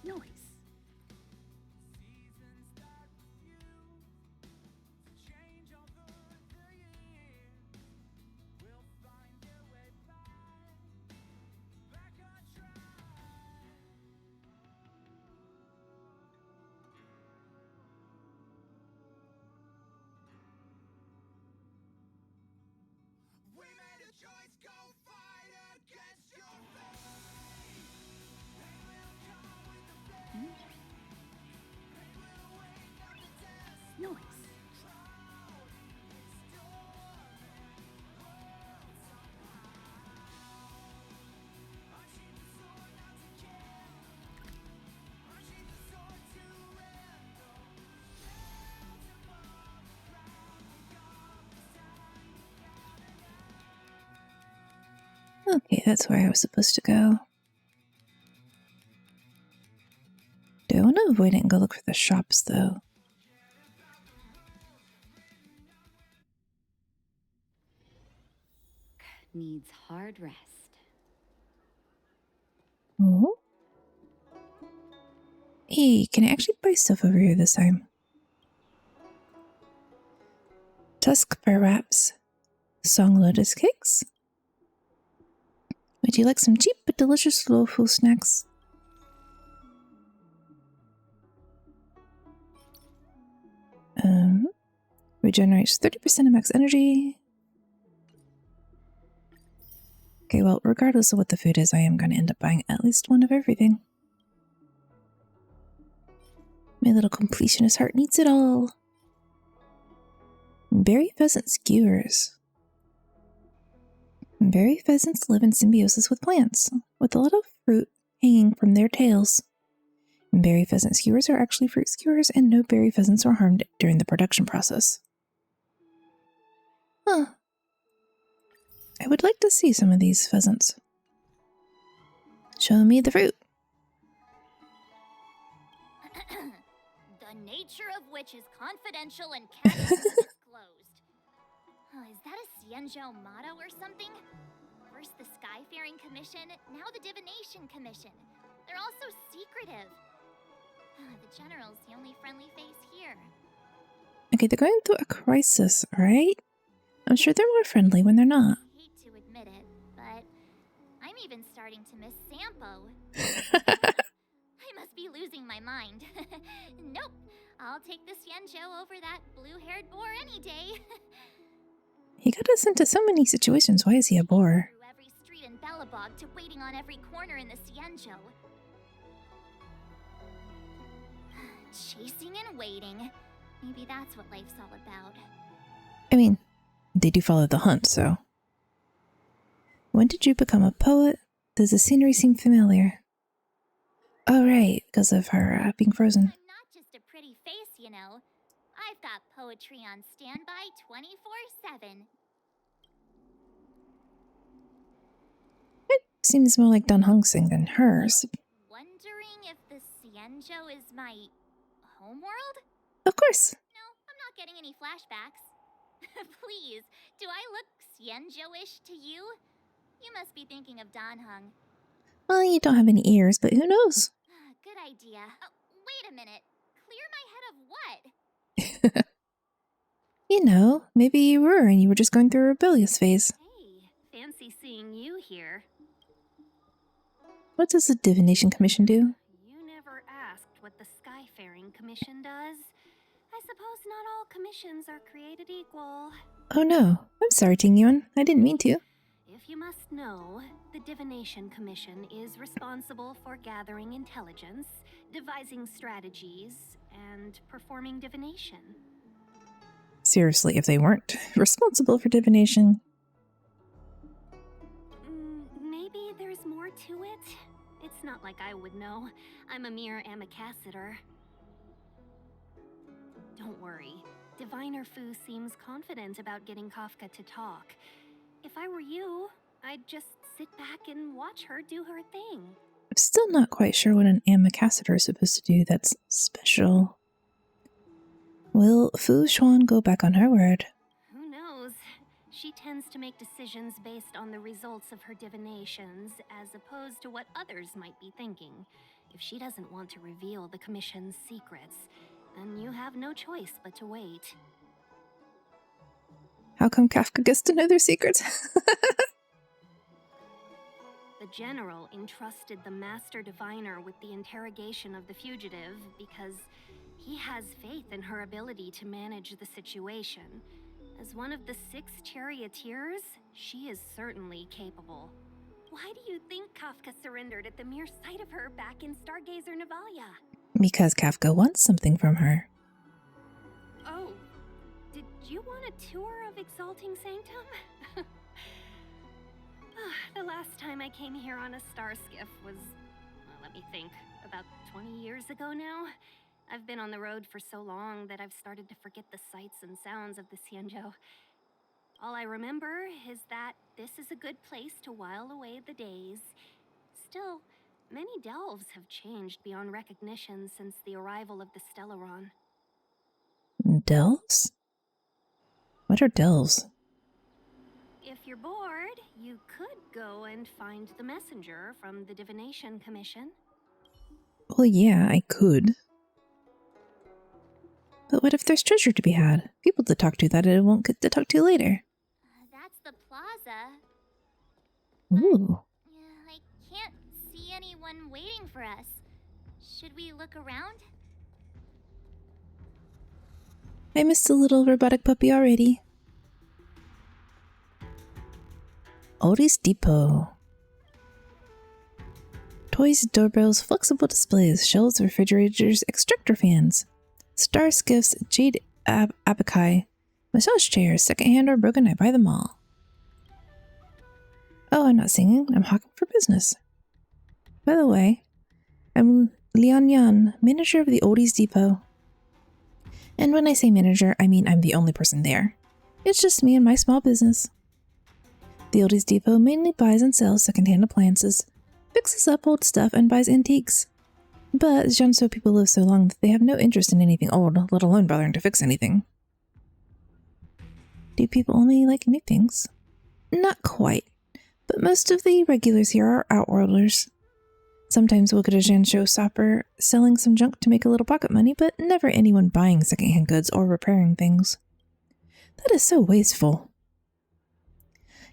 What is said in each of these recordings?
Nice. Nice. Okay, that's where I was supposed to go. Do I want to avoid it and go look for the shops, though? Needs hard rest. Oh? Hey, can I actually buy stuff over here this time? Tusk fur wraps. Song lotus cakes. Would you like some cheap but delicious low-full snacks? Regenerates 30% of max energy. Okay, well, regardless of what the food is, I am going to end up buying at least one of everything. My little completionist heart needs it all. Berry pheasant skewers. Berry pheasants live in symbiosis with plants, with a lot of fruit hanging from their tails. Berry pheasant skewers are actually fruit skewers, and no berry pheasants are harmed during the production process. Huh. I would like to see some of these pheasants. Show me the fruit. The nature of which is confidential and cannot be disclosed. Oh, is that a Xianzhou motto or something? First the Skyfaring Commission, now the Divination Commission. They're all so secretive. The General's the only friendly face here. Okay, they're going through a crisis, right? I'm sure they're more friendly when they're not. I hate to admit it, but I'm even starting to miss Sampo. I must be losing my mind. Nope, I'll take the Xianzhou over that blue-haired boar any day. He got us into so many situations. Why is he a bore? Through every street in Belobog to waiting on every corner in the Xianzhou. Chasing and waiting. Maybe that's what life's all about. I mean, they do follow the hunt, so. When did you become a poet? Does the scenery seem familiar? Oh, right, because of her being frozen. I'm not just a pretty face, you know. I've got poetry on standby 24/7. It seems more like Dan Hong's sing than hers. Wondering if the Xianzhou is my homeworld? Of course. No, I'm not getting any flashbacks. Please, do I look Xianzhou-ish to you? You must be thinking of Danheng. Well, you don't have any ears, but who knows? Good idea. Oh, wait a minute. Clear my head of what? You know, maybe you were and you were just going through a rebellious phase. Hey, fancy seeing you here. What does the Divination Commission do? You never asked what the Skyfaring Commission does. I suppose not all commissions are created equal. Oh no, I'm sorry, Ting Yuan. I didn't mean to. If you must know, the Divination Commission is responsible for gathering intelligence, devising strategies, and performing divination. Seriously, if they weren't responsible for divination. Maybe there's more to it? It's not like I would know. I'm a mere amicassator. Don't worry. Diviner Fu seems confident about getting Kafka to talk. If I were you, I'd just sit back and watch her do her thing. I'm still not quite sure what an amicassator is supposed to do that's special. Will Fu Xuan go back on her word? Who knows? She tends to make decisions based on the results of her divinations, as opposed to what others might be thinking. If she doesn't want to reveal the Commission's secrets, then you have no choice but to wait. How come Kafka gets to know their secrets? The General entrusted the Master Diviner with the interrogation of the fugitive because he has faith in her ability to manage the situation. As one of the 6 charioteers, she is certainly capable. Why do you think Kafka surrendered at the mere sight of her back in Stargazer Navalia? Because Kafka wants something from her. Oh, did you want a tour of Exalting Sanctum? The last time I came here on a star skiff was, well, let me think, about 20 years ago now. I've been on the road for so long that I've started to forget the sights and sounds of the Xianzhou. All I remember is that this is a good place to while away the days. Still, many delves have changed beyond recognition since the arrival of the Stellaron. Delves? What are delves? If you're bored, you could go and find the messenger from the Divination Commission. Well, yeah, I could. But what if there's treasure to be had? People to talk to that I won't get to talk to later. That's the plaza. Ooh. I can't see anyone waiting for us. Should we look around? I missed a little robotic puppy already. Odie's Depot. Toys, doorbells, flexible displays, shelves, refrigerators, extractor fans, star skiffs, jade abaci, massage chairs, secondhand or broken, I buy them all. Oh, I'm not singing, I'm hawking for business. By the way, I'm Lian Yan, manager of the Oldies Depot. And when I say manager, I mean I'm the only person there. It's just me and my small business. The Oldies Depot mainly buys and sells secondhand appliances, fixes up old stuff, and buys antiques. But Jiangsu people live so long that they have no interest in anything old, let alone bothering to fix anything. Do people only like new things? Not quite, but most of the regulars here are outworlders. Sometimes we'll get a Jiangsu shopper selling some junk to make a little pocket money, but never anyone buying secondhand goods or repairing things. That is so wasteful.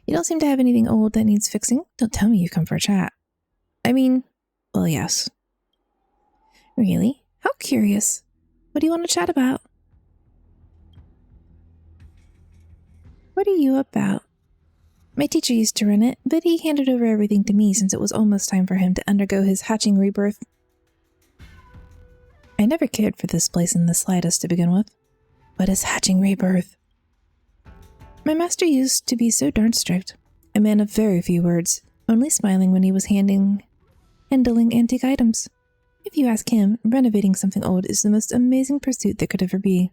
You don't seem to have anything old that needs fixing? Don't tell me you've come for a chat. I mean, well, yes. Really? How curious. What do you want to chat about? What are you about? My teacher used to run it, but he handed over everything to me since it was almost time for him to undergo his hatching rebirth. I never cared for this place in the slightest to begin with. What is hatching rebirth? My master used to be so darn strict, a man of very few words, only smiling when he was handling antique items. If you ask him, renovating something old is the most amazing pursuit there could ever be.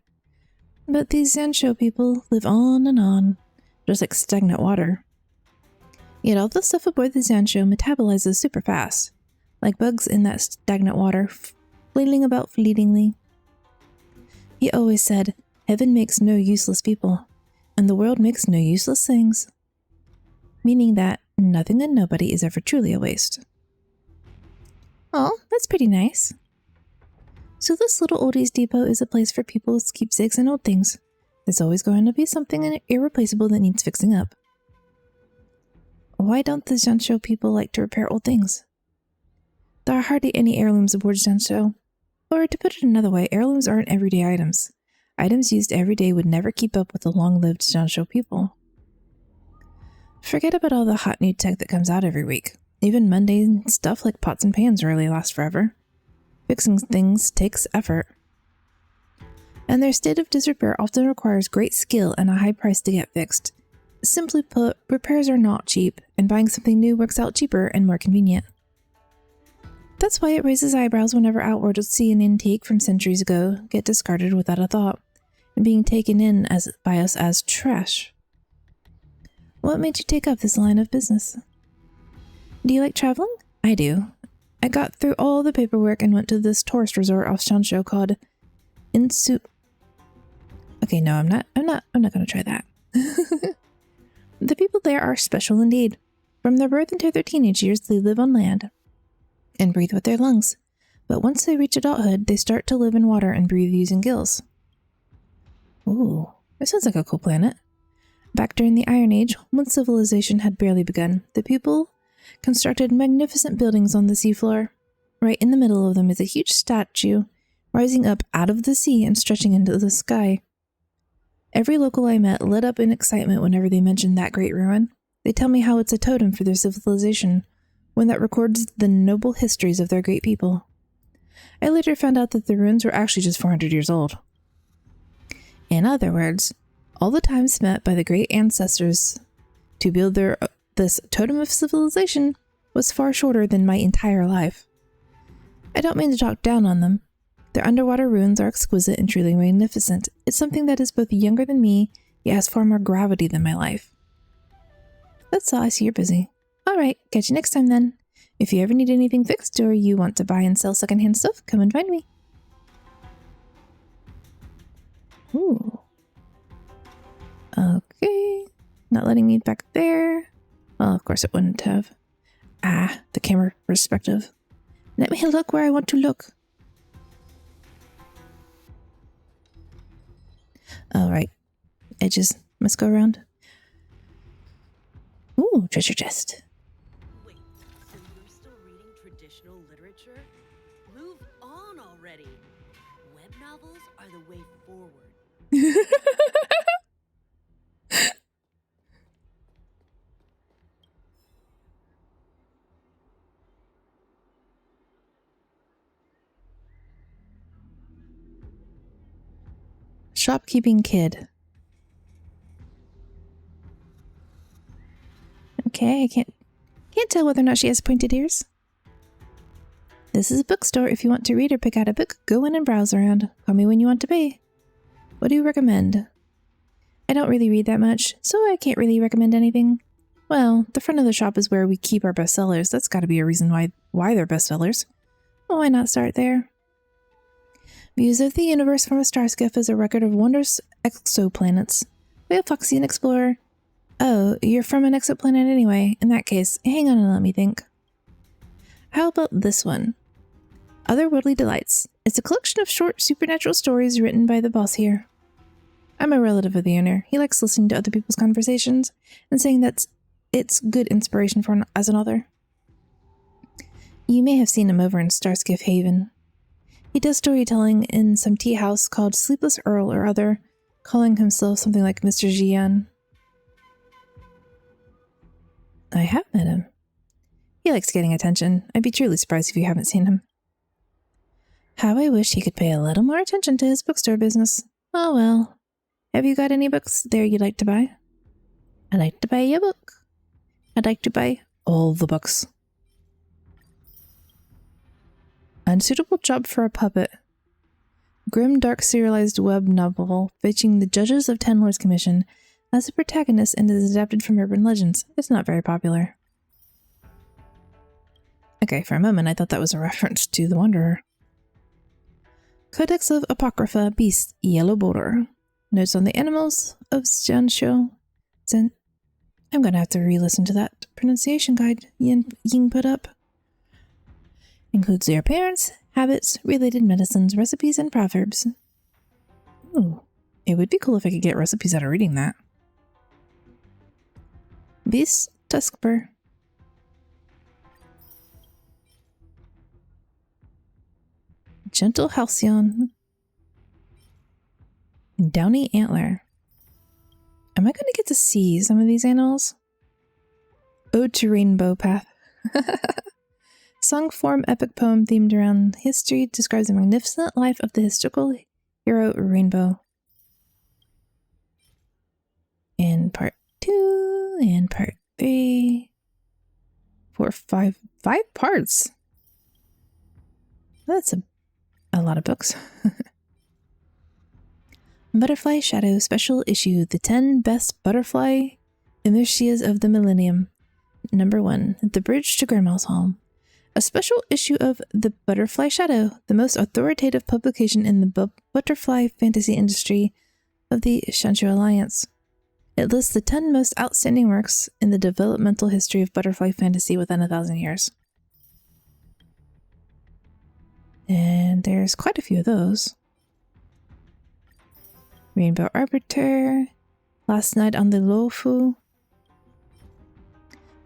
But these Zansho people live on and on, just like stagnant water. Yet all the stuff aboard the Zansho metabolizes super fast, like bugs in that stagnant water, flailing about fleetingly. He always said, heaven makes no useless people, and the world makes no useless things. Meaning that nothing and nobody is ever truly a waste. Oh, that's pretty nice. So this little Oldies Depot is a place for people's keepsakes and old things. There's always going to be something irreplaceable that needs fixing up. Why don't the Zansho people like to repair old things? There are hardly any heirlooms aboard Zansho. Or to put it another way, heirlooms aren't everyday items. Items used every day would never keep up with the long-lived Zansho people. Forget about all the hot new tech that comes out every week. Even mundane stuff like pots and pans rarely last forever. Fixing things takes effort. And their state of disrepair often requires great skill and a high price to get fixed. Simply put, repairs are not cheap, and buying something new works out cheaper and more convenient. That's why it raises eyebrows whenever Outworlders see an antique from centuries ago get discarded without a thought, and being taken in by us as trash. What made you take up this line of business? Do you like traveling? I do. I got through all the paperwork and went to this tourist resort off Shansho called Okay, no, I'm not gonna try that. The people there are special indeed. From their birth until their teenage years, they live on land and breathe with their lungs. But once they reach adulthood, they start to live in water and breathe using gills. Ooh, this sounds like a cool planet. Back during the Iron Age, when civilization had barely begun, the people constructed magnificent buildings on the seafloor. Right in the middle of them is a huge statue rising up out of the sea and stretching into the sky. Every local I met lit up in excitement whenever they mentioned that great ruin. They tell me how it's a totem for their civilization, one that records the noble histories of their great people. I later found out that the ruins were actually just 400 years old. In other words, all the time spent by the great ancestors to build this totem of civilization was far shorter than my entire life. I don't mean to talk down on them. Their underwater ruins are exquisite and truly magnificent. It's something that is both younger than me, yet has far more gravity than my life. That's all. I see you're busy. Alright, catch you next time then. If you ever need anything fixed or you want to buy and sell secondhand stuff, come and find me. Ooh. Okay. Not letting me back there. Well, of course it wouldn't have. Ah, the camera perspective. Let me look where I want to look. Alright. Edges must go around. Ooh, treasure chest. Wait, so you're still reading traditional literature? Move on already. Web novels are the way forward. Shopkeeping kid. Okay, I can't tell whether or not she has pointed ears. This is a bookstore. If you want to read or pick out a book, go in and browse around. Call me when you want to pay. What do you recommend? I don't really read that much, so I can't really recommend anything. Well, the front of the shop is where we keep our bestsellers. That's got to be a reason why they're bestsellers. Well, why not start there? Views of the universe from a star skiff is a record of wondrous exoplanets. We have Foxy and Explorer. Oh, you're from an exoplanet anyway. In that case, hang on and let me think. How about this one? Otherworldly Delights. It's a collection of short supernatural stories written by the boss here. I'm a relative of the owner. He likes listening to other people's conversations and saying that it's good inspiration for as an author. You may have seen him over in Starskiff Haven. He does storytelling in some tea house called Sleepless Earl or other, calling himself something like Mr. Jian. I have met him. He likes getting attention. I'd be truly surprised if you haven't seen him. How I wish he could pay a little more attention to his bookstore business. Oh well. Have you got any books there you'd like to buy? I'd like to buy a book. I'd like to buy all the books. Unsuitable job for a puppet. Grim, dark, serialized web novel featuring the Judges of Ten Lords Commission as a protagonist and is adapted from urban legends. It's not very popular. Okay, for a moment I thought that was a reference to The Wanderer. Codex of Apocrypha, Beast, Yellow Border. Notes on the animals of Xianxiu. I'm gonna have to re-listen to that pronunciation guide Ying put up. Includes their appearance, habits, related medicines, recipes, and proverbs. Ooh, it would be cool if I could get recipes out of reading that. Beast Tuskper. Gentle Halcyon. Downy Antler. Am I going to get to see some of these animals? Ode to Rainbow Path. Song form epic poem themed around history describes the magnificent life of the historical hero Rainbow. In part 2 and part 3. 4, 5 parts. That's a lot of books. Butterfly Shadow Special Issue, The 10 Best Butterfly Inertias of the Millennium. Number 1, The Bridge to Grandma's Home. A special issue of The Butterfly Shadow, the most authoritative publication in the butterfly fantasy industry of the Xianxiu Alliance. It lists the 10 most outstanding works in the developmental history of butterfly fantasy within 1,000 years. And there's quite a few of those. Rainbow Arbiter, Last Night on the Lofu,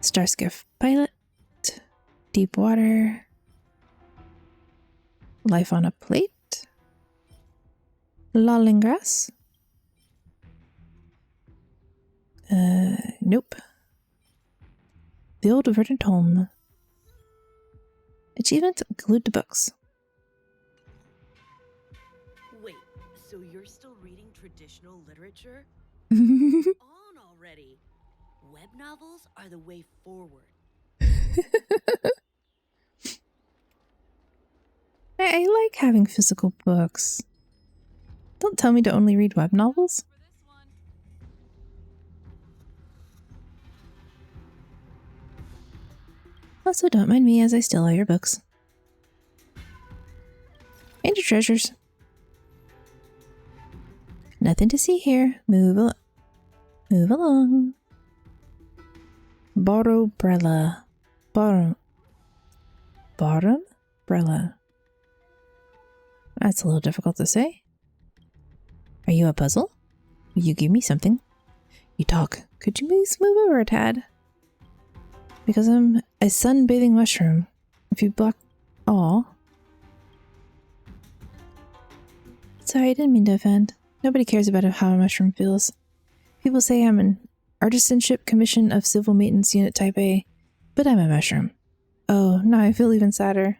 Starskiff Pilot, Deep Water, Life on a Plate, Lolling Grass. Nope. The Old Verdant Home. Achievement glued to books. Wait, so you're still reading traditional literature? I On already. Web novels are the way forward. like having physical books. Don't tell me to only read web novels. Also, don't mind me as I steal all your books. And your treasures. Nothing to see here. Move along. Borrow-brella. Bottom-brella. That's a little difficult to say. Are you a puzzle? Will you give me something? You talk. Could you please move over a tad? Because I'm a sunbathing mushroom. If you block... Aw. Sorry, I didn't mean to offend. Nobody cares about how a mushroom feels. People say I'm an Artisanship Commission of Civil Maintenance Unit Type A, but I'm a mushroom. Oh, now I feel even sadder.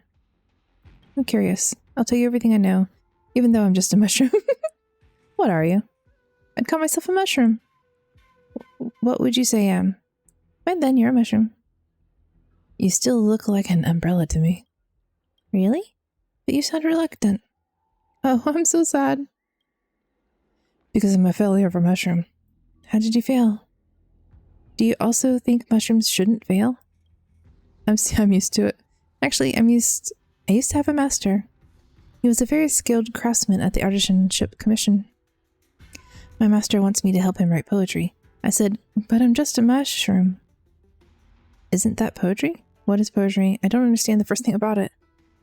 I'm curious. I'll tell you everything I know, even though I'm just a mushroom. What are you? I'd call myself a mushroom. What would you say I am? Fine then, you're a mushroom. You still look like an umbrella to me. Really? But you sound reluctant. Oh, I'm so sad. Because I'm a failure of a mushroom. How did you fail? Do you also think mushrooms shouldn't fail? I'm used to it. Actually, I used to have a master. He was a very skilled craftsman at the Artisanship Commission. My master wants me to help him write poetry. I said, but I'm just a mushroom. Isn't that poetry? What is poetry? I don't understand the first thing about it.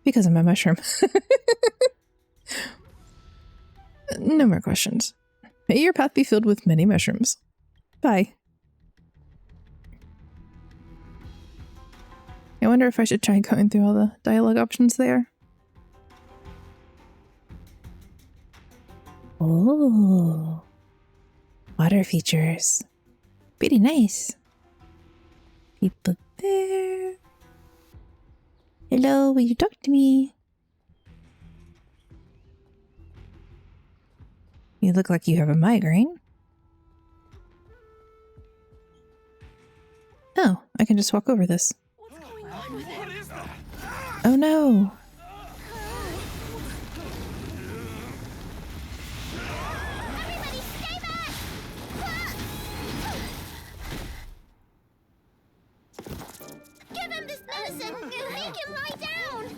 Because I'm a mushroom. No more questions. May your path be filled with many mushrooms. Bye. I wonder if I should try going through all the dialogue options there. Oh. Water features. Pretty nice. People there. Hello, will you talk to me? You look like you have a migraine. Oh, I can just walk over this. What's going on with him? Oh no! Everybody stay back! Give him this medicine! Make him lie down!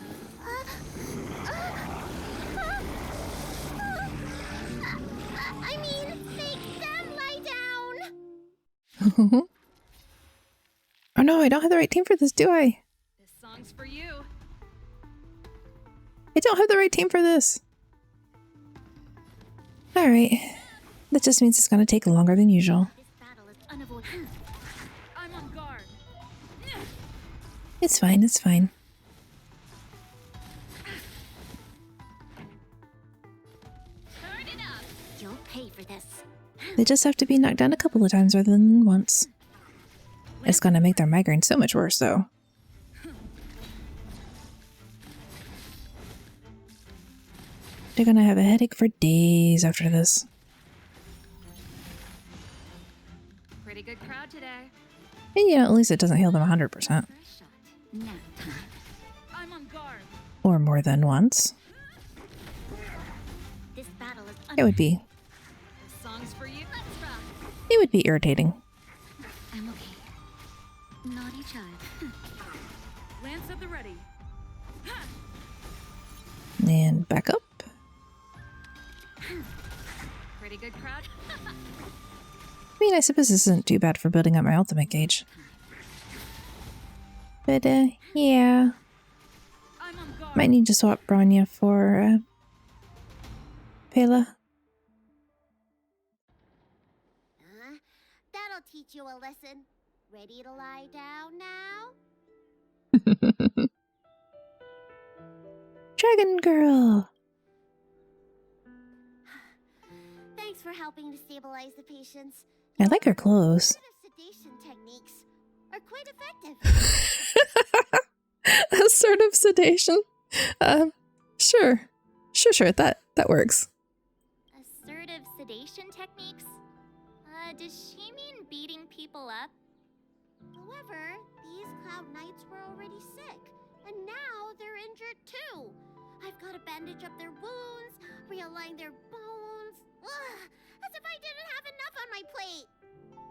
I mean, make them lie down! Oh no, I don't have the right team for this, do I? This song's for you. I don't have the right team for this. Alright. That just means it's gonna take longer than usual. This battle is unavoidable. I'm on guard. It's fine, it's fine. Turn it up! You'll pay for this. They just have to be knocked down a couple of times rather than once. It's gonna make their migraine so much worse, though. They're gonna have a headache for days after this. Pretty good crowd today. And at least it doesn't heal them 100%. First shot. Nap time. I'm on guard. Or more than once. This battle is It would be. This song's for you. Let's rock. It would be irritating. I'm okay. Naughty child. Lance at the ready. And back up. Pretty good crowd. mean, I suppose this isn't too bad for building up my ultimate gauge. But, yeah. I'm on guard. Might need to swap Branya for, Pela. That'll teach you a lesson. Ready to lie down now? Dragon Girl! Thanks for helping to stabilize the patients. I like her clothes. Sedation techniques are quite effective. A sort of sedation. Sure. Sure, that works. Assertive sedation techniques? Does she mean beating people up? However, these Cloud Knights were already sick, and now they're injured too. I've got to bandage up their wounds, realign their bones. Ugh, as if I didn't have enough on my plate.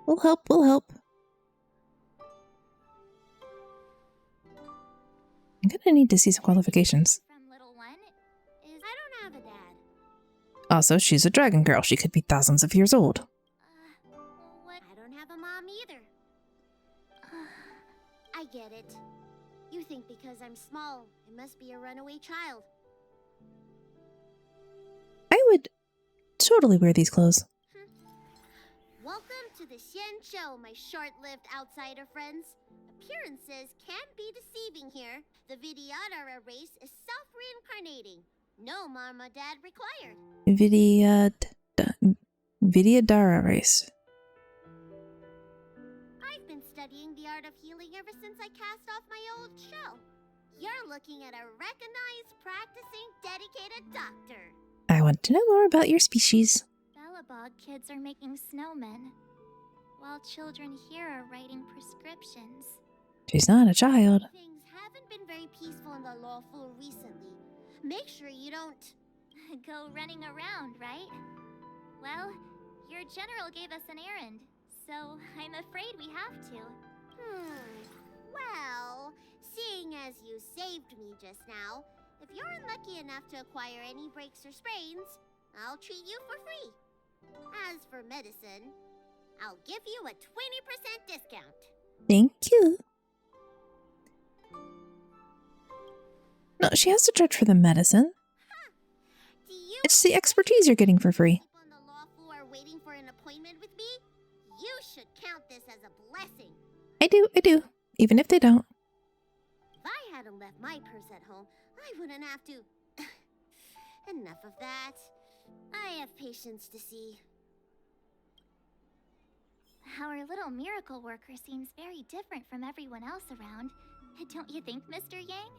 We'll help. I'm gonna need to see some qualifications. From little one is I don't have a dad. Also, she's a dragon girl. She could be thousands of years old. What? I don't have a mom either. I get it. You think because I'm small, I must be a runaway child. I would totally wear these clothes. Welcome to the Xian Show, my short-lived outsider friends. Appearances can be deceiving here. The Vidyadhara race is self-reincarnating. No mom or dad required. Vidyadhara race. I've been studying the art of healing ever since I cast off my old shell. You're looking at a recognized, practicing, dedicated doctor. I want to know more about your species. Bellabog kids are making snowmen, while children here are writing prescriptions. She's not a child. Things haven't been very peaceful in the lawful recently. Make sure you don't go running around, right? Well, your general gave us an errand, so I'm afraid we have to. Well, seeing as you saved me just now, if you're unlucky enough to acquire any breaks or sprains, I'll treat you for free. As for medicine, I'll give you a 20% discount. Thank you. No, she has to charge for the medicine. Do you It's the expertise you're getting for free. people on the law floor waiting for an appointment with me? You should count this as a blessing. I do. Even if they don't. If I hadn't left my purse at home, I wouldn't have to. Enough of that. I have patients to see. Our little miracle worker seems very different from everyone else around. Don't you think, Mr. Yang?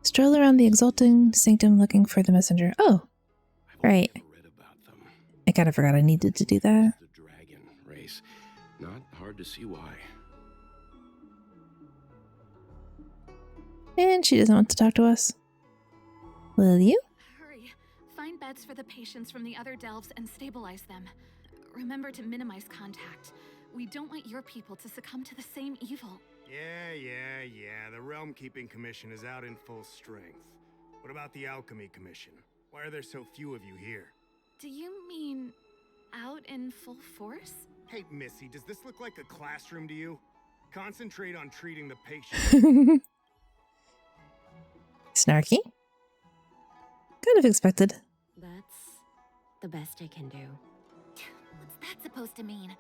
Stroll around the exalting sanctum looking for the messenger. Oh, right. Read about them. I kind of forgot I needed to do that. The dragon race. Not hard to see why. And she doesn't want to talk to us. Will you? Hurry. Find beds for the patients from the other delves and stabilize them. Remember to minimize contact. We don't want your people to succumb to the same evil. Yeah. The Realm Keeping Commission is out in full strength. What about the Alchemy Commission? Why are there so few of you here? Do you mean out in full force? Hey, Missy, does this look like a classroom to you? Concentrate on treating the patient. Snarky? Kind of expected. That's the best I can do. What's that supposed to mean?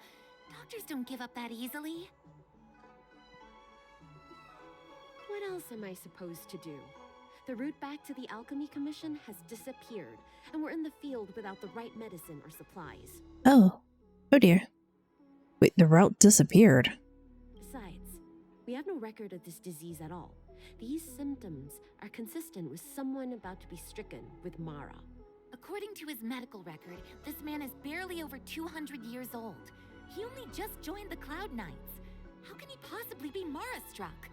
Doctors don't give up that easily. What else am I supposed to do? The route back to the Alchemy Commission has disappeared, and we're in the field without the right medicine or supplies. Oh dear. Wait, the route disappeared. Besides, we have no record of this disease at all. These symptoms are consistent with someone about to be stricken with Mara. According to his medical record, this man is barely over 200 years old. He only just joined the Cloud Knights. How can he possibly be Mara-struck?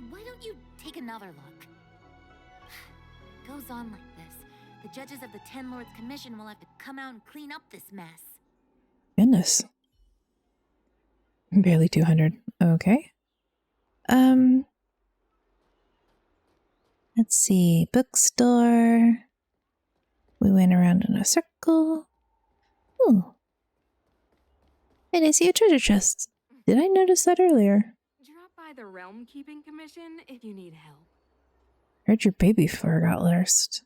Why don't you take another look? Goes on like this. The judges of the Ten Lords Commission will have to come out and clean up this mess. Goodness. Barely 200. Okay. Let's see. Bookstore. We went around in a circle. Ooh. And I see a treasure chest. Did I notice that earlier? Drop by the Realm Keeping Commission if you need help. Heard your baby fur got lost.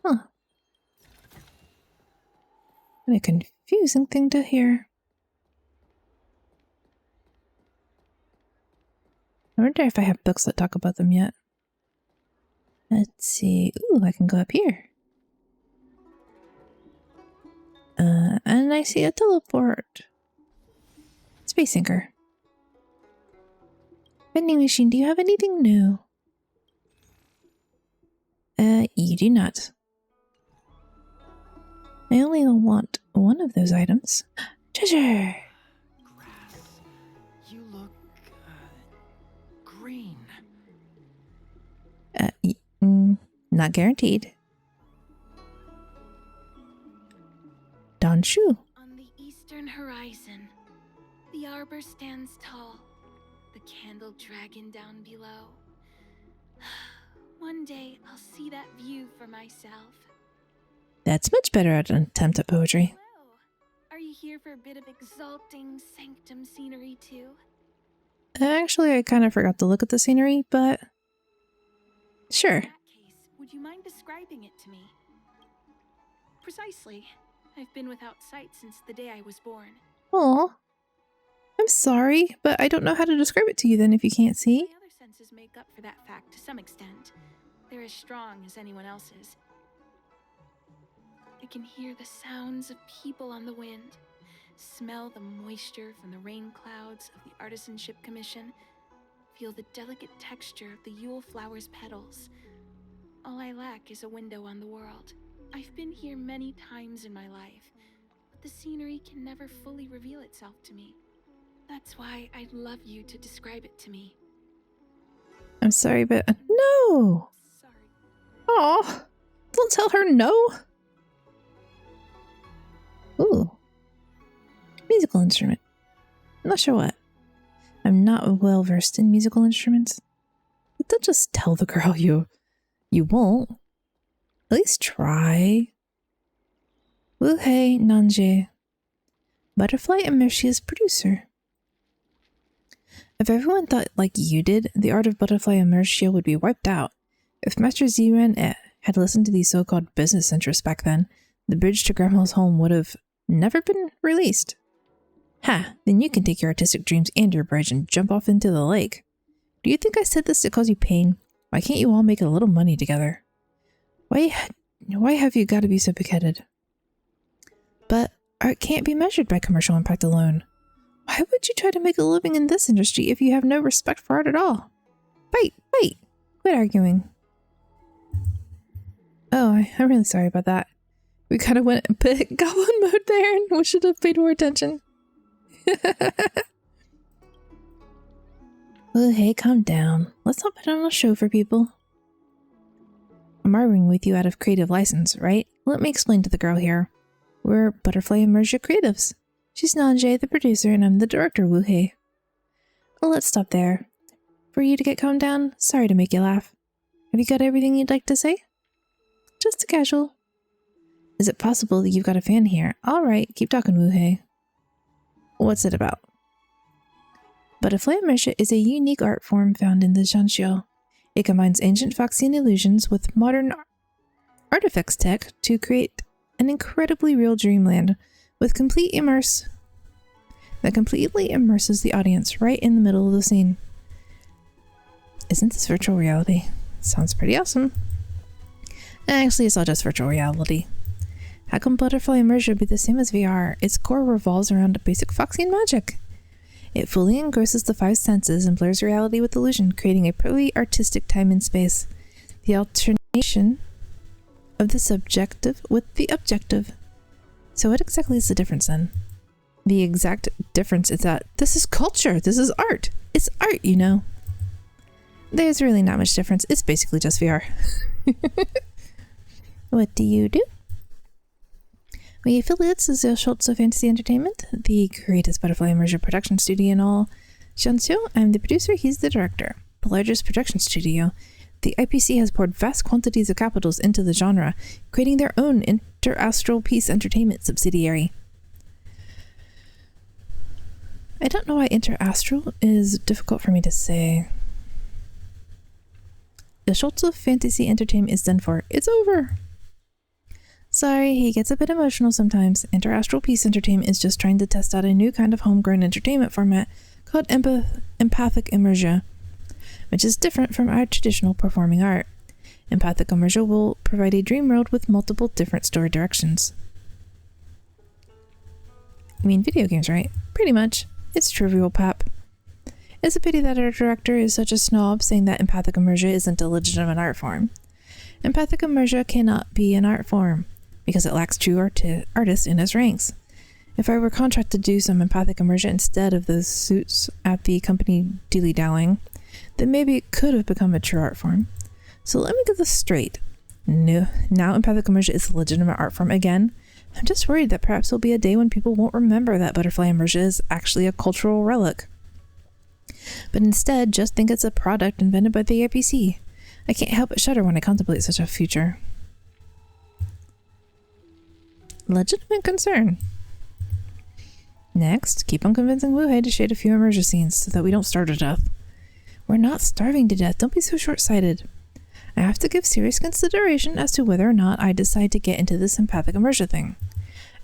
Huh. What a confusing thing to hear. I wonder if I have books that talk about them yet. Let's see. Ooh, I can go up here. And I see a teleport. Space Anchor. Vending machine, do you have anything new? You do not. I only want one of those items. Treasure! Grass. You look, green. Not guaranteed. Don Shu. On the eastern horizon, the arbor stands tall, the candle dragon down below. One day I'll see that view for myself. That's much better at an attempt at poetry. Hello. Are you here for a bit of exalting sanctum scenery too? Actually, I kind of forgot to look at the scenery, but sure. In that case, would you mind describing it to me? Precisely. I've been without sight since the day I was born. Aw. I'm sorry, but I don't know how to describe it to you then if you can't see. My other senses make up for that fact to some extent. They're as strong as anyone else's. I can hear the sounds of people on the wind, smell the moisture from the rain clouds of the Artisanship Commission, feel the delicate texture of the Yule flower's petals. All I lack is a window on the world. I've been here many times in my life, but the scenery can never fully reveal itself to me. That's why I'd love you to describe it to me. I'm sorry, but no! Sorry. Aw, don't tell her no! Ooh. Musical instrument. I'm not sure what. I'm not well versed in musical instruments. But don't just tell the girl you won't. At least try. Wuhei Nanje. Butterfly and Mercia's producer. If everyone thought like you did, the art of Butterfly and Mercia would be wiped out. If Master Ziren had listened to these so-called business interests back then, the bridge to Grandma's home would have never been released. Ha, then you can take your artistic dreams and your bridge and jump off into the lake. Do you think I said this to cause you pain? Why can't you all make a little money together? Why have you got to be so big-headed? But art can't be measured by commercial impact alone. Why would you try to make a living in this industry if you have no respect for art at all? Wait, quit arguing. Oh, I'm really sorry about that. We kind of went a bit goblin mode there and we should have paid more attention. Oh, hey, calm down. Let's not put on a show for people. I'm arguing with you out of creative license, right? Let me explain to the girl here. We're Butterfly and Mercia Creatives. She's Nanje, the producer, and I'm the director, Wuhei. Well, let's stop there. For you to get calmed down, sorry to make you laugh. Have you got everything you'd like to say? Just a casual. Is it possible that you've got a fan here? Alright, keep talking, Wuhei. What's it about? Butterfly and Mercia is a unique art form found in the Zhanxiu. It combines ancient Foxian illusions with modern artifacts tech to create an incredibly real dreamland with that completely immerses the audience right in the middle of the scene. Isn't this virtual reality? Sounds pretty awesome. Actually, it's all just virtual reality. How can Butterfly and Mercia be the same as VR? Its core revolves around basic Foxian magic. It fully engrosses the five senses and blurs reality with illusion, creating a purely artistic time and space. The alternation of the subjective with the objective. So what exactly is the difference then? The exact difference is that this is culture, this is art. It's art, you know. There's really not much difference. It's basically just VR. What do you do? We affiliates is Schultz of Fantasy Entertainment, the greatest Butterfly and Mercia production studio in all Zhanxiu. I'm the producer, he's the director. The largest production studio. The IPC has poured vast quantities of capitals into the genre, creating their own Interastral Peace Entertainment subsidiary. I don't know why interastral is difficult for me to say. The Schultz of fantasy entertainment is done for. It's over. Sorry, he gets a bit emotional sometimes. Interastral Peace Entertainment is just trying to test out a new kind of homegrown entertainment format called empathic immersion, which is different from our traditional performing art. Empathic immersion will provide a dream world with multiple different story directions. I mean, video games, right? Pretty much. It's trivial pap. It's a pity that our director is such a snob saying that empathic immersion isn't a legitimate art form. Empathic immersion cannot be an art form because it lacks true artists in its ranks. If I were contracted to do some empathic immersion instead of those suits at the company dilly-dallying, then maybe it could have become a true art form. So let me get this straight. No, now empathic immersion is a legitimate art form again. I'm just worried that perhaps there'll be a day when people won't remember that butterfly immersion is actually a cultural relic, but instead just think it's a product invented by the APC. I can't help but shudder when I contemplate such a future. Legitimate concern. Next, keep on convincing Wu-Hei to shade a few immersion scenes so that we don't starve to death. We're not starving to death, don't be so short-sighted. I have to give serious consideration as to whether or not I decide to get into this empathic immersion thing.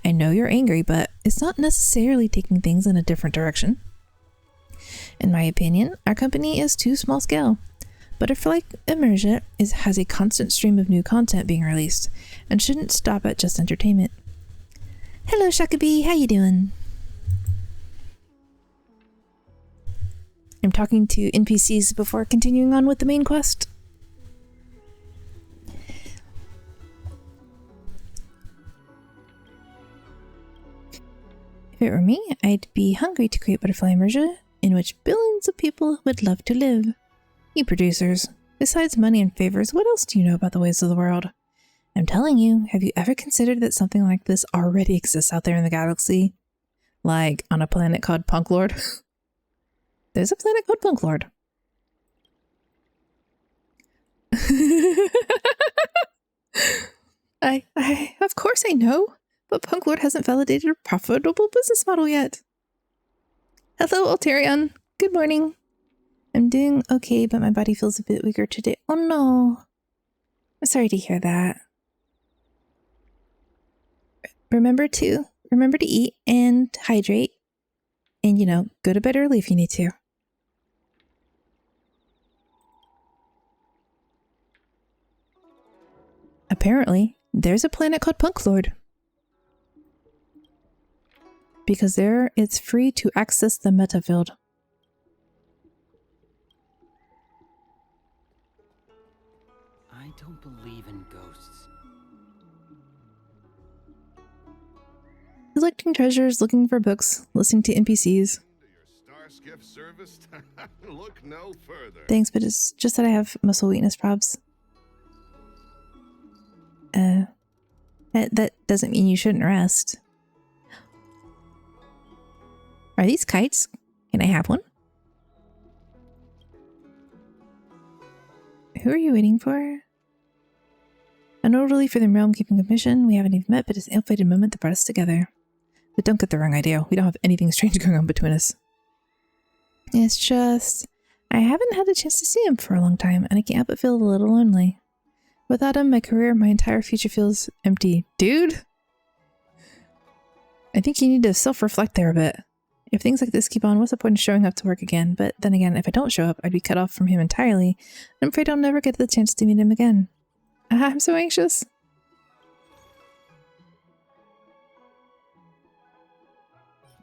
I know you're angry, but it's not necessarily taking things in a different direction. In my opinion, our company is too small scale. Butterfly Immersion has a constant stream of new content being released, and shouldn't stop at just entertainment. Hello, Shakabi, how you doing? I'm talking to NPCs before continuing on with the main quest. If it were me, I'd be hungry to create Butterfly Immersion, in which billions of people would love to live. You producers, besides money and favors, what else do you know about the ways of the world? I'm telling you, have you ever considered that something like this already exists out there in the galaxy? Like on a planet called Punk Lord? There's a planet called Punk Lord. Of course I know, but Punk Lord hasn't validated a profitable business model yet. Hello, Alterion. Good morning. I'm doing okay, but my body feels a bit weaker today. Oh no. I'm sorry to hear that. Remember to eat and hydrate. And, you know, go to bed early if you need to. Apparently, there's a planet called Punk Lord. Because there, it's free to access the meta field. I don't believe in ghosts. Collecting treasures, looking for books, listening to NPCs. Your star skiff service? Look no further. Thanks, but it's just that I have muscle weakness probs. That doesn't mean you shouldn't rest. Are these kites? Can I have one? Who are you waiting for? An orderly for the Realm Keeping Commission. We haven't even met, but it's an ill-fated moment that brought us together. But don't get the wrong idea. We don't have anything strange going on between us. It's just, I haven't had a chance to see him for a long time, and I can't help but feel a little lonely. Without him, my career, my entire future feels empty. Dude? I think you need to self-reflect there a bit. If things like this keep on, what's the point of showing up to work again? But then again, if I don't show up, I'd be cut off from him entirely. I'm afraid I'll never get the chance to meet him again. I'm so anxious.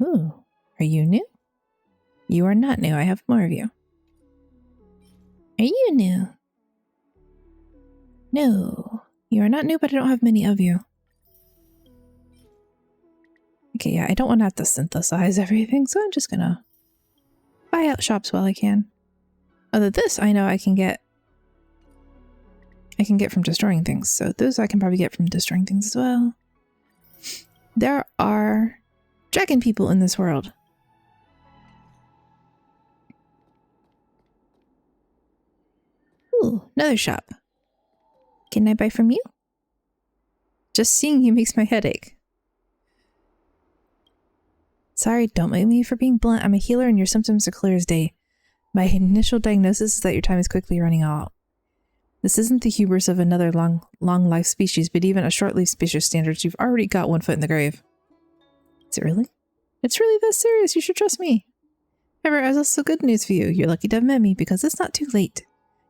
Ooh, are you new? You are not new. I have more of you. Are you new? No, you are not new, but I don't have many of you. Okay, yeah, I don't want to have to synthesize everything, so I'm just gonna buy out shops while I can. Although this, I know I can get from destroying things, so those I can probably get from destroying things as well. There are dragon people in this world. Ooh, another shop. Can I buy from you? Just seeing you makes my head ache. Sorry, don't make me for being blunt. I'm a healer and your symptoms are clear as day. My initial diagnosis is that your time is quickly running out. This isn't the hubris of another long life species, but even a short life species standards, you've already got 1 foot in the grave. Is it really? It's really that serious. You should trust me. However, I have also good news for you. You're lucky to have met me because it's not too late.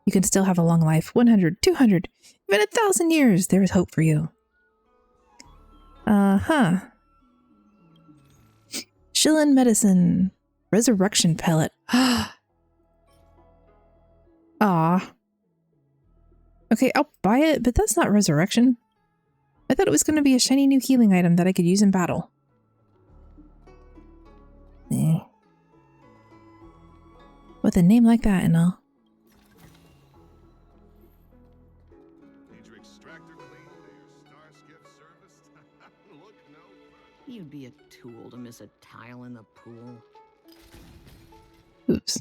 You can still have a long life, 100, 200, even 1,000 years. There is hope for you. Shillin medicine. Resurrection pellet. Ah. Okay, I'll buy it, but that's not resurrection. I thought it was going to be a shiny new healing item that I could use in battle. With a name like that and all. Need your extractor cleaned or your star skiff serviced? Look no further. You'd be a tool to miss a tile in the pool. Oops.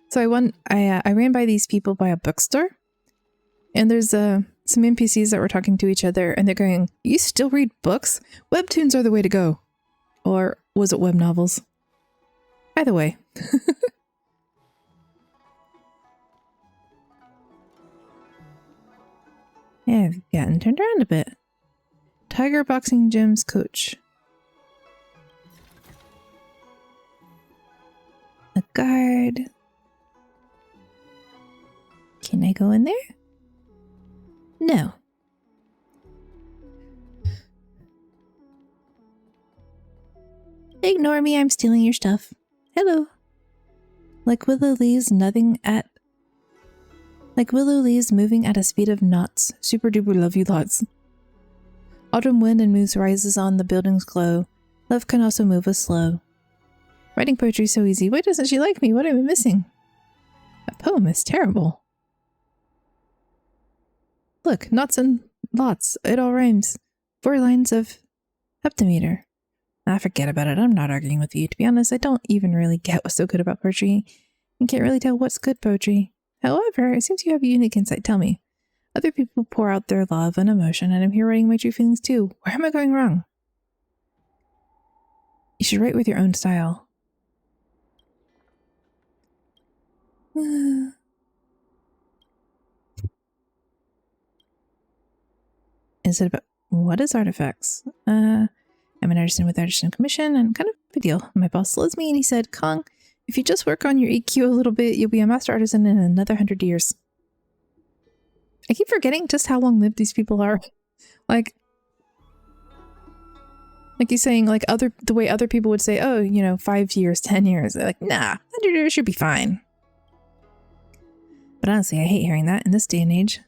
So I ran by these people by a bookstore, and there's some NPCs that were talking to each other, and they're going, "You still read books? Webtoons are the way to go." Or was it web novels? Either way. Yeah, I've gotten turned around a bit. Tiger Boxing Gym's coach. A guard. Can I go in there? No. Ignore me, I'm stealing your stuff. Hello. Like willow leaves moving at a speed of knots. Super duper love you lots. Autumn wind and moose rises on the building's glow. Love can also move us slow. Writing poetry is so easy. Why doesn't she like me? What am I missing? That poem is terrible. Look, knots and lots. It all rhymes. 4 lines of heptameter. Forget about it. I'm not arguing with you. To be honest, I don't even really get what's so good about poetry. You can't really tell what's good poetry. However, it seems you have a unique insight. Tell me. Other people pour out their love and emotion, and I'm here writing my true feelings too. Where am I going wrong? You should write with your own style. Is it about... What is artifacts? I'm an artisan with Artisan Commission and kind of a big deal. My boss loves me and he said, Kong, if you just work on your EQ a little bit, you'll be a master artisan in another 100 years. I keep forgetting just how long lived these people are. Like he's saying, like the way other people would say, oh, 5 years, 10 years. They're like, nah, 100 years should be fine. But honestly, I hate hearing that in this day and age.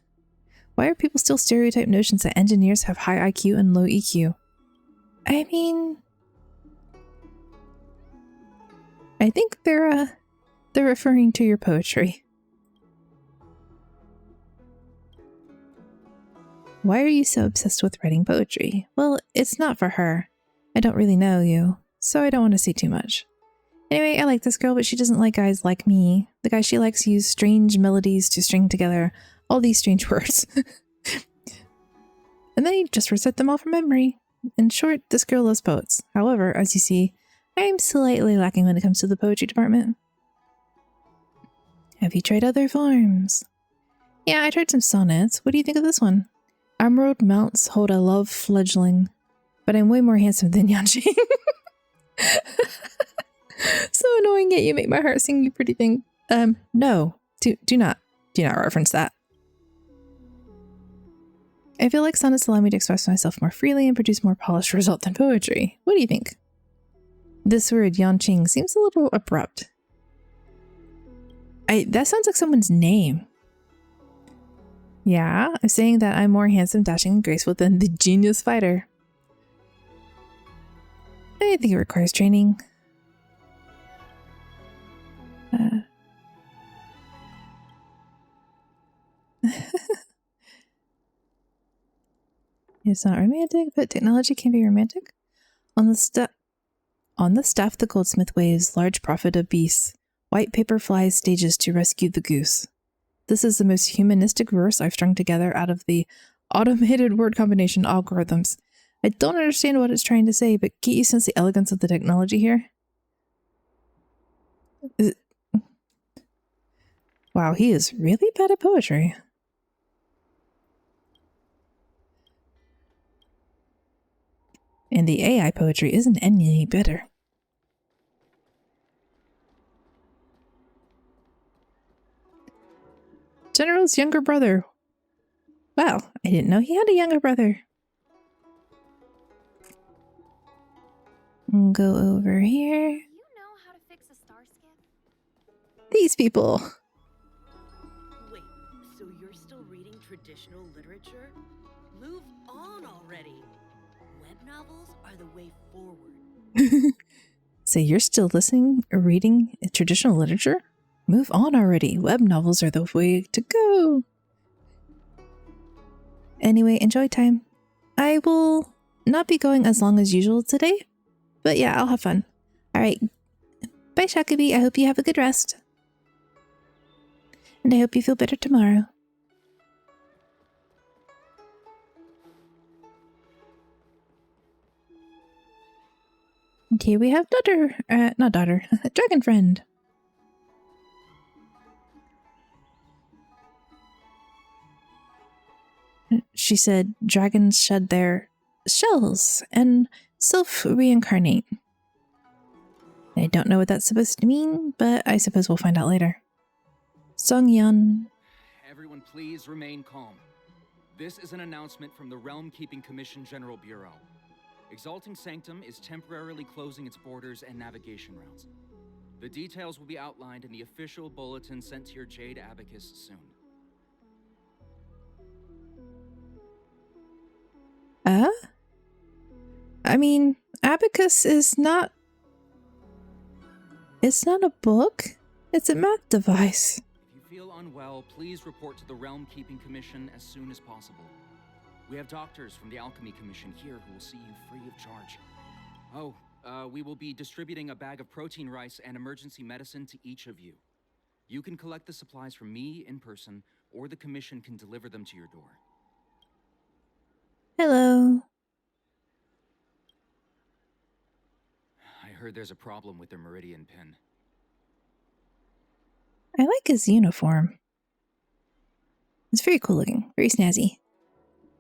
Why are people still stereotype notions that engineers have high IQ and low EQ? I mean, I think they're referring to your poetry. Why are you so obsessed with writing poetry? Well, it's not for her. I don't really know you, so I don't want to say too much. Anyway, I like this girl, but she doesn't like guys like me. The guy she likes use strange melodies to string together all these strange words. And then he just recite them all from memory. In short, this girl loves poets. However, as you see, I am slightly lacking when it comes to the poetry department. Have you tried other forms? Yeah, I tried some sonnets. What do you think of this one? Emerald mounts hold a love fledgling, but I'm way more handsome than Yanqing. So annoying, yet you make my heart sing, you pretty thing. No, do not reference that. I feel like sonnets allow me to express myself more freely and produce more polished result than poetry. What do you think? This word, Yanqing, seems a little abrupt. That sounds like someone's name. Yeah, I'm saying that I'm more handsome, dashing, and graceful than the genius fighter. I think it requires training. It's not romantic, but technology can be romantic. On the staff, the goldsmith waves, large prophet of beasts. White paper flies stages to rescue the goose. This is the most humanistic verse I've strung together out of the automated word combination algorithms. I don't understand what it's trying to say, but can't you sense the elegance of the technology here? Wow, he is really bad at poetry. And the AI poetry isn't any better. General's younger brother. Wow, I didn't know he had a younger brother. Go over here. You know how to fix a star skiff? These people. Wait, so you're still reading traditional literature? Move on already. Web novels are the way forward. So you're still listening or reading traditional literature? Move on already. Web novels are the way to go. Anyway, enjoy time. I will not be going as long as usual today, but yeah, I'll have fun. Alright. Bye, Shakabi. I hope you have a good rest. And I hope you feel better tomorrow. And here we have dragon friend. She said dragons shed their shells and self-reincarnate. I don't know what that's supposed to mean, but I suppose we'll find out later. Songyeon. Everyone please remain calm. This is an announcement from the Realm Keeping Commission General Bureau. Exalting Sanctum is temporarily closing its borders and navigation routes. The details will be outlined in the official bulletin sent to your Jade Abacus soon. I mean, Abacus is not... It's not a book. It's a math device. If you feel unwell, please report to the Realm Keeping Commission as soon as possible. We have doctors from the Alchemy Commission here who will see you free of charge. Oh, we will be distributing a bag of protein rice and emergency medicine to each of you. You can collect the supplies from me in person, or the Commission can deliver them to your door. Hello. I heard there's a problem with their Meridian pin. I like his uniform. It's very cool looking, very snazzy.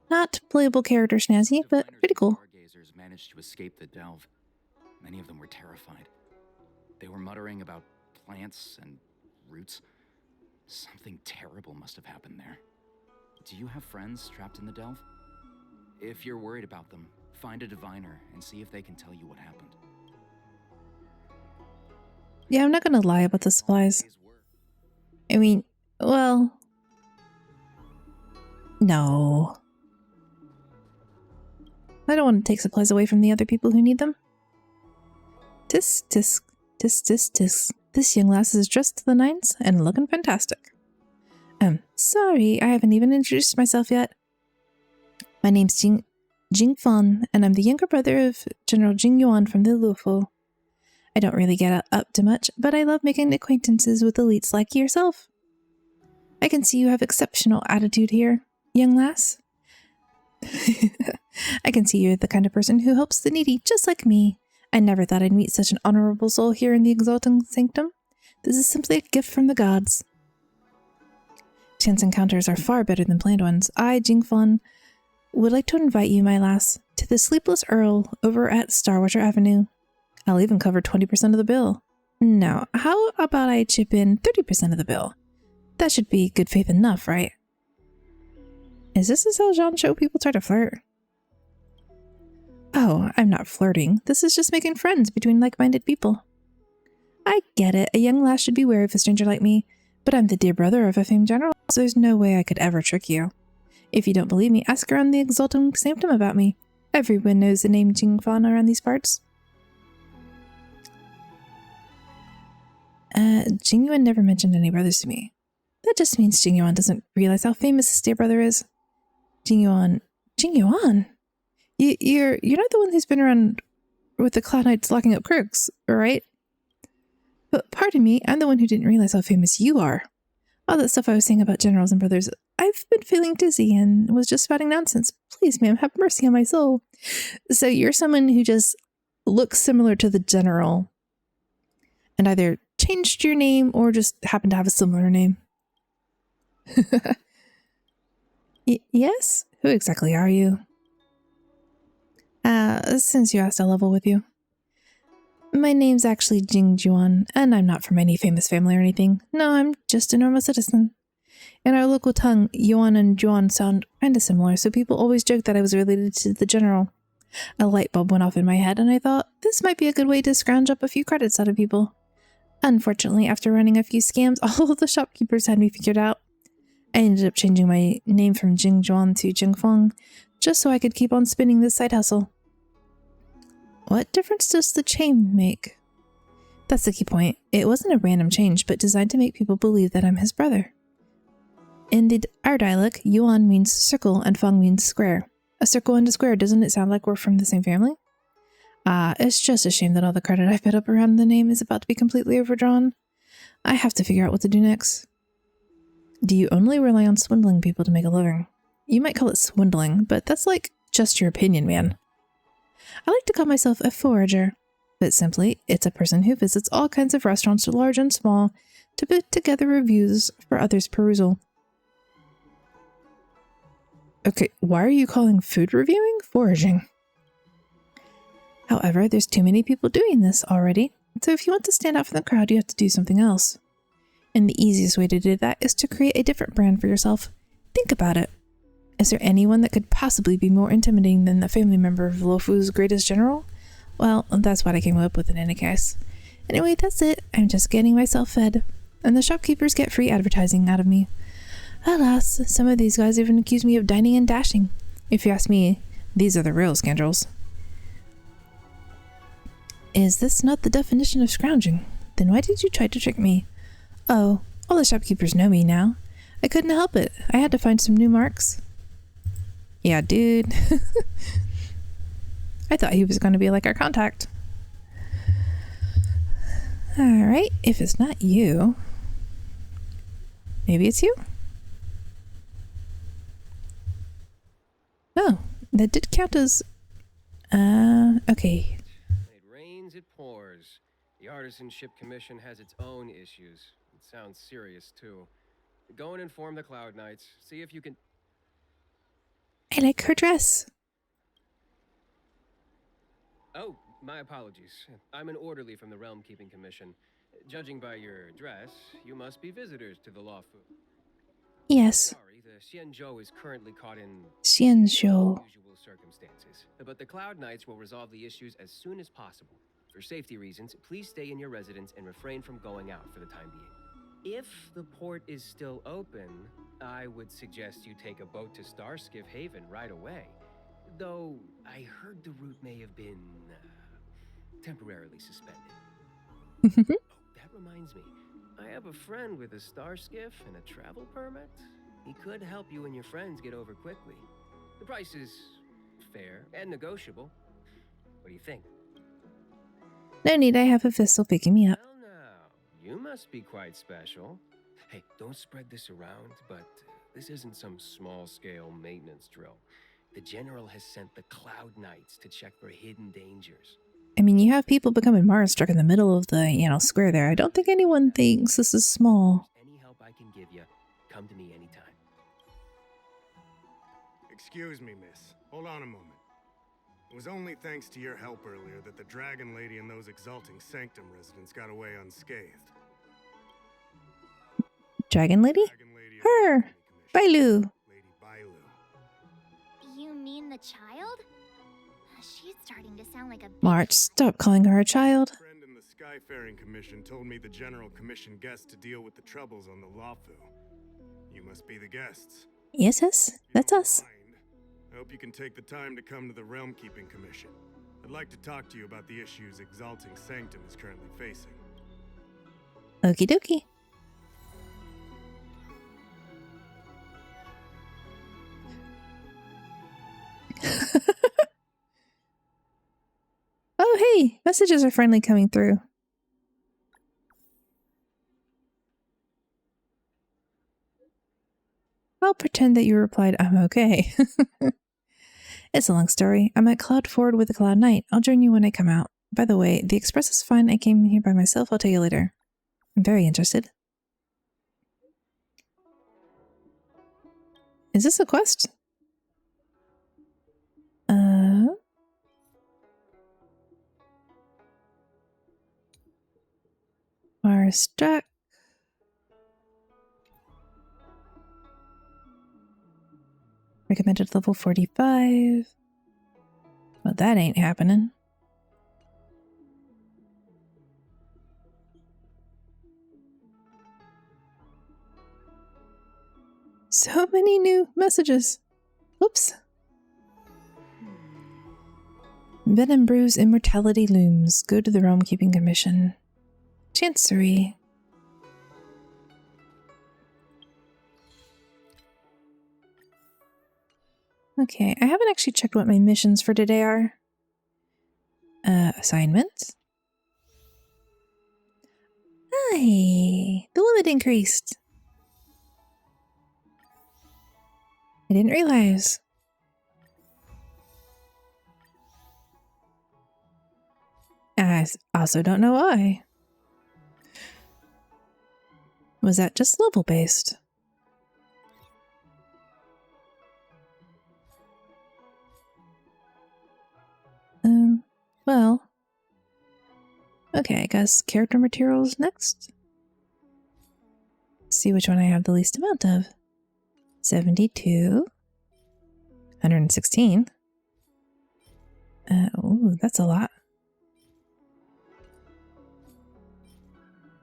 Not playable character snazzy, but pretty cool. Stargazers managed to escape the delve. Many of them were terrified. They were muttering about plants and roots. Something terrible must have happened there. Do you have friends trapped in the delve? If you're worried about them, find a diviner and see if they can tell you what happened. Yeah, I'm not gonna lie about the supplies. I mean, well... No. I don't want to take supplies away from the other people who need them. Tisk, tisk, tisk, tisk, tisk. This young lass is dressed to the nines and looking fantastic. Sorry, I haven't even introduced myself yet. My name's Jing Fan, and I'm the younger brother of General Jing Yuan from the Lufu. I don't really get up to much, but I love making acquaintances with elites like yourself. I can see you have exceptional attitude here, young lass. I can see you're the kind of person who helps the needy, just like me. I never thought I'd meet such an honorable soul here in the Exalting Sanctum. This is simply a gift from the gods. Chance encounters are far better than planned ones. I, Jingfan, would like to invite you, my lass, to the Sleepless Earl over at Starwatcher Avenue. I'll even cover 20% of the bill. Now, how about I chip in 30% of the bill? That should be good faith enough, right? Is this how Jean show people try to flirt? Oh, I'm not flirting. This is just making friends between like-minded people. I get it. A young lass should be wary of a stranger like me, but I'm the dear brother of a famed general, so there's no way I could ever trick you. If you don't believe me, ask around the Exalting Sanctum about me. Everyone knows the name Jingfan around these parts. Jingyuan never mentioned any brothers to me. That just means Jingyuan doesn't realize how famous his dear brother is. Jingyuan? You're not the one who's been around with the Cloud Knights locking up crooks, right? But pardon me, I'm the one who didn't realize how famous you are. All that stuff I was saying about generals and brothers, I've been feeling dizzy and was just spouting nonsense. Please, ma'am, have mercy on my soul. So you're someone who just looks similar to the general and either changed your name or just happened to have a similar name. Yes? Who exactly are you? Since you asked, I'll level with you. My name's actually Jing Juan, and I'm not from any famous family or anything. No, I'm just a normal citizen. In our local tongue, Yuan and Juan sound kinda similar, so people always joke that I was related to the general. A light bulb went off in my head, and I thought this might be a good way to scrounge up a few credits out of people. Unfortunately, after running a few scams, all of the shopkeepers had me figured out. I ended up changing my name from Jing Juan to Jing Feng, just so I could keep on spinning this side hustle. What difference does the chain make? That's the key point. It wasn't a random change, but designed to make people believe that I'm his brother. In our dialect, Yuan means circle and Feng means square. A circle and a square, doesn't it sound like we're from the same family? It's just a shame that all the credit I've put up around the name is about to be completely overdrawn. I have to figure out what to do next. Do you only rely on swindling people to make a living? You might call it swindling, but that's like just your opinion, man. I like to call myself a forager, but simply, it's a person who visits all kinds of restaurants, large and small, to put together reviews for others' perusal. Okay, why are you calling food reviewing foraging? However, there's too many people doing this already, so if you want to stand out from the crowd, you have to do something else. And the easiest way to do that is to create a different brand for yourself. Think about it. Is there anyone that could possibly be more intimidating than the family member of Luofu's greatest general? Well, that's what I came up with in any case. Anyway, that's it. I'm just getting myself fed. And the shopkeepers get free advertising out of me. Alas, some of these guys even accuse me of dining and dashing. If you ask me, these are the real scoundrels. Is this not the definition of scrounging? Then why did you try to trick me? Oh, all the shopkeepers know me now. I couldn't help it. I had to find some new marks. Yeah, dude. I thought he was going to be like our contact. Alright, if it's not you, maybe it's you? Oh, that did count as... okay. It rains, it pours. The Artisanship Commission has its own issues. It sounds serious, too. Go and inform the Cloud Knights. See if you can... I like her dress. Oh, my apologies. I'm an orderly from the Realm Keeping Commission. Judging by your dress, you must be visitors to the Luofu. Yes. Sorry, the Xianzhou is currently caught in Xianzhou. unusual circumstances. But the Cloud Knights will resolve the issues as soon as possible. For safety reasons, please stay in your residence and refrain from going out for the time being. If the port is still open, I would suggest you take a boat to Starskiff Haven right away. Though, I heard the route may have been temporarily suspended. Oh, that reminds me. I have a friend with a Starskiff and a travel permit. He could help you and your friends get over quickly. The price is fair and negotiable. What do you think? No need, I have a Fistel picking me up. Well, now, you must be quite special. Hey, don't spread this around, but this isn't some small-scale maintenance drill. The General has sent the Cloud Knights to check for hidden dangers. I mean, you have people becoming Mars-struck in the middle of the, square there. I don't think anyone thinks this is small. Any help I can give you, come to me anytime. Excuse me, miss. Hold on a moment. It was only thanks to your help earlier that the Dragon Lady and those Exalting Sanctum residents got away unscathed. Dragon Lady? Her! Bailu! Lady Bailu. You mean the child? She's starting to sound like a March, stop calling her a child. A friend in the Skyfaring Commission told me the General commissioned guests to deal with the troubles on the Luofu. You must be the guests. Yes, that's us. I hope you can take the time to come to the Realm Keeping Commission. I'd like to talk to you about the issues Exalting Sanctum is currently facing. Okie dokie. Oh, hey, messages are finally coming through. pretend that you replied, I'm okay. It's a long story. I'm at Cloud Ford with the Cloud Knight. I'll join you when I come out. By the way, the express is fine. I came here by myself. I'll tell you later. I'm very interested. Is this a quest? Mars Struck. Recommended level 45. Well, that ain't happening. So many new messages. Whoops. Venom brews, immortality looms. Go to the Realm Keeping Commission. Chancery. Okay, I haven't actually checked what my missions for today are. Assignments. Hi, the limit increased. I didn't realize. I also don't know why. Was that just level based? Well. Okay, I guess character materials next. Let's see which one I have the least amount of. 72. 116. Ooh, that's a lot.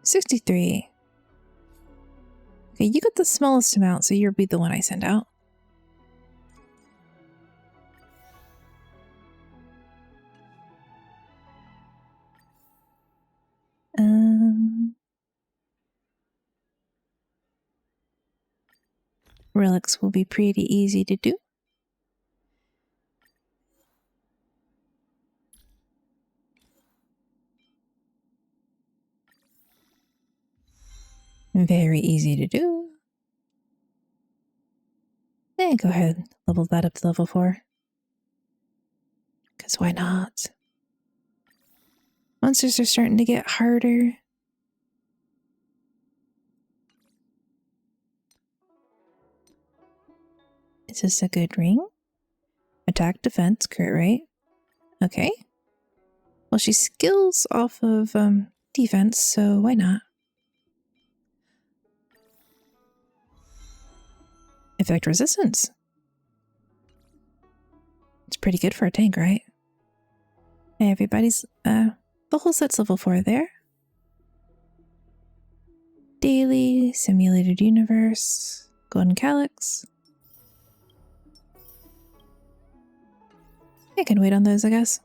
63. Okay, you got the smallest amount, so you'll be the one I send out. Relics will be pretty easy to do. Very easy to do. Yeah, go ahead. Level that up to level 4. Because why not? Monsters are starting to get harder. Is this a good ring? Attack, defense, crit rate. Okay. Well, she skills off of defense, so why not? Effect resistance. It's pretty good for a tank, right? Hey, everybody's, the whole set's level 4 there. Daily, simulated universe, golden calyx. I can wait on those, I guess.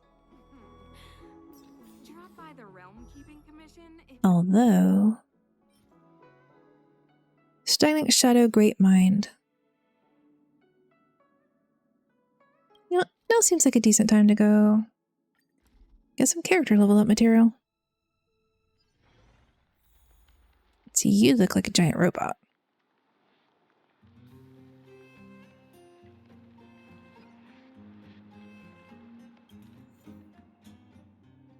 Drop by the Realm Keeping Commission Although... Stagnant Shadow, Great Mind. You know, now seems like a decent time to go get some character level up material. Let's see, you look like a giant robot.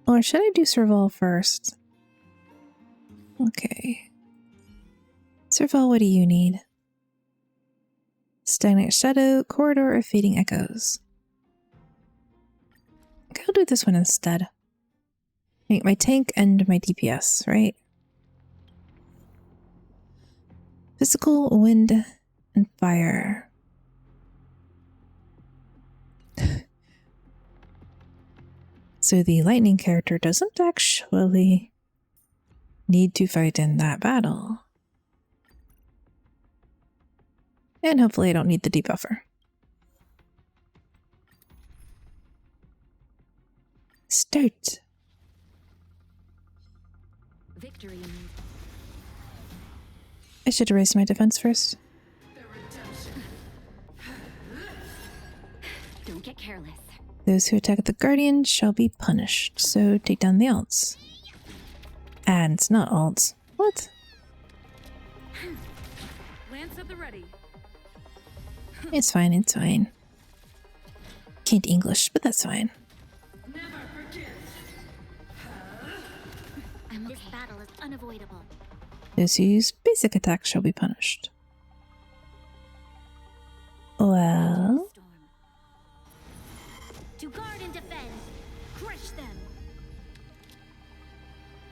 Or should I do Serval first? Okay. Serval, what do you need? Stagnant Shadow, Corridor of Fading Echoes. Okay, I'll do this one instead. Make my tank and my DPS, right? Physical, wind, and fire. So the lightning character doesn't actually need to fight in that battle. And hopefully I don't need the debuffer. Start. Victory. I should erase my defense first. Don't get careless. Those who attack the Guardian shall be punished, so take down the alts. Ads, not alts. What? Lance at the ready. It's fine, it's fine. Can't English, but that's fine. This battle is unavoidable. Those who use basic attacks shall be punished. Well... To guard and defend, crush them.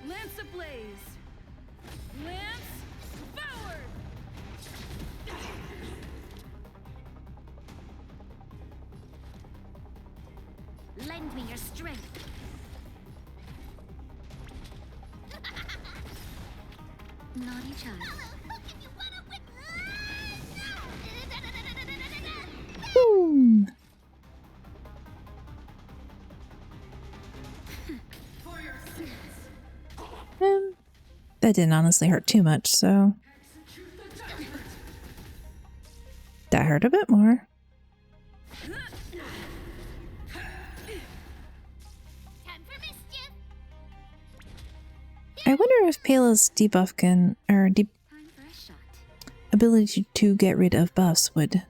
Lance ablaze. Lance forward. Lend me your strength. Naughty child. Boom! That didn't honestly hurt too much, so... That hurt a bit more. I wonder if Pela's debuff can, or ability to get rid of buffs would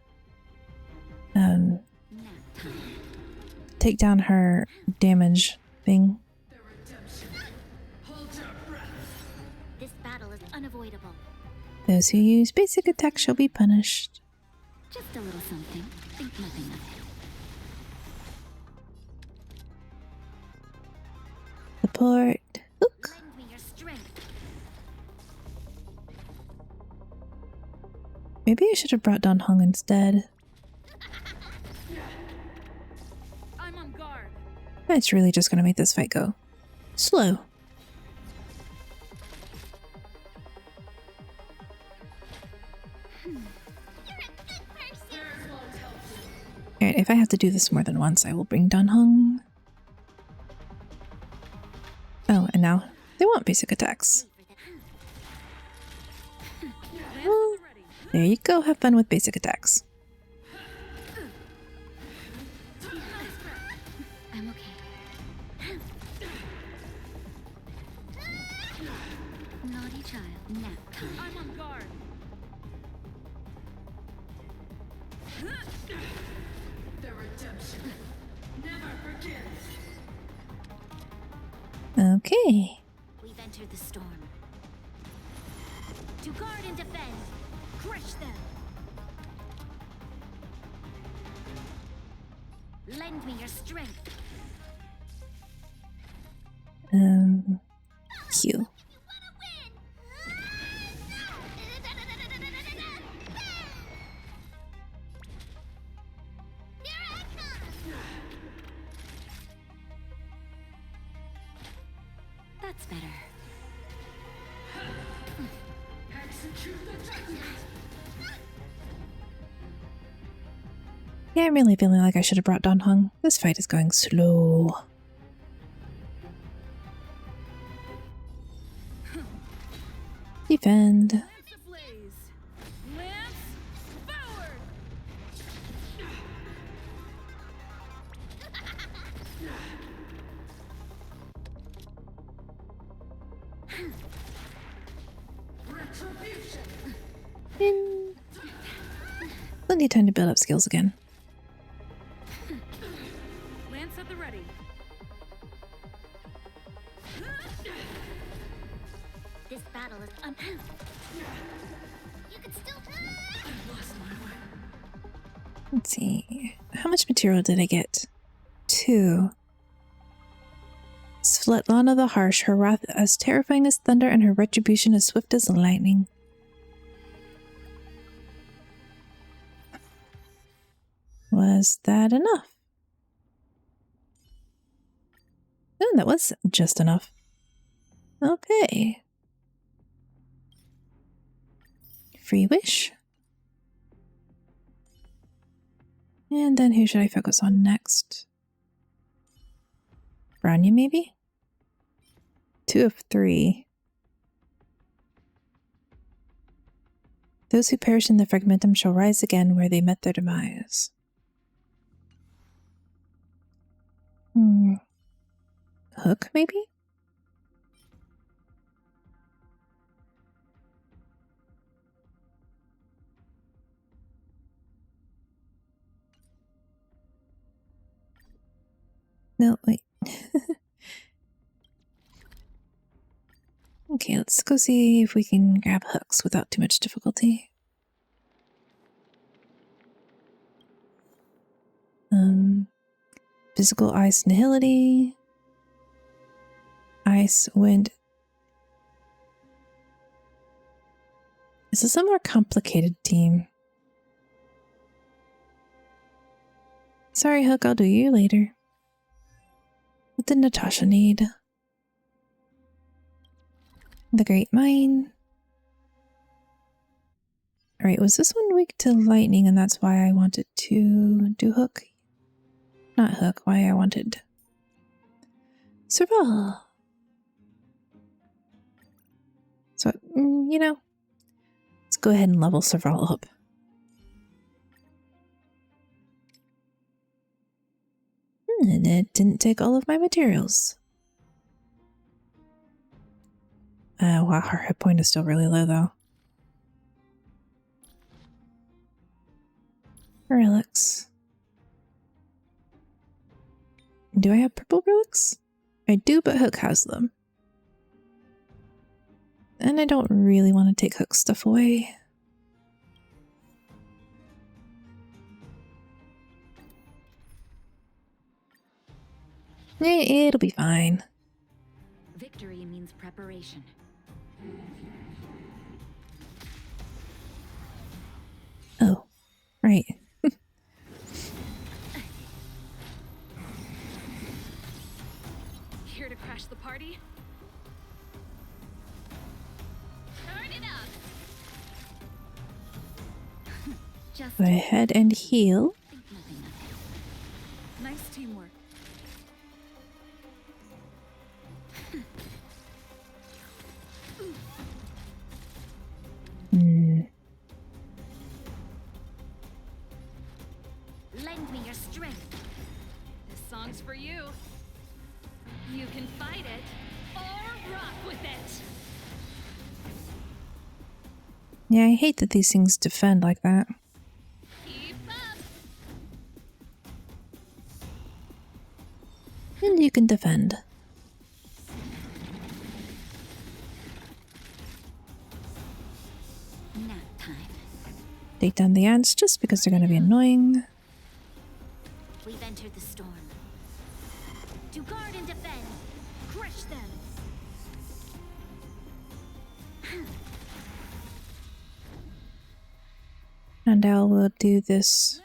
take down her damage thing. This battle is unavoidable. Those who use basic attacks shall be punished. Just a little something. Think nothing of it. Support. Look. Lend me your strength. Maybe I should have brought down Hung instead. I'm on guard. It's really just gonna make this fight go slow. Alright, if I have to do this more than once, I will bring down Hung. Oh, and now they want basic attacks. Well, there you go, have fun with basic attacks. I'm okay. Naughty child, nap time. I'm on guard. The redemption never begins. Okay. We've entered the storm. To guard and defend, crush them. Lend me your strength. Q. That's better. Yeah, I'm really feeling like I should have brought down Hung. This fight is going slow. Defend. Lance ablaze. Lance forward. Retribution. Plenty of time to build up skills again. Lance at the ready. This battle is You can still. I've lost my way. Let's see. How much material did I get? 2. Svetlana the Harsh, her wrath as terrifying as thunder and her retribution as swift as lightning. Was that enough? Oh, that was just enough. Okay. Free wish. And then who should I focus on next? Branya, maybe? 2 of 3. Those who perish in the fragmentum shall rise again where they met their demise. Hook, maybe? No, wait. Okay, let's go see if we can grab hooks without too much difficulty. Physical ice nihility. Ice, wind. This is a more complicated team. Sorry, Hook, I'll do you later. What did Natasha need? The Great Mine. Alright, was this one weak to lightning and that's why I wanted to do Hook? Not Hook, why I wanted Serval. So, you know, let's go ahead and level Serval up. And it didn't take all of my materials. Wow, her hit point is still really low though. Relics. Do I have purple relics? I do, but Hook has them. And I don't really want to take Hook's stuff away. It'll be fine. Victory means preparation. Oh, right. Here to crash the party? Turn it up. Just Go ahead and heal. think nothing of it. Nice teamwork. Lend me your strength. This song's for you. You can fight it or rock with it. Yeah, I hate that these things defend like that. Keep up. And you can defend. Nap time. Take down the ants just because they're going to be annoying. We've entered the storm. To guard and defend. Crush them. And I will do this.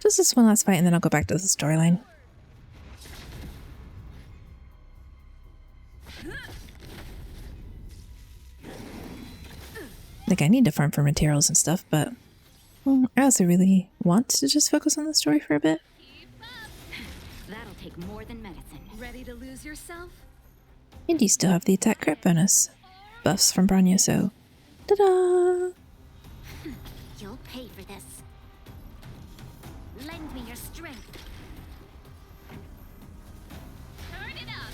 Just this one last fight and then I'll go back to the storyline. Like, I need to farm for materials and stuff, but I also really want to just focus on the story for a bit. That'll take more than medicine. Ready to lose yourself? And you still have the attack crit bonus. Buffs from Branya, so ta-da! You'll pay for this. Lend me your strength. Turn it up.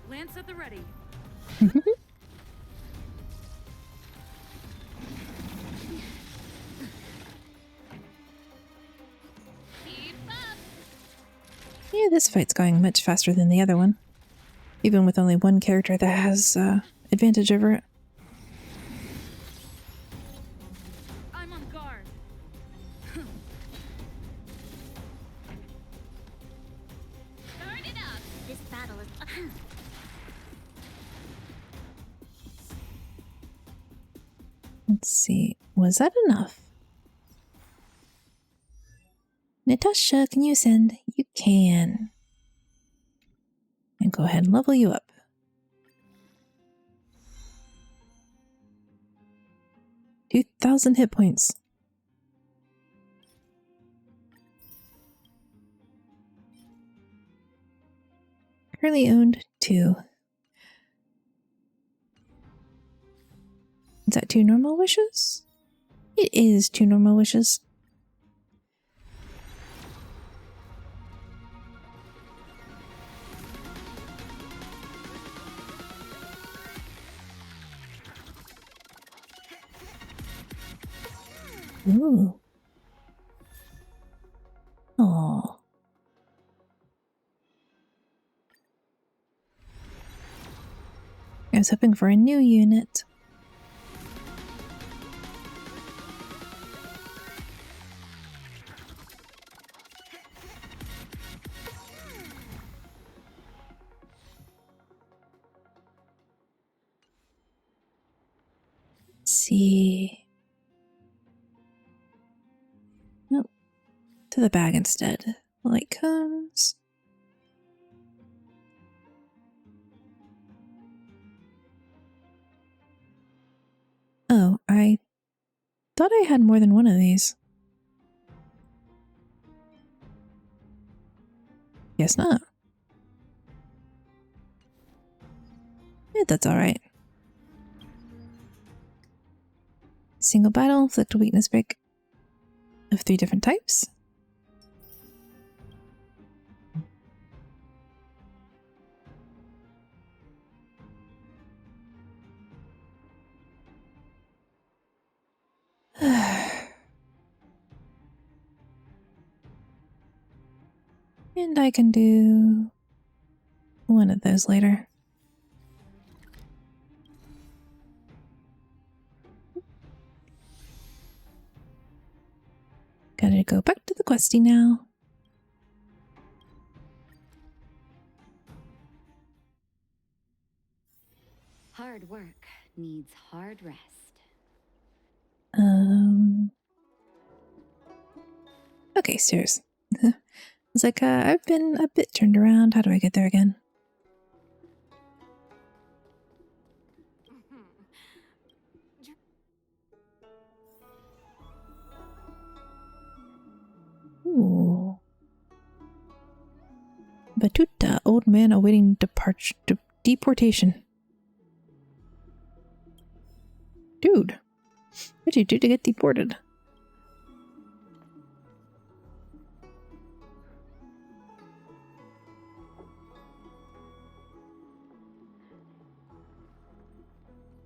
Lance at the ready. Keep up. Yeah, this fight's going much faster than the other one. Even with only one character that has advantage over it. I'm on guard. Turn it up. This battle is... Let's see. Was that enough? Natasha, can you ascend? You can. And go ahead and level you up. $2,000 hit points. Currently owned 2. Is that 2 normal wishes? It is 2 normal wishes. Ooh. Aww. was hoping for a new unit. Let's see. Nope. To the bag instead. Light cones. Oh, I thought I had more than one of these. Guess not. Yeah, that's alright. Single battle, inflict a weakness break of 3 different types. And I can do one of those later. Gotta go back to the questy now. Hard work needs hard rest. Okay, serious. It's like, I've been a bit turned around. How do I get there again? Ooh. Batuta, old man awaiting deportation. Dude, what'd you do to get deported?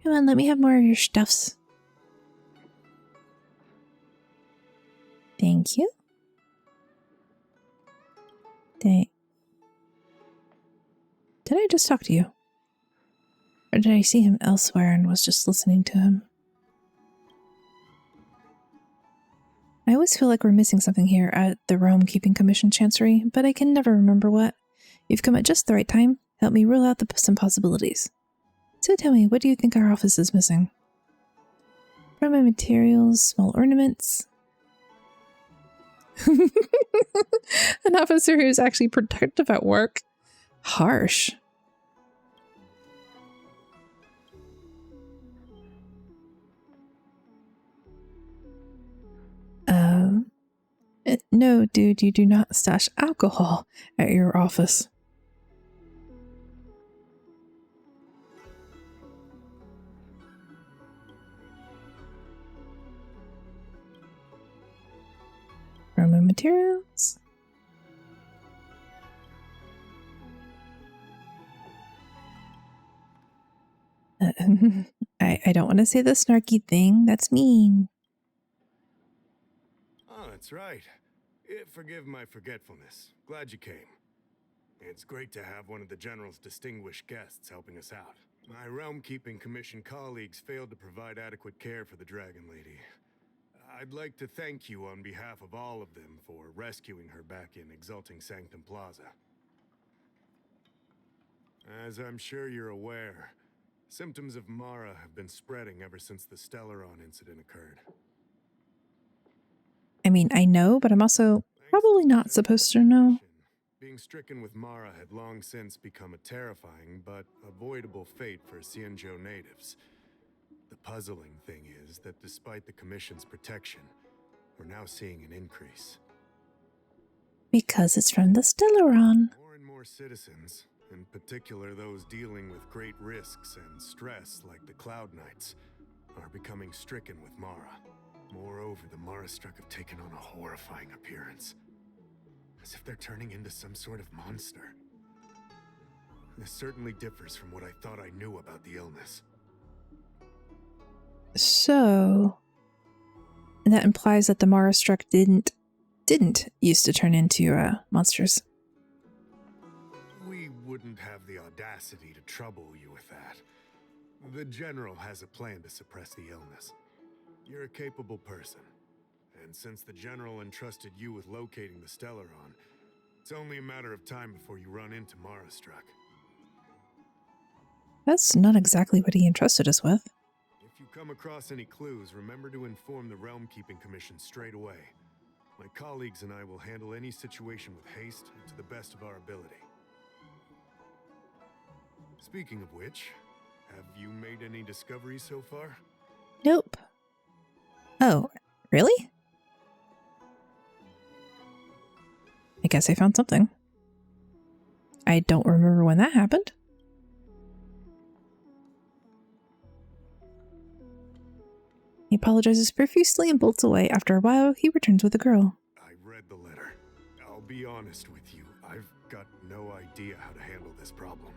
Come on, let me have more of your stuffs. Thank you. Did I just talk to you? Or did I see him elsewhere and was just listening to him? I always feel like we're missing something here at the Realm Keeping Commission Chancery, but I can never remember what. You've come at just the right time. Help me rule out some possibilities. So tell me, what do you think our office is missing? Primary materials, small ornaments. An officer who's actually productive at work. Harsh. No, dude, you do not stash alcohol at your office. Roman materials. I don't want to say the snarky thing. That's mean. Oh, that's right. Forgive my forgetfulness. Glad you came. It's great to have one of the General's distinguished guests helping us out. My Realm Keeping Commission colleagues failed to provide adequate care for the Dragon Lady. I'd like to thank you on behalf of all of them for rescuing her back in Exalting Sanctum Plaza. As I'm sure you're aware, symptoms of Mara have been spreading ever since the Stellaron incident occurred. I mean, I know, but I'm also probably not supposed to know. Being stricken with Mara had long since become a terrifying but avoidable fate for Xianzhou natives. The puzzling thing is that despite the Commission's protection, we're now seeing an increase. Because it's from the Stellaron. More and more citizens, in particular those dealing with great risks and stress like the Cloud Knights, are becoming stricken with Mara. Moreover, the Mara-struck have taken on a horrifying appearance. As if they're turning into some sort of monster. This certainly differs from what I thought I knew about the illness. So that implies that the Mara-struck didn't used to turn into monsters. We wouldn't have the audacity to trouble you with that. The General has a plan to suppress the illness. You're a capable person. And since the General entrusted you with locating the Stellaron, it's only a matter of time before you run into Marastruck. That's not exactly what he entrusted us with. If you come across any clues, remember to inform the Realm Keeping Commission straight away. My colleagues and I will handle any situation with haste and to the best of our ability. Speaking of which, have you made any discoveries so far? Nope. Oh, really? I guess I found something. I don't remember when that happened. He apologizes profusely and bolts away. After a while, he returns with a girl. I read the letter. I'll be honest with you, I've got no idea how to handle this problem.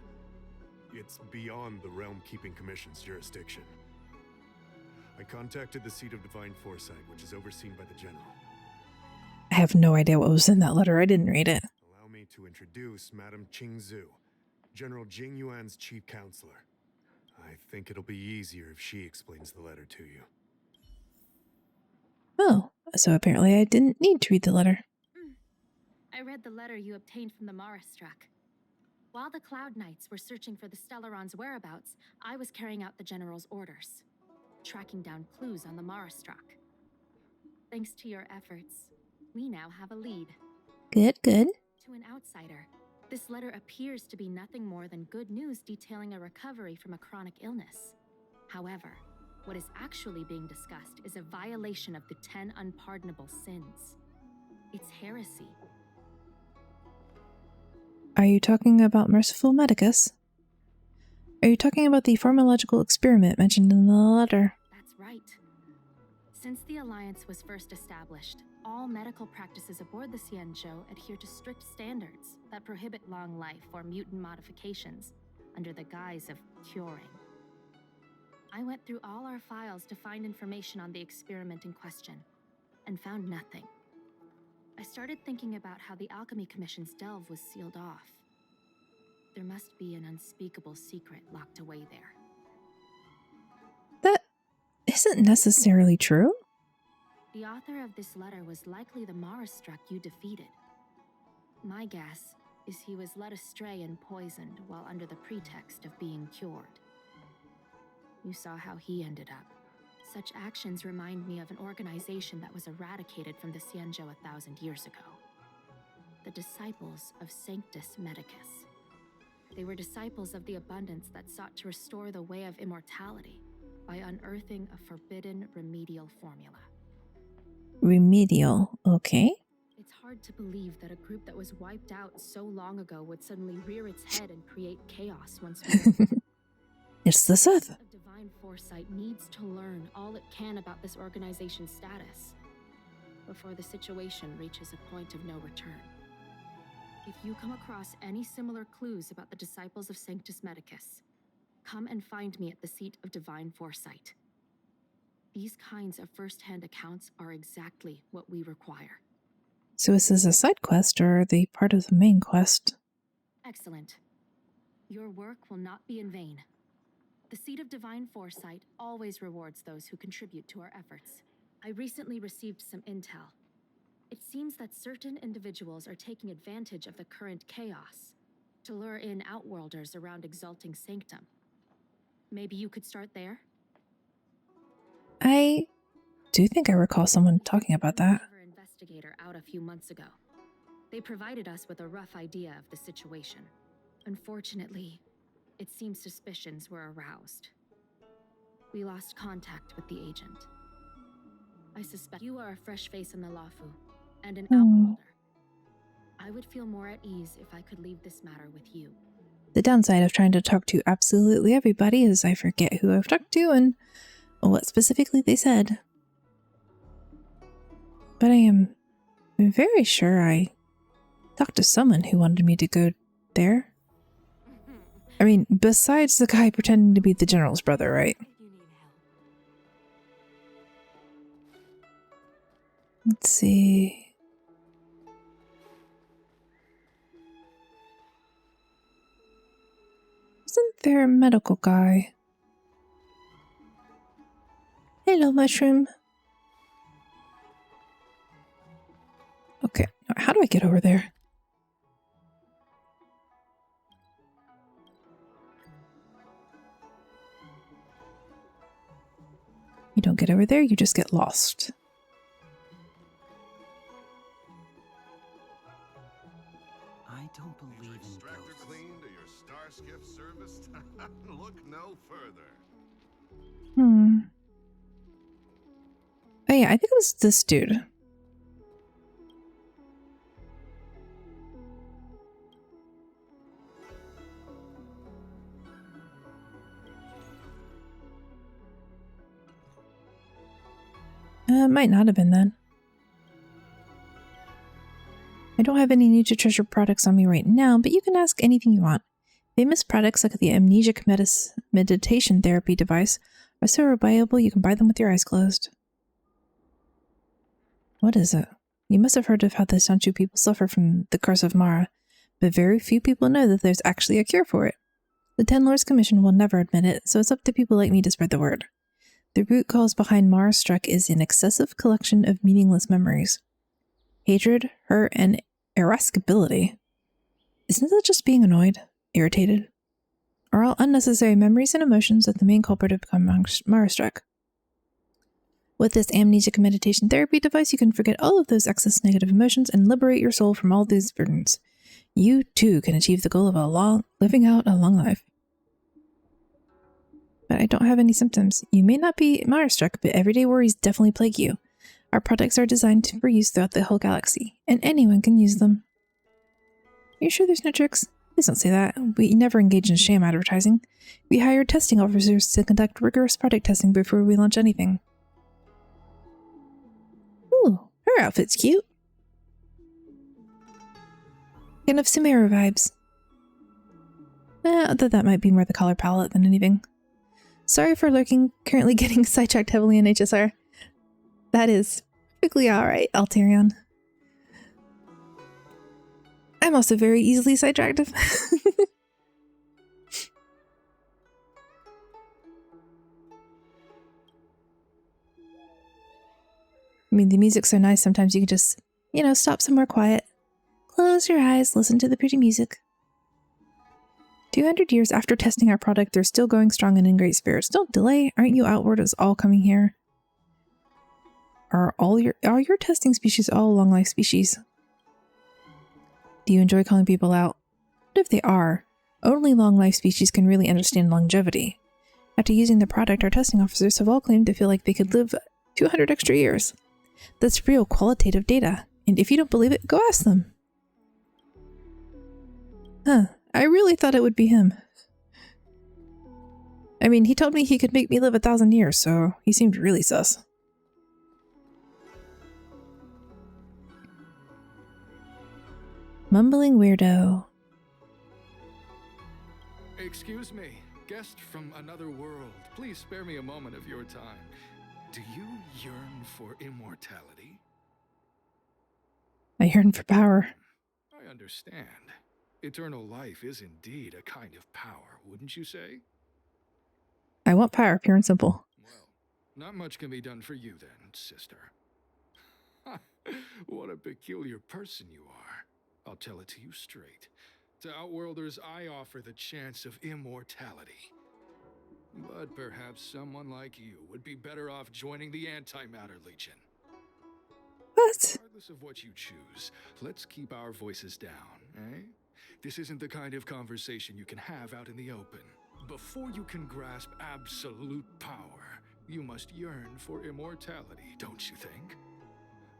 It's beyond the Realm Keeping Commission's jurisdiction. I contacted the seat of Divine Foresight, which is overseen by the General. I have no idea what was in that letter. I didn't read it. Allow me to introduce Madame Qingzhu, General Jing Yuan's chief counselor. I think it'll be easier if she explains the letter to you. Oh, so apparently I didn't need to read the letter. I read the letter you obtained from the Marastruck. While the Cloud Knights were searching for the Stellaron's whereabouts, I was carrying out the General's orders, tracking down clues on the Marastruck. Thanks to your efforts, we now have a lead. Good, good. To an outsider, this letter appears to be nothing more than good news detailing a recovery from a chronic illness. However, what is actually being discussed is a violation of the 10 unpardonable sins. It's heresy. Are you talking about Merciful Medicus? Are you talking about the pharmacological experiment mentioned in the letter? That's right. Since the Alliance was first established, all medical practices aboard the Xianzhou adhere to strict standards that prohibit long life or mutant modifications under the guise of curing. I went through all our files to find information on the experiment in question, and found nothing. I started thinking about how the Alchemy Commission's delve was sealed off. There must be an unspeakable secret locked away there. That isn't necessarily true. The author of this letter was likely the Marastruck you defeated. My guess is he was led astray and poisoned while under the pretext of being cured. You saw how he ended up. Such actions remind me of an organization that was eradicated from the Xianzhou 1,000 years ago. The Disciples of Sanctus Medicus. They were disciples of the abundance that sought to restore the way of immortality by unearthing a forbidden remedial formula. Remedial, okay. It's hard to believe that a group that was wiped out so long ago would suddenly rear its head and create chaos once more. It's the Sith. Divine Foresight needs to learn all it can about this organization's status before the situation reaches a point of no return. If you come across any similar clues about the Disciples of Sanctus Medicus, come and find me at the seat of Divine Foresight. These kinds of first-hand accounts are exactly what we require. So is this a side quest or are they part of the main quest? Excellent. Your work will not be in vain. The seat of Divine Foresight always rewards those who contribute to our efforts. I recently received some intel. It seems that certain individuals are taking advantage of the current chaos to lure in outworlders around Exalting Sanctum. Maybe you could start there? I do think I recall someone talking about that. Investigator out a few months ago. They provided us with a rough idea of the situation. Unfortunately, it seems suspicions were aroused. We lost contact with the agent. I suspect you are a fresh face in the Lafu, and an outworlder. I would feel more at ease if I could leave this matter with you. The downside of trying to talk to absolutely everybody is I forget who I've talked to and what specifically they said. But I am very sure I talked to someone who wanted me to go there. I mean, besides the guy pretending to be the general's brother, right? Let's see. Isn't there a medical guy? Hello, mushroom. Okay, how do I get over there? You don't get over there, you just get lost. I don't believe in ghosts. Clean to your star skiff service? Look no further. Oh yeah, I think it was this dude. Might not have been then. I don't have any Ninja Treasure products on me right now, but you can ask anything you want. Famous products like the amnesic meditation therapy device are so reliable you can buy them with your eyes closed. What is it? You must have heard of how the Sanchu people suffer from the curse of Mara, but very few people know that there's actually a cure for it. The Ten Lords Commission will never admit it, so it's up to people like me to spread the word. The root cause behind Mara Struck is an excessive collection of meaningless memories. Hatred, hurt, and irascibility. Isn't that just being annoyed? Irritated? Are all unnecessary memories and emotions that the main culprit have become Mara Struck? With this amnesic meditation therapy device, you can forget all of those excess negative emotions and liberate your soul from all these burdens. You, too, can achieve the goal of living out a long life. But I don't have any symptoms. You may not be Mara-struck, but everyday worries definitely plague you. Our products are designed for use throughout the whole galaxy, and anyone can use them. Are you sure there's no tricks? Please don't say that. We never engage in sham advertising. We hire testing officers to conduct rigorous product testing before we launch anything. Ooh, her outfit's cute. Kind of Sumeru vibes. Although that might be more the color palette than anything. Sorry for lurking, currently getting sidetracked heavily in HSR. That is perfectly alright, Alterion. I'm also very easily sidetracked. I mean, the music's so nice, sometimes you can just, stop somewhere quiet. Close your eyes, listen to the pretty music. 200 years after testing our product, they're still going strong and in great spirits. Don't delay. Aren't you outwarders all coming here? Are your testing species all long life species? Do you enjoy calling people out? What if they are? Only long life species can really understand longevity. After using the product, our testing officers have all claimed to feel like they could live 200 extra years. That's real qualitative data. And if you don't believe it, go ask them. Huh. I really thought it would be him. I mean, he told me he could make me live 1,000 years, so he seemed really sus. Mumbling weirdo. Excuse me, guest from another world. Please spare me a moment of your time. Do you yearn for immortality? I yearn for power. I understand. Eternal life is indeed a kind of power, wouldn't you say? I want power, pure and simple. Well, not much can be done for you then, sister. What a peculiar person you are. I'll tell it to you straight. To Outworlders, I offer the chance of immortality. But perhaps someone like you would be better off joining the Antimatter Legion. What? Regardless of what you choose, let's keep our voices down, eh? This isn't the kind of conversation you can have out in the open. Before you can grasp absolute power, you must yearn for immortality, don't you think?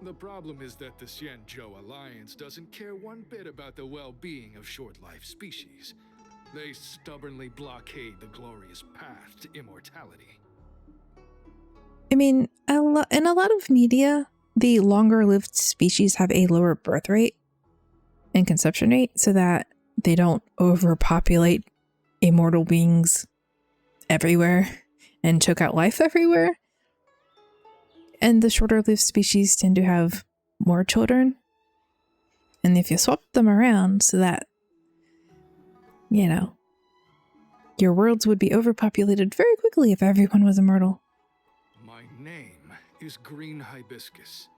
The problem is that the Xianzhou Alliance doesn't care one bit about the well-being of short-life species. They stubbornly blockade the glorious path to immortality. I mean, in a lot of media, the longer-lived species have a lower birth rate and conception rate so that they don't overpopulate immortal beings everywhere and choke out life everywhere. And the shorter-lived species tend to have more children. And if you swap them around so that, your worlds would be overpopulated very quickly if everyone was immortal. My name is green hibiscus.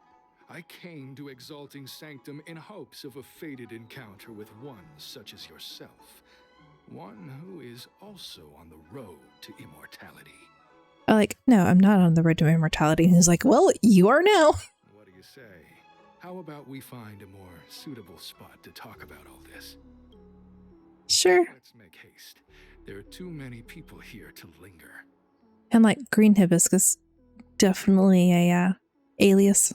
I came to Exalting Sanctum in hopes of a fated encounter with one such as yourself. One who is also on the road to immortality. I'm like, no, I'm not on the road to immortality. And he's like, well, you are now. What do you say? How about we find a more suitable spot to talk about all this? Sure. Let's make haste. There are too many people here to linger. And like green hibiscus, definitely a alias.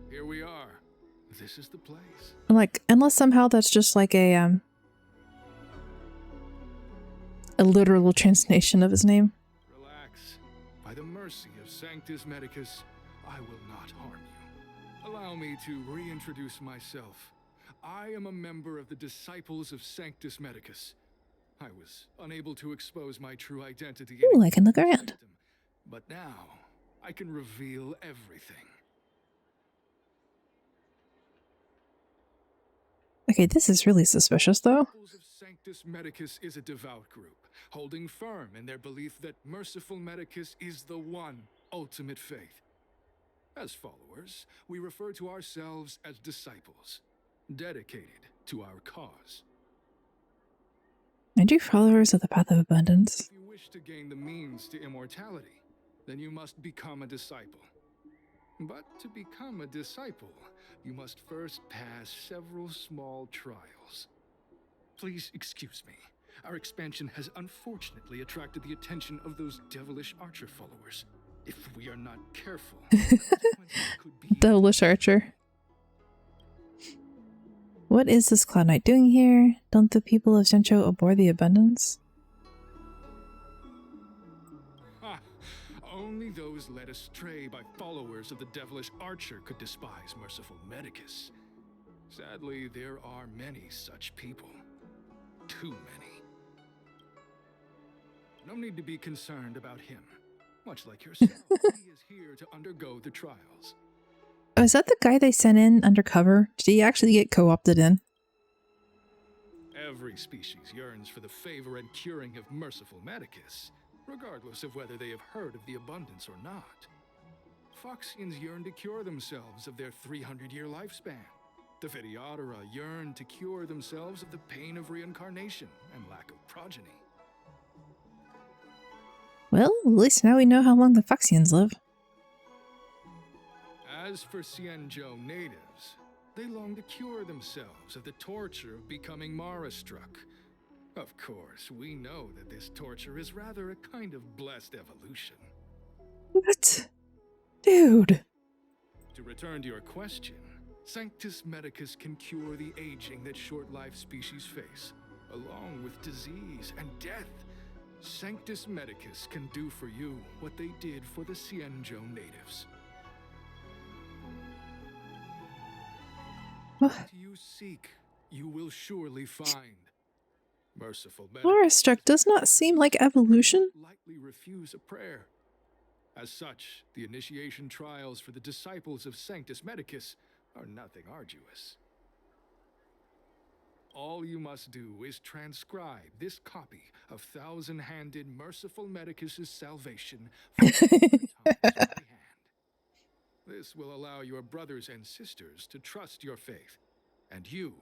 Here we are. This is the place. I'm like, unless somehow that's just like a literal translation of his name. Relax. By the mercy of Sanctus Medicus, I will not harm you. Allow me to reintroduce myself. I am a member of the Disciples of Sanctus Medicus. I was unable to expose my true identity. Ooh, I can look around. But now, I can reveal everything. Okay, this is really suspicious, though. Disciples of Sanctus Medicus is a devout group, holding firm in their belief that merciful Medicus is the one ultimate faith. As followers, we refer to ourselves as disciples, dedicated to our cause. Aren't you followers of the Path of Abundance? If you wish to gain the means to immortality, then you must become a disciple. But to become a disciple, you must first pass several small trials. Please excuse me. Our expansion has unfortunately attracted the attention of those devilish archer followers. If we are not careful, could be Devilish Archer. What is this Cloud Knight doing here? Don't the people of Sencho abhor the abundance? Ha! Only those led astray by followers of the devilish archer could despise merciful Medicus. Sadly, there are many such people. Too many. No need to be concerned about him. Much like yourself, he is here to undergo the trials. Oh, is that the guy they sent in undercover? Did he actually get co-opted in? Every species yearns for the favor and curing of merciful Medicus, regardless of whether they have heard of the abundance or not. Foxians yearn to cure themselves of their 300-year lifespan. The Vitiatera yearn to cure themselves of the pain of reincarnation and lack of progeny. Well, at least now we know how long the Foxians live. As for Xianzhou natives, they long to cure themselves of the torture of becoming Mara-struck. Of course, we know that this torture is rather a kind of blessed evolution. What? Dude. To return to your question, Sanctus Medicus can cure the aging that short-lived species face, along with disease and death. Sanctus Medicus can do for you what they did for the Xianzhou natives. What you seek, you will surely find. Merciful Medicus. Mara-struck does not seem like evolution. Lightly refuse a prayer. As such, the initiation trials for the disciples of Sanctus Medicus are nothing arduous. All you must do is transcribe this copy of thousand-handed Merciful Medicus's salvation from Thomas' right hand. This will allow your brothers and sisters to trust your faith, and you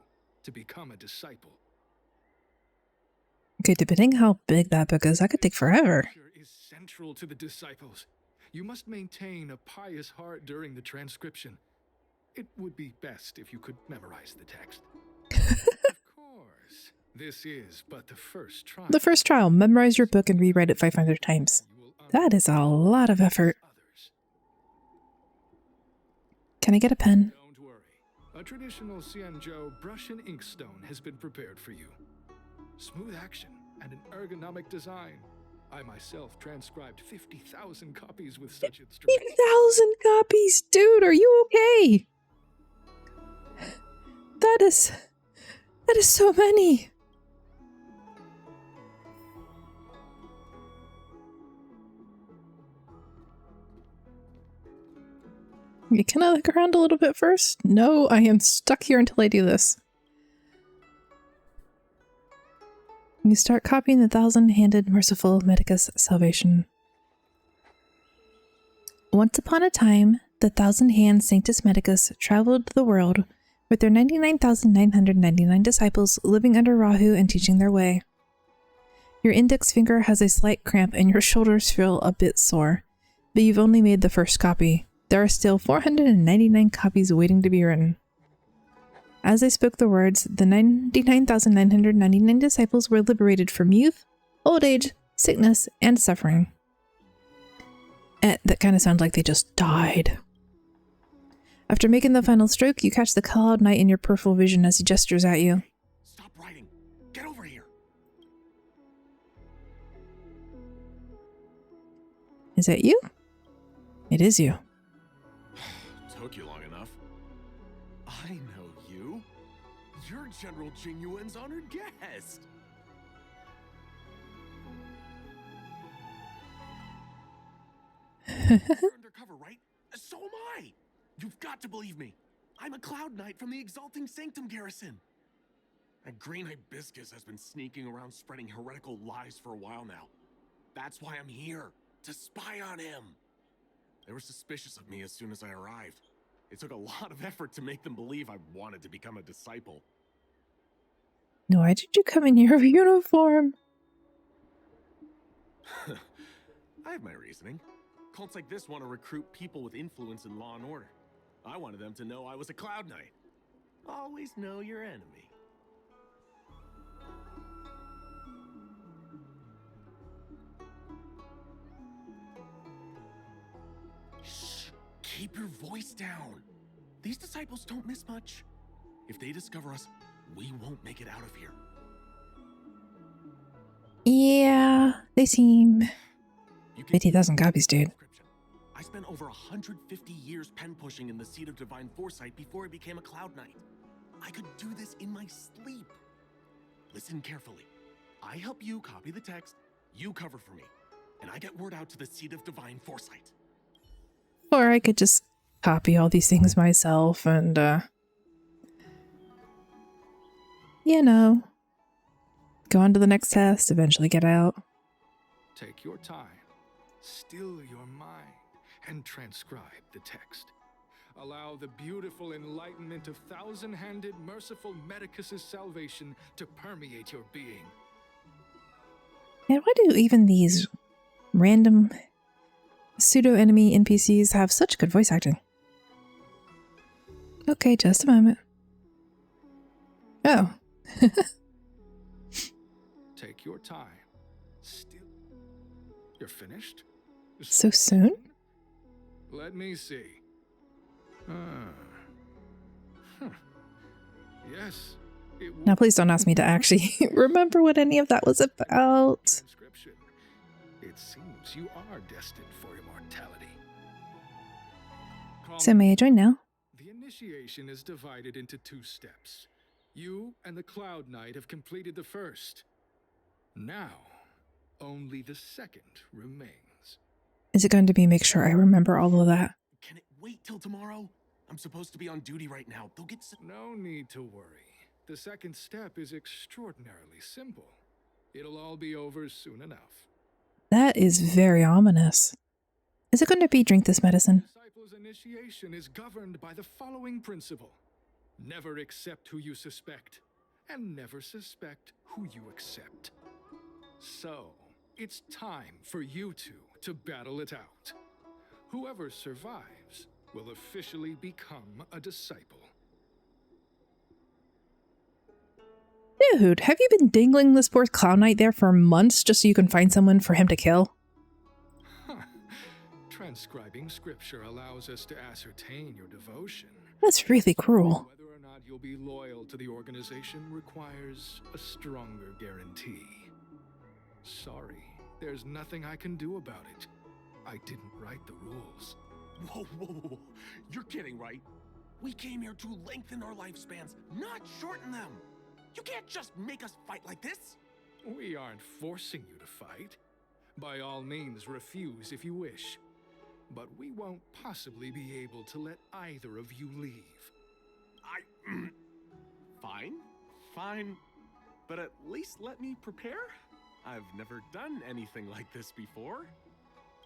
to become a disciple. Okay, depending how big that book is, that could take forever. Is central to the disciples. You must maintain a pious heart during the transcription. It would be best if you could memorize the text. Of course, this is but the first trial. The first trial, memorize your book and rewrite it 500 times. That is a lot of effort. Can I get a pen? Don't worry. A traditional Xianzhou brush and ink stone has been prepared for you. Smooth action and an ergonomic design. I myself transcribed 50,000 copies with such instruments. 50,000 copies? Dude, are you okay? That is so many. Can I look around a little bit first? No, I am stuck here until I do this. You start copying the thousand-handed merciful Medicus salvation. Once upon a time, the thousand-hand Sanctus Medicus traveled the world with their 99,999 disciples living under Rahu and teaching their way. Your index finger has a slight cramp and your shoulders feel a bit sore, but you've only made the first copy. There are still 499 copies waiting to be written. As I spoke the words, the 99,999 disciples were liberated from youth, old age, sickness, and suffering. That kind of sounds like they just died. After making the final stroke, you catch the Cloud Knight in your peripheral vision as he gestures at you. Stop writing! Get over here! Is that you? It is you. Took you long enough. I know you. You're General Jing Yuan's honored guest. You're undercover, right? So am I. You've got to believe me. I'm a Cloud Knight from the Exalting Sanctum Garrison. That green hibiscus has been sneaking around spreading heretical lies for a while now. That's why I'm here, to spy on him. They were suspicious of me as soon as I arrived. It took a lot of effort to make them believe I wanted to become a disciple. Why did you come in your uniform? I have my reasoning. Cults like this want to recruit people with influence in law and order. I wanted them to know I was a Cloud Knight. Always know your enemy. Shh! Keep your voice down. These disciples don't miss much. If they discover us, we won't make it out of here. Yeah, they seem... 50,000 copies, dude. I spent over 150 years pen pushing in the seat of divine foresight before I became a Cloud Knight. I could do this in my sleep. Listen carefully. I help you copy the text, you cover for me, and I get word out to the seat of divine foresight. Or I could just copy all these things myself and, you know, go on to the next test, eventually get out. Take your time, still your mind, and transcribe the text. Allow the beautiful enlightenment of thousand-handed, merciful Medicus's salvation to permeate your being. And why do even these random pseudo-enemy NPCs have such good voice acting? Okay, just a moment. Oh. Take your time. Still. You're finished? So soon? Let me see. Yes. Now please don't ask me to actually remember what any of that was about. It seems you are destined for immortality. So may I join now? The initiation is divided into 2 steps. You and the Cloud Knight have completed the first. Now, only the second remains. Is it going to be make sure I remember all of that? Can it wait till tomorrow? I'm supposed to be on duty right now. They'll get... No need to worry. The second step is extraordinarily simple. It'll all be over soon enough. That is very ominous. Is it going to be drink this medicine? Disciples' initiation is governed by the following principle. Never accept who you suspect, and never suspect who you accept. So, it's time for you two to battle it out. Whoever survives will officially become a disciple. Dude, have you been dangling this poor Cloud Knight there for months just so you can find someone for him to kill? Transcribing scripture allows us to ascertain your devotion. That's really cruel. Whether or not you'll be loyal to the organization requires a stronger guarantee. Sorry, there's nothing I can do about it. I didn't write the rules. Whoa, whoa, whoa. You're kidding, right? We came here to lengthen our lifespans, not shorten them. You can't just make us fight like this. We aren't forcing you to fight. By all means, refuse if you wish. But we won't possibly be able to let either of you leave. Fine. But at least let me prepare. I've never done anything like this before.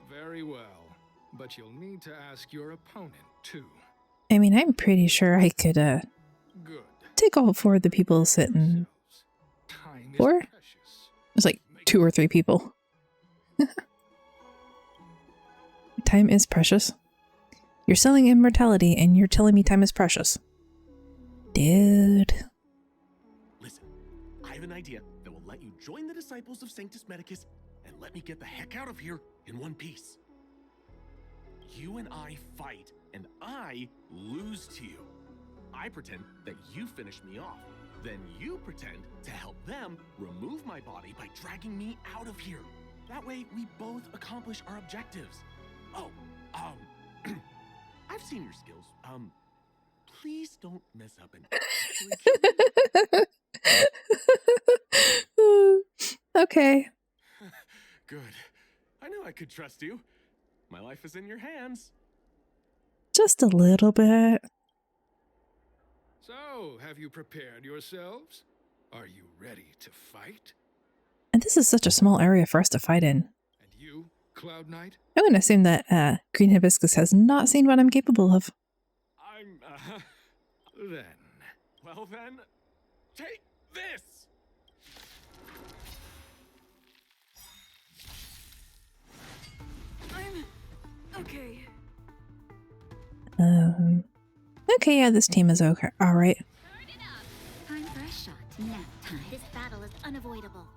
Very well. but you'll need to ask your opponent too. I mean, I'm pretty sure I could Good. take all 4 of the people sitting. 4? It's like 2 or 3 people. Time is precious. You're selling immortality and you're telling me time is precious. Dude. Listen, I have an idea that will let you join the disciples of Sanctus Medicus and let me get the heck out of here in one piece. You and I fight, and I lose to you. I pretend that you finish me off. Then you pretend to help them remove my body by dragging me out of here. That way, we both accomplish our objectives. Oh, I've seen your skills. Please don't mess up and Okay. Good. I knew I could trust you. My life is in your hands. Just a little bit. So, have you prepared yourselves? Are you ready to fight? And this is such a small area for us to fight in. And you, Cloud Knight? I'm going to assume that Green Hibiscus has not seen what I'm capable of. Then. Well then, take this! I'm okay. Okay, yeah, this team is okay. Alright. Time for a shot. Nap time. This battle is unavoidable.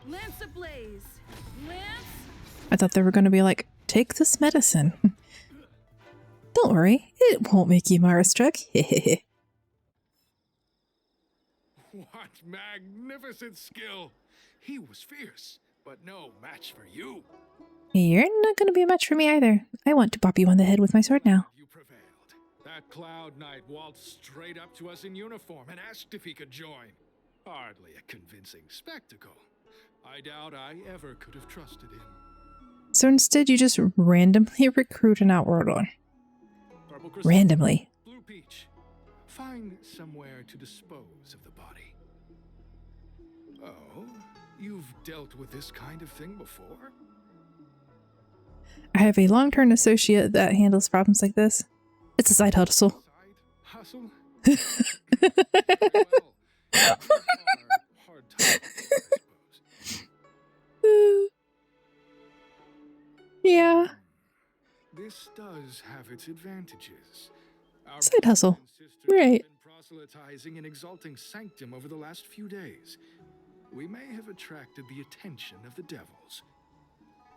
Lance ablaze! Lance! I thought they were going to be like, take this medicine. Don't worry, it won't make you Mara struck. What magnificent skill! He was fierce, but no match for you. You're not going to be a match for me either. I want to pop you on the head with my sword now. You prevailed. That Cloud Knight waltzed straight up to us in uniform and asked if he could join. Hardly a convincing spectacle. I doubt I ever could have trusted him. So instead you just randomly recruit an Outworld on. Randomly. Blue Peach. Find somewhere to dispose of the body. Oh, you've dealt with this kind of thing before? I have a long-term associate that handles problems like this. It's a side hustle. Side hustle? Hard time, I suppose. Yeah. This does have its advantages. Our Side hustle. brothers and sisters Right. have been proselytizing and exalting Sanctum over the last few days. We may have attracted the attention of the devils.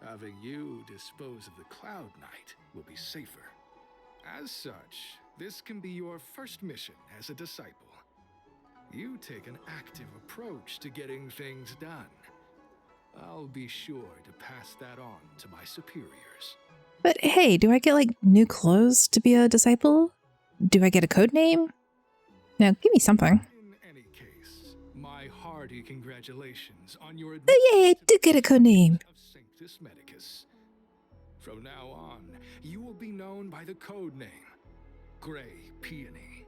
Having you dispose of the Cloud Knight will be safer. As such, this can be your first mission as a disciple. You take an active approach to getting things done. I'll be sure to pass that on to my superiors. But hey, do I get like new clothes to be a disciple? Do I get a code name? Now, give me something. In any case, my hearty congratulations on your Oh yeah, I did get a code name. of Sanctus Medicus. From now on, you will be known by the code name, Grey Peony.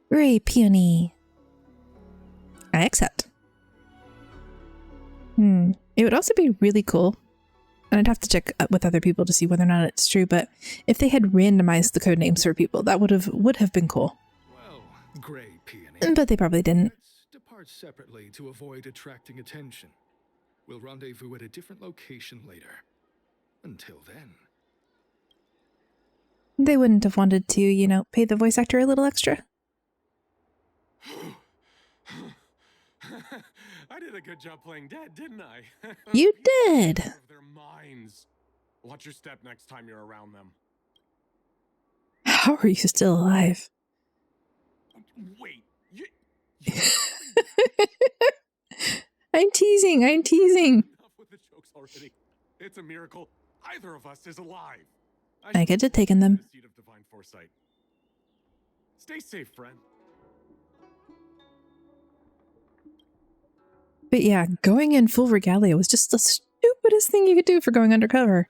Ray Peony. I accept. It would also be really cool, and I'd have to check with other people to see whether or not it's true, but if they had randomized the code names for people, that would have been cool. Well, Grey Peony. But they probably didn't. Let's depart separately to avoid attracting attention. We'll rendezvous at a different location later. Until then. They wouldn't have wanted to, you know, pay the voice actor a little extra. I did a good job playing dead, didn't I? You did. Of their minds. Watch your step next time you're around them. How are you still alive? Wait, I'm teasing. enough with the jokes already. It's a miracle either of us is alive. I get to take in them. The seed of divine foresight. Stay safe, friend. But yeah, going in full regalia was just the stupidest thing you could do for going undercover.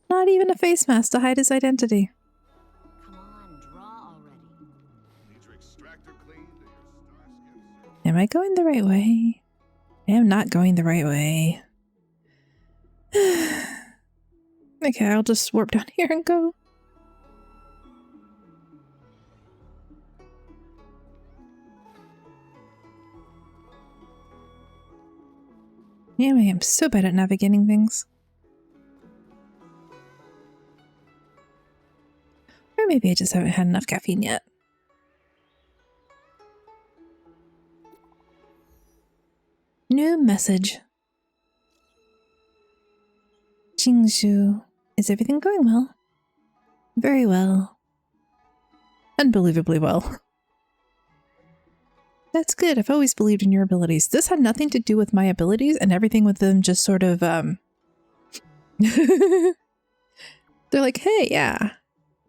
Not even a face mask to hide his identity. Come on, draw already. Need your extractor cleaned or your star skin? Am I going the right way? I am not going the right way. Okay, I'll just warp down here and go. Damn, I am so bad at navigating things. Or maybe I just haven't had enough caffeine yet. New message. Jingshu, is everything going well? Very well. Unbelievably well. That's good. I've always believed in your abilities. This had nothing to do with my abilities and everything with them just sort of, They're like, hey, yeah.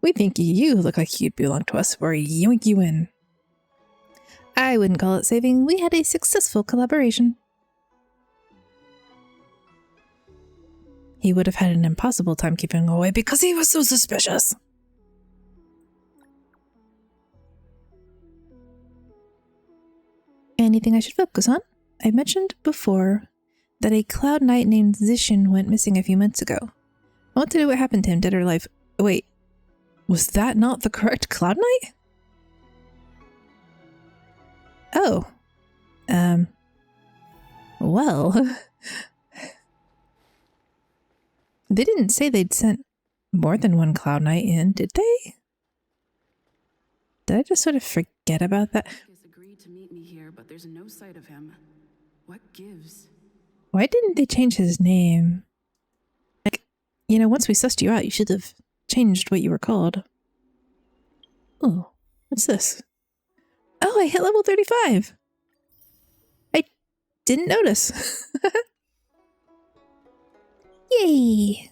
We think you look like you'd belong to us. We're yoink you in. I wouldn't call it saving. We had a successful collaboration. He would have had an impossible time keeping away because he was so suspicious. Anything I should focus on? I mentioned before that a cloud knight named Zishin went missing a few months ago. I want to know what happened to him, dead or alive. Wait, was that not the correct cloud knight? Oh. Well. They didn't say they'd sent more than one cloud knight in, did they? Did I just sort of forget about that? Agreed to meet me here, but there's no sight of him. What gives? Why didn't they change his name? Like, you know, once we sussed you out, you should have changed what you were called. Oh, what's this? Oh, I hit level 35. I didn't notice. Yay!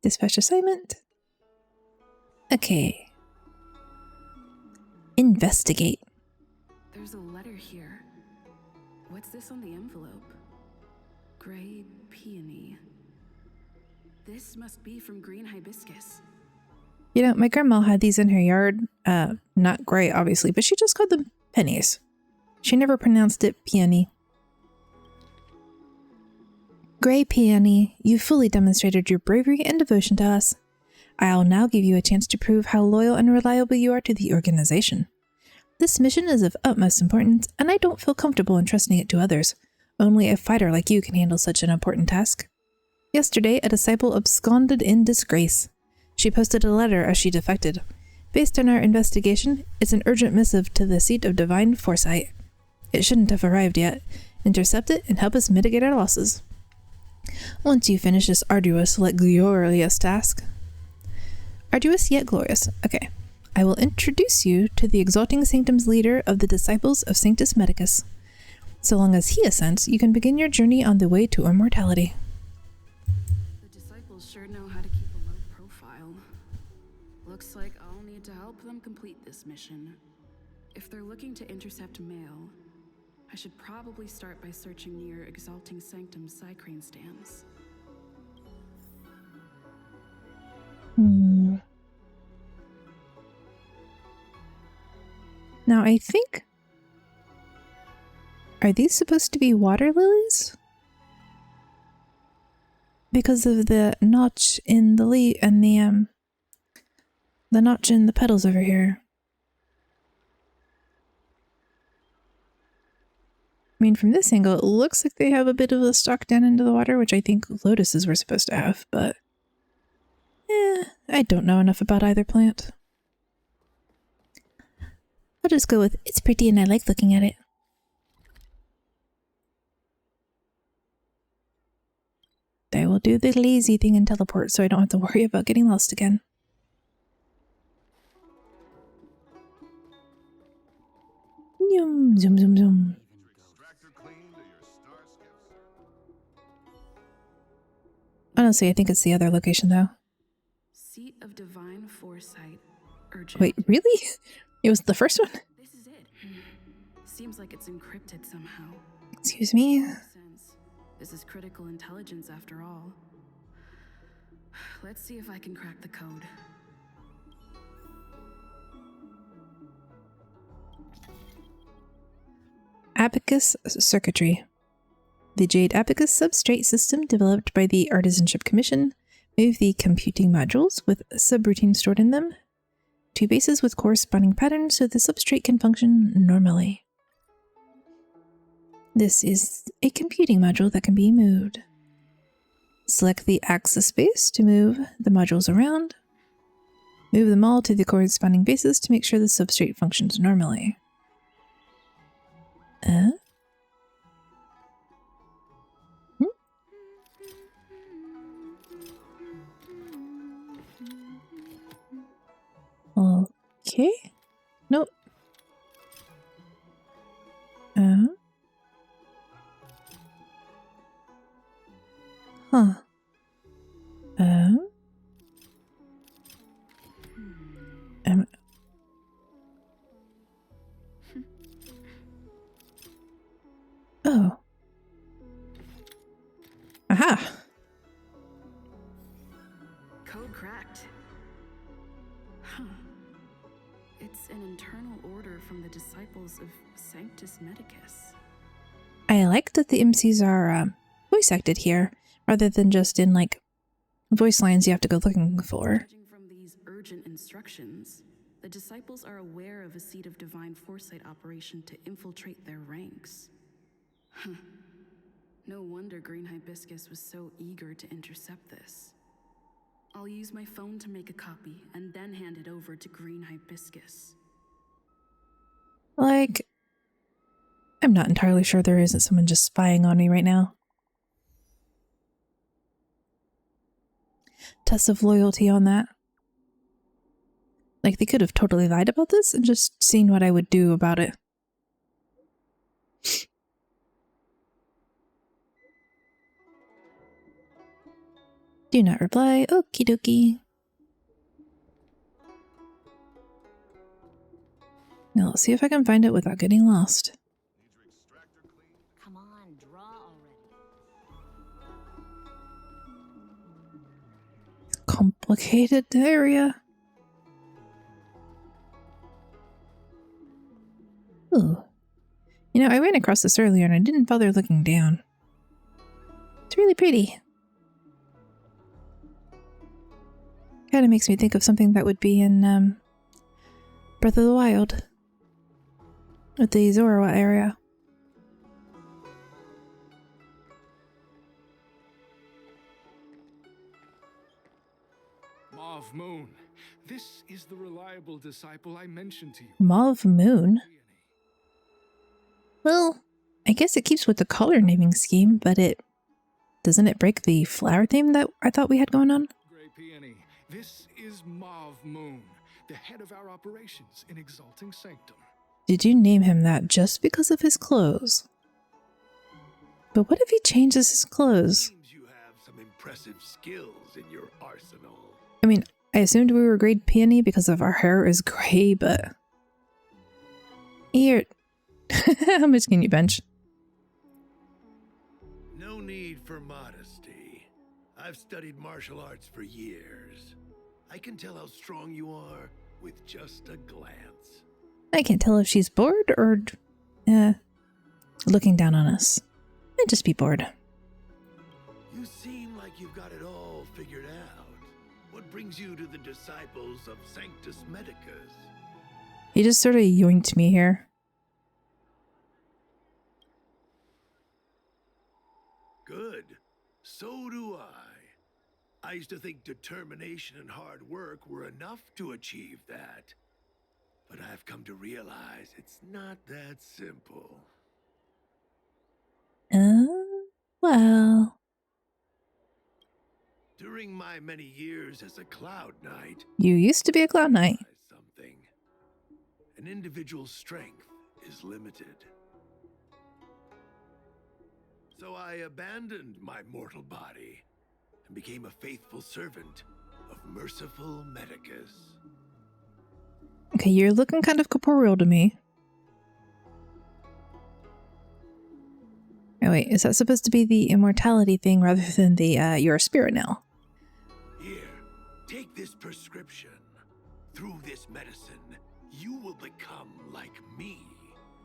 Dispatch assignment. Okay. Investigate. There's a letter here. What's this on the envelope? Gray peony. This must be from green hibiscus. You know, my grandma had these in her yard. Not gray, obviously, but she just called them pennies. She never pronounced it peony. Gray Peony, you fully demonstrated your bravery and devotion to us. I'll now give you a chance to prove how loyal and reliable you are to the organization. This mission is of utmost importance, and I don't feel comfortable entrusting it to others. Only a fighter like you can handle such an important task. Yesterday, a disciple absconded in disgrace. She posted a letter as she defected. Based on our investigation, it's an urgent missive to the seat of divine foresight. It shouldn't have arrived yet. Intercept it and help us mitigate our losses. Once you finish this arduous yet glorious task. Arduous yet glorious. Okay. I will introduce you to the exalting sanctum's leader of the disciples of Sanctus Medicus. So long as he assents, you can begin your journey on the way to immortality. The disciples sure know how to keep a low profile. Looks like I'll need to help them complete this mission. If they're looking to intercept mail, I should probably start by searching near Exalting Sanctum's Psycrane stands. Now I think... Are these supposed to be water lilies? Because of the notch in the leaf and the notch in the petals over here. I mean, from this angle, it looks like they have a bit of a stalk down into the water, which I think lotuses were supposed to have, but I don't know enough about either plant. I'll just go with, it's pretty and I like looking at it. I will do the lazy thing and teleport so I don't have to worry about getting lost again. Zoom, zoom, zoom, zoom. Honestly, I think it's the other location though. Seat of Divine Foresight. Urgent. Wait, really? It was the first one? This is it. Seems like it's encrypted somehow. Excuse me? Makes sense. This is critical intelligence after all. Let's see if I can crack the code. Abacus circuitry. The Jade Abacus substrate system developed by the Artisanship Commission moved the computing modules with subroutines stored in them to bases with corresponding patterns so the substrate can function normally. This is a computing module that can be moved. Select the axis base to move the modules around. Move them all to the corresponding bases to make sure the substrate functions normally. Okay. Nope. Huh. Oh. Aha. Code cracked. Huh. It's an internal order from the disciples of Sanctus Medicus. I like that the MCs are voice acted here, rather than just in like voice lines you have to go looking for. Judging from these urgent instructions, the disciples are aware of a seed of divine foresight operation to infiltrate their ranks. Huh. No wonder Green Hibiscus was so eager to intercept this. I'll use my phone to make a copy and then hand it over to Green Hibiscus. Like, I'm not entirely sure there isn't someone just spying on me right now. Test of loyalty on that. Like, they could have totally lied about this and just seen what I would do about it. Do not reply. Okie dokie. Now let's see if I can find it without getting lost. Come on, draw already. Complicated area. Ooh. You know, I ran across this earlier and I didn't bother looking down. It's really pretty. Kind of makes me think of something that would be in Breath of the Wild. With the Zorua area. Mauve Moon. This is the reliable disciple I mentioned to you. Mauve Moon? Well, I guess it keeps with the color naming scheme, but doesn't it break the flower theme that I thought we had going on? Grey Peony. This is Mauve Moon, the head of our operations in Exalting Sanctum. Did you name him that just because of his clothes? But what if he changes his clothes? Seems you have some impressive skills in your arsenal. I mean, I assumed we were Grey Peony because of our hair is gray, but... Here... How much can you bench? No need for modesty. I've studied martial arts for years. I can tell how strong you are with just a glance. I can't tell if she's bored or... looking down on us. I'd just be bored. You seem like you've got it all figured out. What brings you to the disciples of Sanctus Medicus? He just sort of yoinked me here. Good. So do I. I used to think determination and hard work were enough to achieve that. But I've come to realize it's not that simple. Well... During my many years as a Cloud Knight... You used to be a Cloud Knight. Something. An individual's strength is limited. So I abandoned my mortal body and became a faithful servant of merciful Medicus. Okay, you're looking kind of corporeal to me. Oh wait, is that supposed to be the immortality thing rather than the you're a spirit now? Here, take this prescription. Through this medicine, you will become like me.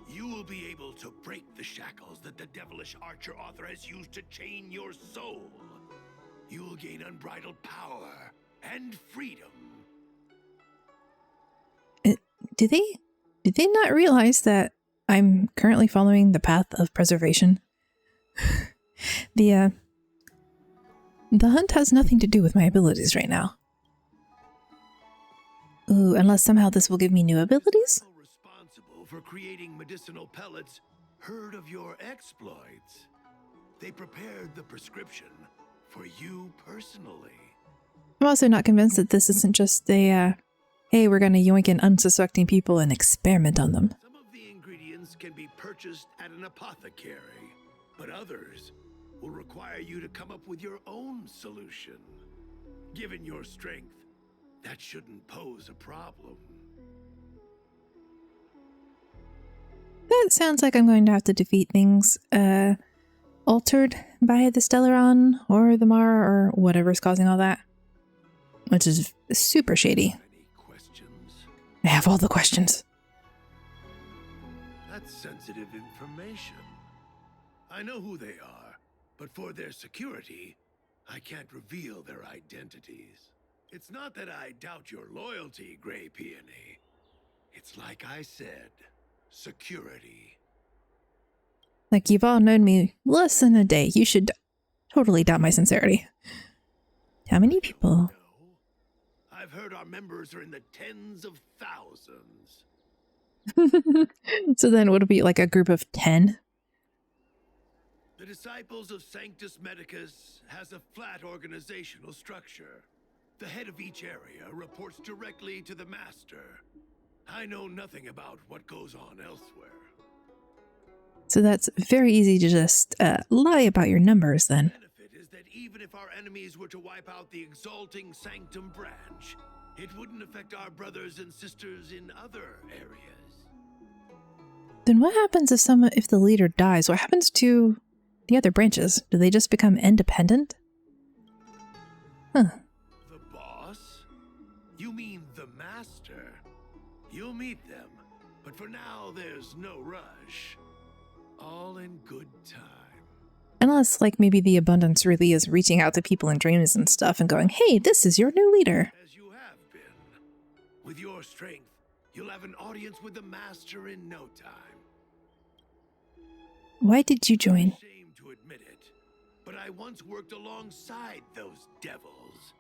you will be able to break the shackles that the devilish archer author has used to chain your soul. You will gain unbridled power and freedom. Do they not realize that I'm currently following the path of preservation? The hunt has nothing to do with my abilities right now. Ooh, unless somehow this will give me new abilities? Responsible for creating medicinal pellets heard of your exploits. They prepared the prescription for you personally. I'm also not convinced that this isn't just a, hey, we're gonna yoink in unsuspecting people and experiment on them. Some of the ingredients can be purchased at an apothecary, but others will require you to come up with your own solution. Given your strength, that shouldn't pose a problem. That sounds like I'm going to have to defeat things, altered by the Stellaron or the Mara or whatever's causing all that. Which is super shady. I have all the questions. That's sensitive information. I know who they are, but for their security, I can't reveal their identities. It's not that I doubt your loyalty, Grey Peony. It's like I said, security. Like, you've all known me less than a day. You should totally doubt my sincerity. How many people? I've heard our members are in the tens of thousands. So then would it be like a group of 10? The Disciples of Sanctus Medicus has a flat organizational structure. The head of each area reports directly to the Master. I know nothing about what goes on elsewhere. So that's very easy to just lie about your numbers then. The benefit is that even if our enemies were to wipe out the Exalting Sanctum branch, it wouldn't affect our brothers and sisters in other areas. Then what happens if the leader dies? What happens to the other branches? Do they just become independent? Huh. The boss? You mean the Master? You'll meet them, but for now there's no rush. All in good time. Unless, like, maybe the Abundance really is reaching out to people in dreams and stuff and going, hey, this is your new leader. As you have been. With your strength, you'll have an audience with the Master in no time. Why did you join? I'm ashamed to admit it, but I once worked alongside those devils.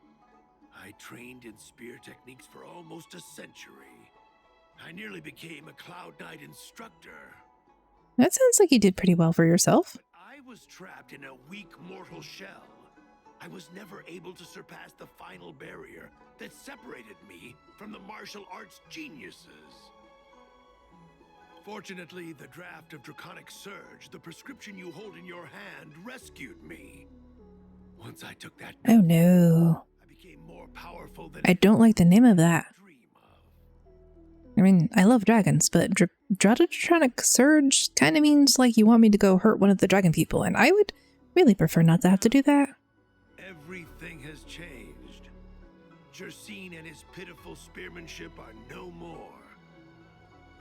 I trained in spear techniques for almost a century. I nearly became a Cloud Knight instructor. That sounds like you did pretty well for yourself. But I was trapped in a weak mortal shell. I was never able to surpass the final barrier that separated me from the martial arts geniuses. Fortunately, the draft of Draconic Surge, the prescription you hold in your hand, rescued me. Once I took that, Oh no. I became more powerful than I don't like the name of that. I mean, I love dragons, but Draconic Surge kind of means like you want me to go hurt one of the dragon people, and I would really prefer not to have to do that. Everything has changed. Jersine and his pitiful spearmanship are no more.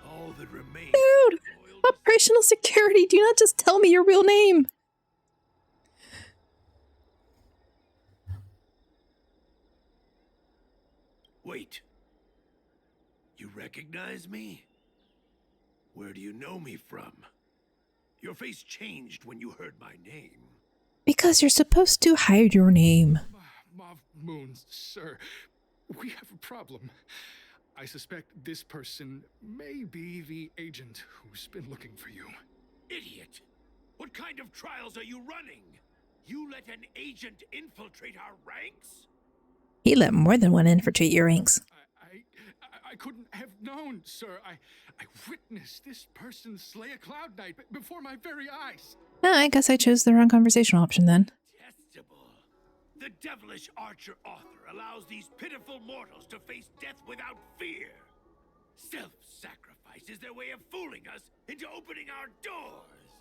All that remains. Dude! Operational security, do not just tell me your real name! Wait. You recognize me? Where do you know me from? Your face changed when you heard my name. Because you're supposed to hide your name. Moth Moon, sir, we have a problem. I suspect this person may be the agent who's been looking for you. Idiot! What kind of trials are you running? You let an agent infiltrate our ranks? He let more than one infiltrate your ranks. I couldn't have known, sir. I witnessed this person slay a Cloud Knight before my very eyes. I guess I chose the wrong conversational option then. Detestable. The devilish archer author allows these pitiful mortals to face death without fear. Self-sacrifice is their way of fooling us into opening our doors.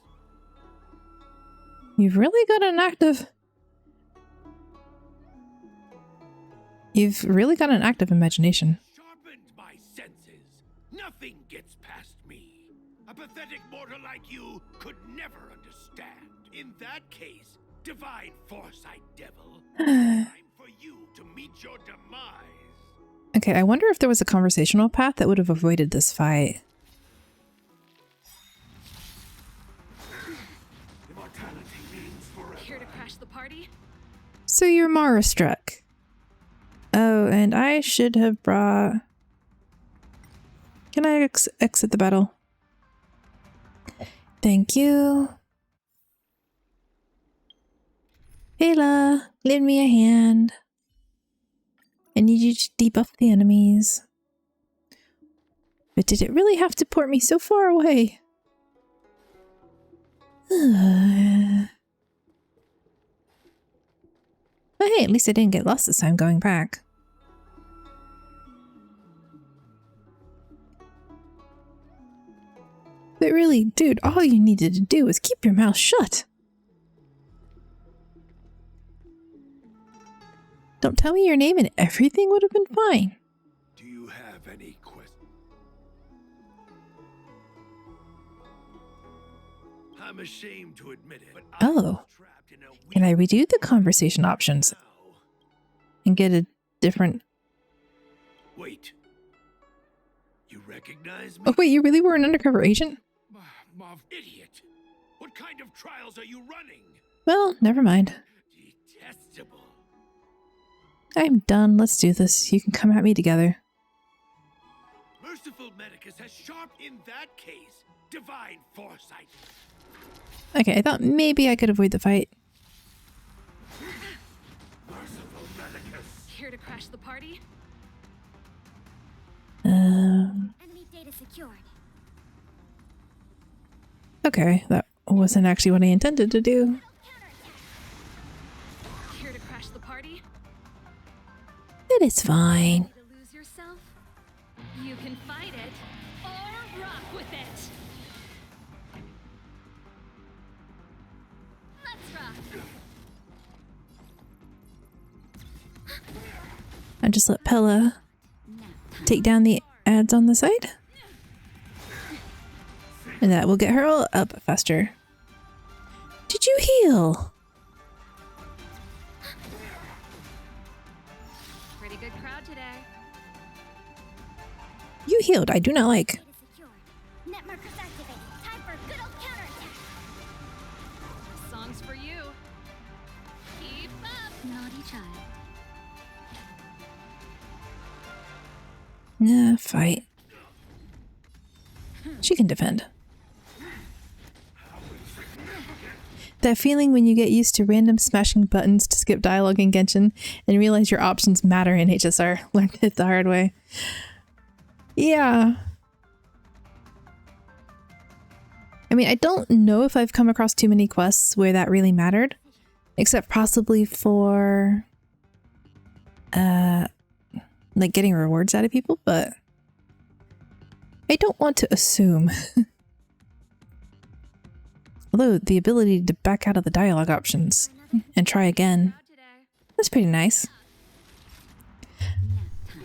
You've really got an active imagination. Sharpened my senses. Nothing gets past me. A pathetic mortal like you could never understand. In that case, divine foresight, devil. Time for you to meet your demise. Okay, I wonder if there was a conversational path that would have avoided this fight. Here to crash the party? So you're Mara struck. Oh, and I should have brought... Can I exit the battle? Thank you. Ayla, lend me a hand. I need you to debuff the enemies. But did it really have to port me so far away? But hey, at least I didn't get lost this time going back. But really, dude, all you needed to do was keep your mouth shut. Don't tell me your name and everything would have been fine. Do you have any questions? I'm ashamed to admit it, but Oh. Can I redo the conversation options and get a different... Wait. You recognize me? Oh wait, you really were an undercover agent? Idiot! What kind of trials are you running? Well, never mind. Detestable. I'm done. Let's do this. You can come at me together. Merciful Medicus has sharp in that case. Divine foresight. Okay, I thought maybe I could avoid the fight. Merciful Medicus. Here to crash the party? Enemy data secured. Okay, that wasn't actually what I intended to do. Here to crash the party? It is fine. To lose yourself? You can fight it or rock with it. Let's rock. I just let Pella take down the ads on the side. And that will get her all up faster. Did you heal? Pretty good crowd today. You healed. I do not like. Net markers activated. Time for a good old counterattack. This song's for you. Keep up. Naughty child. Nah, fight. She can defend. That feeling when you get used to random smashing buttons to skip dialogue in Genshin and realize your options matter in HSR. Learned it the hard way. Yeah. I mean, I don't know if I've come across too many quests where that really mattered. Except possibly for... like getting rewards out of people, but... I don't want to assume. Although the ability to back out of the dialogue options and try again, that's pretty nice.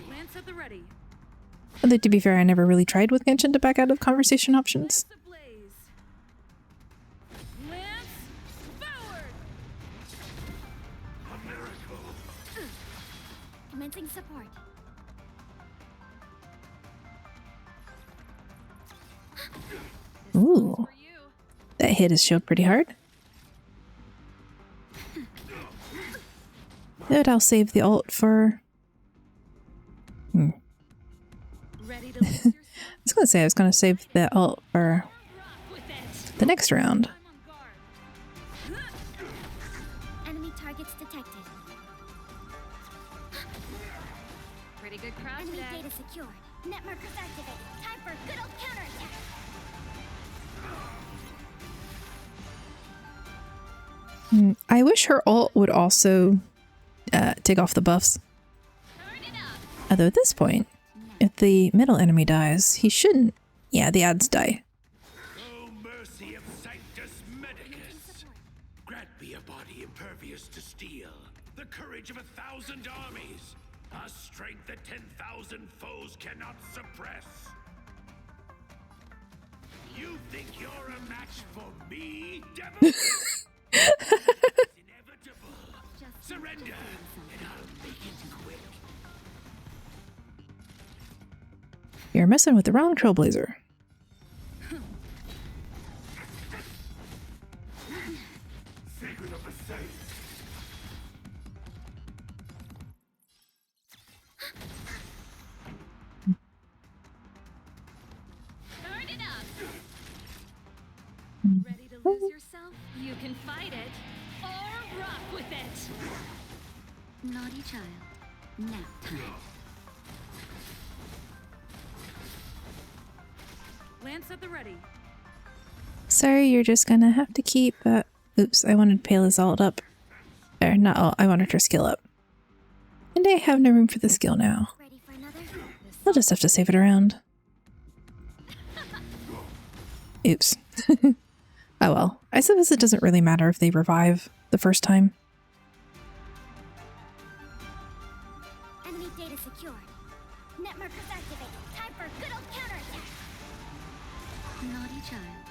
Lance at the ready. Although to be fair, I never really tried with Genshin to back out of conversation options. Lance forward. A miracle. Commencing support. Ooh. That hit his shield pretty hard. But I'll save the ult for... Ready to I was gonna say I was gonna save the ult for the next round. Enemy targets detected. Pretty good crowd Enemy today. data secured. Net markers activated. Time for a good old counterattack. I wish her ult would also take off the buffs. Although at this point, if the middle enemy dies, he shouldn't. Yeah, the ads die. Oh, mercy of Sanctus Medicus. Grant me a body impervious to steel, the courage of 1,000 armies, a strength that 10,000 foes cannot suppress. You think you're a match for me, devil? It's inevitable. Surrender, and I'll make it quick. You're messing with the wrong trailblazer. Secret of the saints. Turn it up. Ready to lose yourself? You can fight it or rock with it. Naughty child. Nap time. Lance at the ready. Sorry, you're just gonna have to keep, oops, I wanted Payla's alt up. Or, not alt, I wanted her skill up. And I have no room for the skill now. I'll just have to save it around. Oops. Oh well, I suppose it doesn't really matter if they revive the first time. Enemy data secured. Net markers activated. Time for a good old counterattack. Naughty child.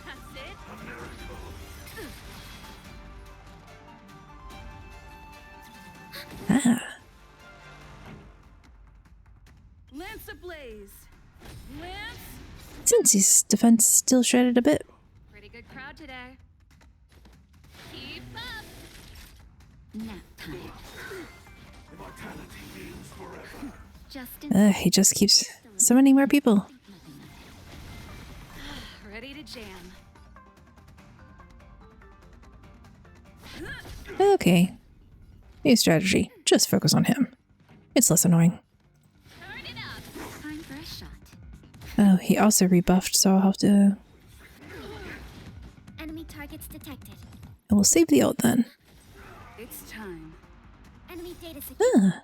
That's it. Ah. Lance ablaze. Lance. Cincy's defense is still shredded a bit. Pretty good crowd today. Keep up. Nap time. Immortality means forever. Justin. He just keeps summoning more people. Ready to jam. Okay. New strategy. Just focus on him. It's less annoying. Time for a shot. Oh, he also rebuffed, so I'll have to... Enemy targets detected. I will save the ult then. It's time. Enemy data secured. Ah,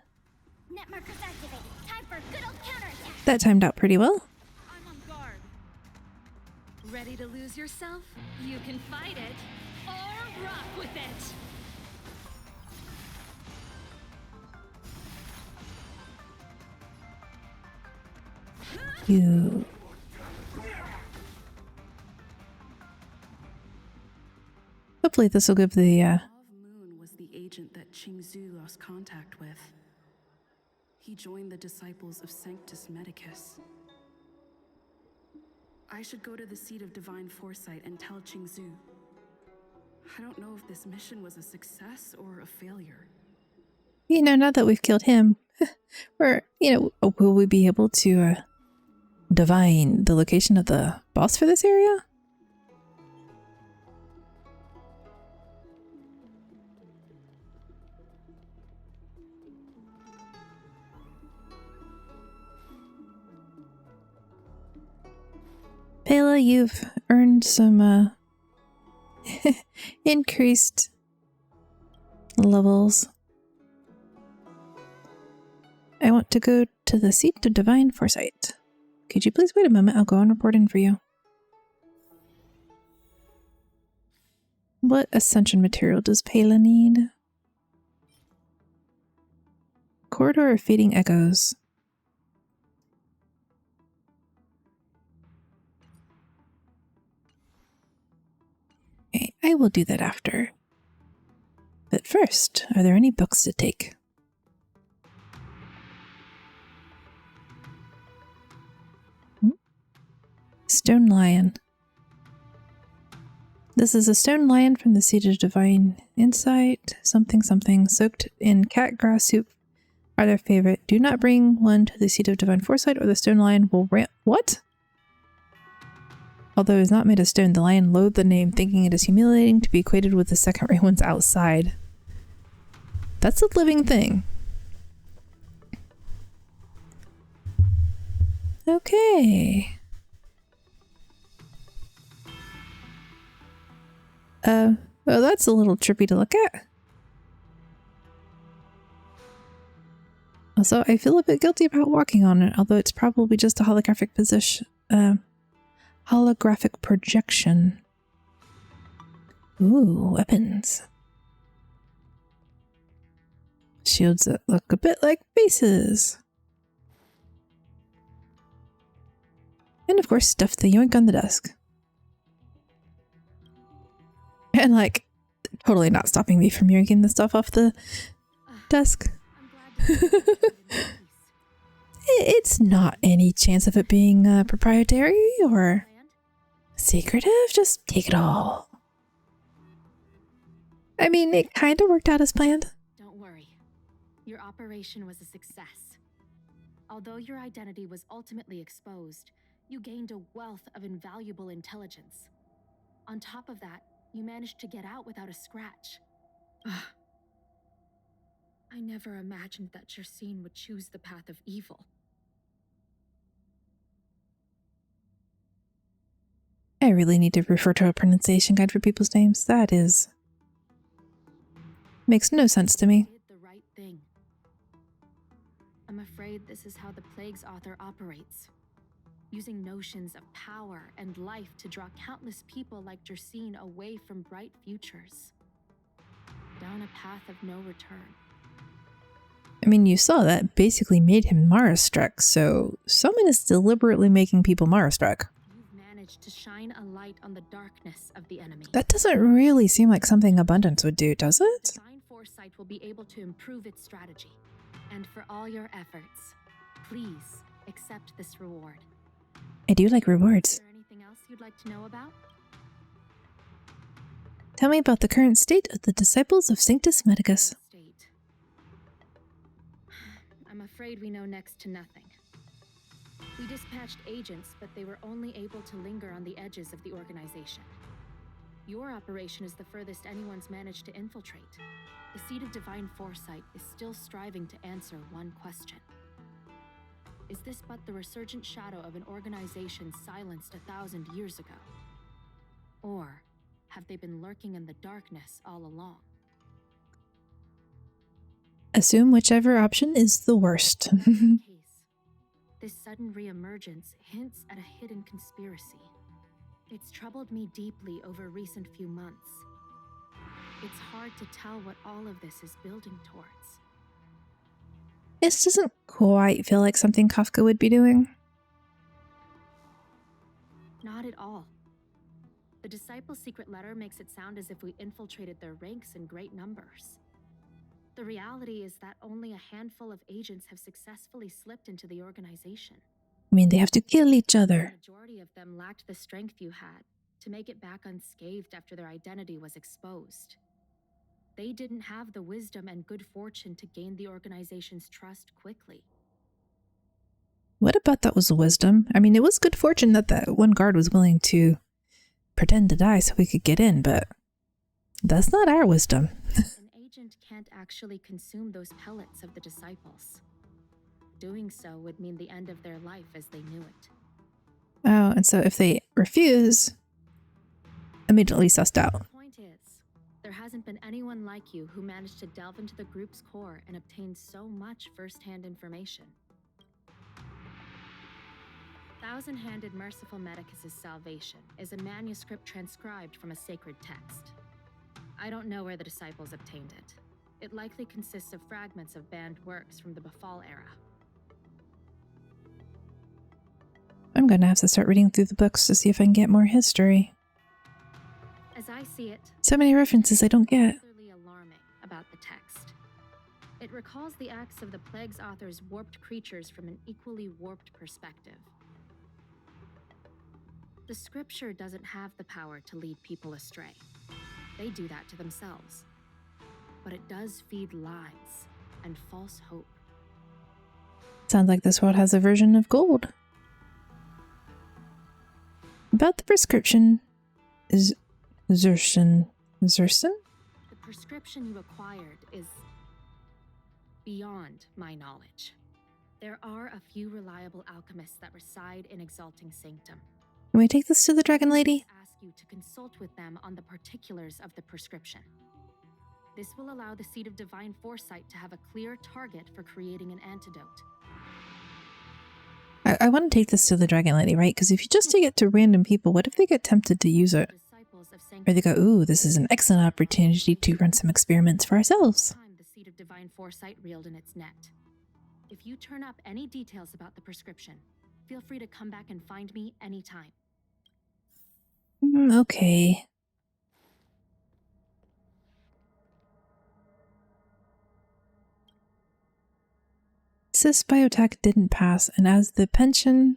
Net markers activated. Time for a good old counterattack. that timed out pretty well. I'm on guard. Ready to lose yourself? You can fight it or rock with it. You... Hopefully this will give the, Moon was the agent that Qingzhu lost contact with. He joined the disciples of Sanctus Medicus. I should go to the seat of divine foresight and tell Qingzhu. I don't know if this mission was a success or a failure. You know, now that we've killed him, will we be able to, divine the location of the boss for this area? Payla, you've earned some, increased levels. I want to go to the seat of divine foresight. Could you please wait a moment? I'll go and report in for you. What ascension material does Payla need? Corridor of Fading Echoes. Okay, I will do that after. But first, are there any books to take? Stone Lion. This is a stone lion from the Seat of Divine Insight. Something something soaked in cat grass soup are their favorite. Do not bring one to the Seat of Divine Foresight or the stone lion will What? Although it is not made of stone, the lion loathed the name, thinking it is humiliating to be equated with the second-rate ones outside. That's a living thing. Okay. Well, that's a little trippy to look at. Also, I feel a bit guilty about walking on it, although it's probably just a holographic position, holographic projection. Ooh, weapons. Shields that look a bit like bases. And of course, stuff the yoink on the desk. And like, totally not stopping me from yoinking the stuff off the desk. It's not any chance of it being proprietary or secretive. Just take it all. I mean, it kind of worked out as planned. Don't worry. Your operation was a success. Although your identity was ultimately exposed, you gained a wealth of invaluable intelligence. On top of that, you managed to get out without a scratch. I never imagined that Jersine would choose the path of evil. I really need to refer to a pronunciation guide for people's names. That is... makes no sense to me. Did the right thing. I'm afraid this is how the Plague's author operates. Using notions of power and life to draw countless people like Jersine away from bright futures. Down a path of no return. I mean, you saw that basically made him Mara-struck, so someone is deliberately making people Mara-struck. You've managed to shine a light on the darkness of the enemy. That doesn't really seem like something Abundance would do, does it? Divine Foresight will be able to improve its strategy. And for all your efforts, please accept this reward. I do like rewards. Is there anything else you'd like to know about? Tell me about the current state of the Disciples of Sanctus Medicus. I'm afraid we know next to nothing. We dispatched agents, but they were only able to linger on the edges of the organization. Your operation is the furthest anyone's managed to infiltrate. The Seed of Divine Foresight is still striving to answer one question. Is this but the resurgent shadow of an organization silenced 1,000 years ago? Or have they been lurking in the darkness all along? Assume whichever option is the worst. This sudden reemergence hints at a hidden conspiracy. It's troubled me deeply over recent few months. It's hard to tell what all of this is building towards. This doesn't quite feel like something Kafka would be doing. Not at all. The Disciples' secret letter makes it sound as if we infiltrated their ranks in great numbers. The reality is that only a handful of agents have successfully slipped into the organization. I mean, they have to kill each other. The majority of them lacked the strength you had to make it back unscathed after their identity was exposed. They didn't have the wisdom and good fortune to gain the organization's trust quickly. What about that was wisdom? I mean, it was good fortune that that one guard was willing to pretend to die so we could get in, but that's not our wisdom. An agent can't actually consume those pellets of the Disciples. Doing so would mean the end of their life as they knew it. Oh, and so if they refuse, immediately sussed out. The point is, there hasn't been anyone like you who managed to delve into the group's core and obtain so much first-hand information. Thousand-Handed Merciful Medicus' Salvation is a manuscript transcribed from a sacred text. I don't know where the Disciples obtained it. It likely consists of fragments of banned works from the Befall era. I'm going to have to start reading through the books to see if I can get more history. As I see it, So many references I don't get. particularly alarming about the text. It recalls the acts of the Plague's author's warped creatures from an equally warped perspective. The scripture doesn't have the power to lead people astray. They do that to themselves. But it does feed lies and false hope. Sounds like this world has a version of gold. About the prescription is Zerson? The prescription you acquired is beyond my knowledge. There are a few reliable alchemists that reside in Exalting Sanctum. Can we take this to the Dragon Lady? Ask you to consult with them on the particulars of the prescription. This will allow the Seed of Divine Foresight to have a clear target for creating an antidote. I want to take this to the Dragon Lady, right? Because if you just take it to random people, what if they get tempted to use it? Or they go, ooh, this is an excellent opportunity to run some experiments for ourselves. The seed of divine foresight reeled in its net. If you turn up any details about the prescription, feel free to come back and find me anytime. Okay. Cis biotech didn't pass, and as the pension,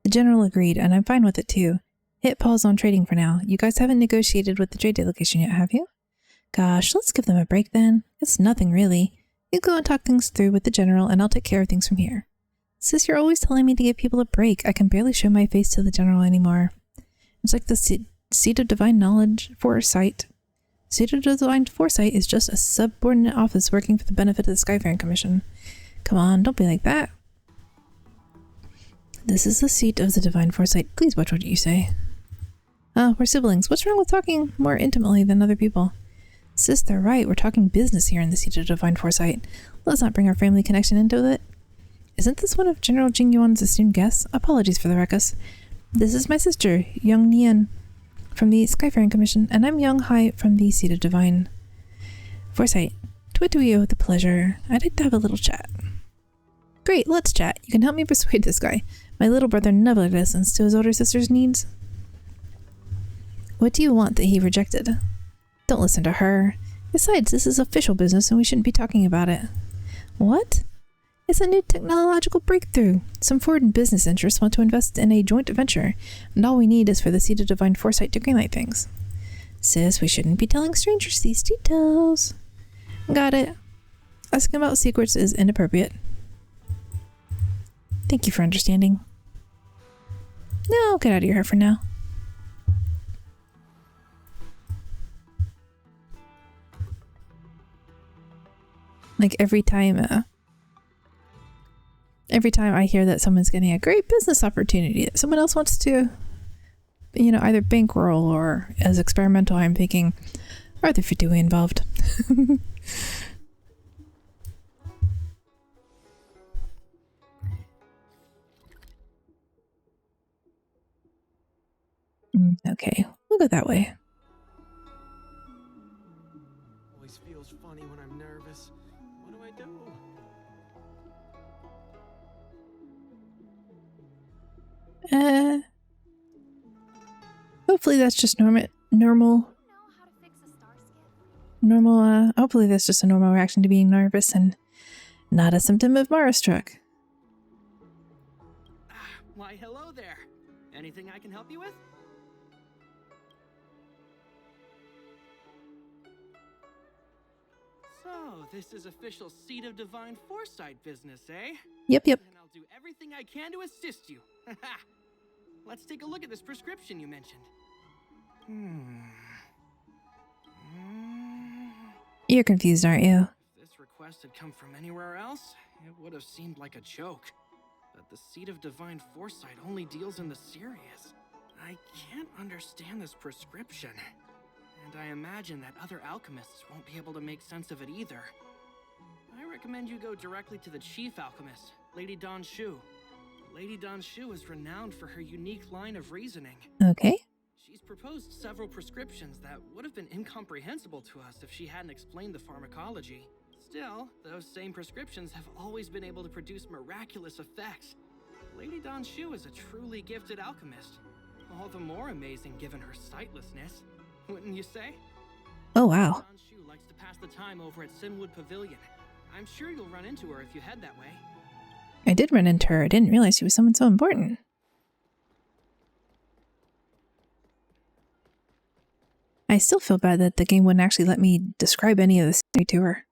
the general agreed, and I'm fine with it too. Hit pause on trading for now. You guys haven't negotiated with the trade delegation yet, have you? Gosh, let's give them a break then. It's nothing really. You go and talk things through with the general, and I'll take care of things from here. Sis, you're always telling me to give people a break. I can barely show my face to the general anymore. It's like the seat of divine knowledge, foresight. Seat of divine foresight is just a subordinate office working for the benefit of the Skyfaring Commission. Come on, don't be like that. This is the seat of the divine foresight. Please watch what you say. We're siblings. What's wrong with talking more intimately than other people? Sis, they're right. We're talking business here in the seat of divine foresight. Let's not bring our family connection into it. Isn't this one of General Jing Yuan's esteemed guests? Apologies for the ruckus. This is my sister, Young Nian, from the Skyfaring Commission, and I'm Young Hai from the seat of divine foresight. To it do we owe the pleasure. I'd like to have a little chat. Great, let's chat. You can help me persuade this guy. My little brother never listens to his older sister's needs. What do you want that he rejected? Don't listen to her. Besides, this is official business and we shouldn't be talking about it. What? It's a new technological breakthrough. Some foreign business interests want to invest in a joint venture, and all we need is for the seat of divine foresight to greenlight things. Sis, we shouldn't be telling strangers these details. Got it. Asking about secrets is inappropriate. Thank you for understanding. No, get out of your hair for now. Like every time I hear that someone's getting a great business opportunity that someone else wants to, either bankroll or as experimental, I'm thinking, are there Fatui involved? Okay, we'll go that way. Always feels funny when I'm nervous. What do I do? Hopefully that's just normal. Hopefully that's just a normal reaction to being nervous and not a symptom of Mara struck. Why, hello there. Anything I can help you with? So, this is official seat of divine foresight business, eh? Yep. And I'll do everything I can to assist you. Let's take a look at this prescription you mentioned. You're confused, aren't you? If this request had come from anywhere else, it would have seemed like a joke. But the seat of divine foresight only deals in the serious. I can't understand this prescription. And I imagine that other alchemists won't be able to make sense of it either. I recommend you go directly to the chief alchemist, Lady Dan Shu. Lady Dan Shu is renowned for her unique line of reasoning. Okay. She's proposed several prescriptions that would have been incomprehensible to us if she hadn't explained the pharmacology. Still, those same prescriptions have always been able to produce miraculous effects. Lady Dan Shu is a truly gifted alchemist. All the more amazing given her sightlessness. Wouldn't you say? Oh, wow. Dan Shu likes to pass the time over at Sinwood Pavilion. I'm sure you'll run into her if you head that way. I did run into her. I didn't realize she was someone so important. I still feel bad that the game wouldn't actually let me describe any of the scenery to her.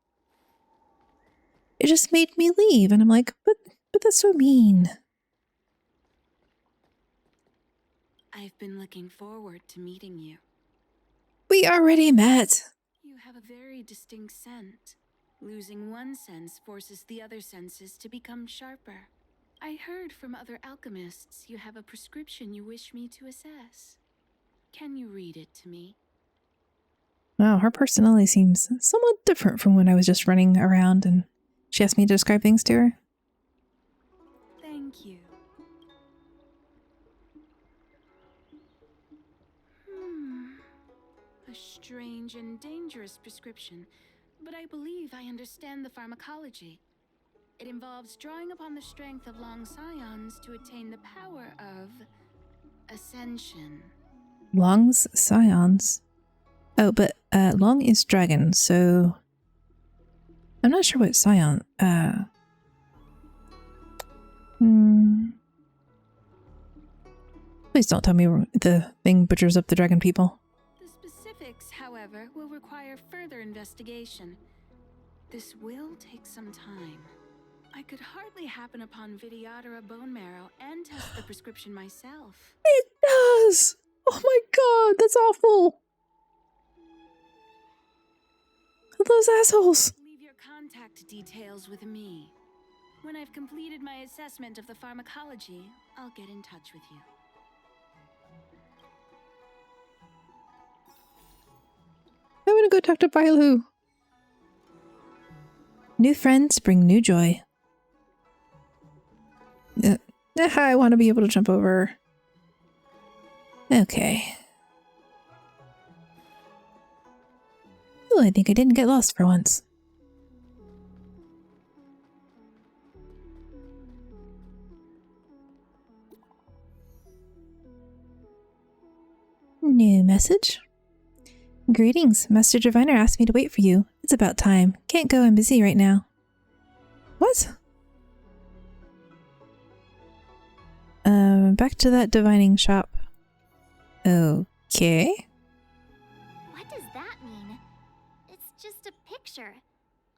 It just made me leave, and I'm like, but that's so mean. I've been looking forward to meeting you. We already met. You have a very distinct scent. Losing one sense forces the other senses to become sharper. I heard from other alchemists you have a prescription you wish me to assess. Can you read it to me? Wow, her personality seems somewhat different from when I was just running around and she asked me to describe things to her. Thank you. A strange and dangerous prescription, but I believe I understand the pharmacology. It involves drawing upon the strength of long scions to attain the power of ascension. Long's scions. Oh, but Long is dragon, so I'm not sure what scion. Please don't tell me the thing butchers up the dragon people. The specifics, however, will require further investigation. This will take some time. I could hardly happen upon Vidyadhara bone marrow and test the prescription myself. It does! Oh my god, that's awful! Those assholes! Leave your contact details with me. When I've completed my assessment of the pharmacology, I'll get in touch with you. I'm gonna go talk to Bailu. New friends bring new joy. I want to be able to jump over. Okay. Oh, I think I didn't get lost for once. New message. Greetings. Master Diviner asked me to wait for you. It's about time. Can't go, I'm busy right now. What? Back to that divining shop. Okay. What does that mean? It's just a picture.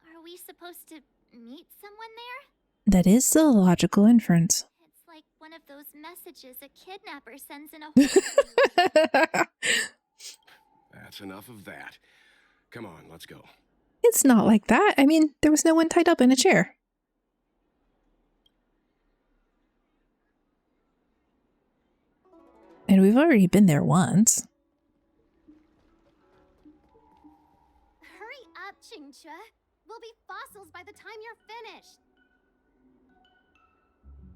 Are we supposed to meet someone there? That is the logical inference. It's like one of those messages a kidnapper sends in a That's enough of that. Come on, let's go. It's not like that. I mean, there was no one tied up in a chair. And we've already been there once. Hurry up, Qingque. We'll be fossils by the time you're finished.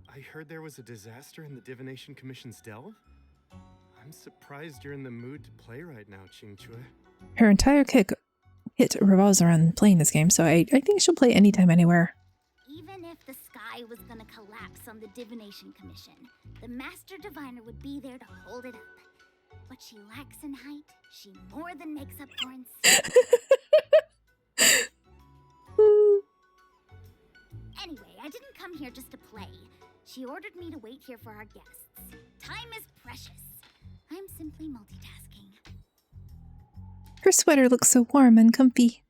I heard there was a disaster in the Divination Commission's delve. I'm surprised you're in the mood to play right now, Qingque. Her entire hit revolves around playing this game, so I think she'll play anytime, anywhere. Even if the sky was gonna collapse on the Divination Commission, the Master Diviner would be there to hold it up. What she lacks in height, she more than makes up for in speed. Anyway, I didn't come here just to play. She ordered me to wait here for our guests. Time is precious. I'm simply multitasking. Her sweater looks so warm and comfy.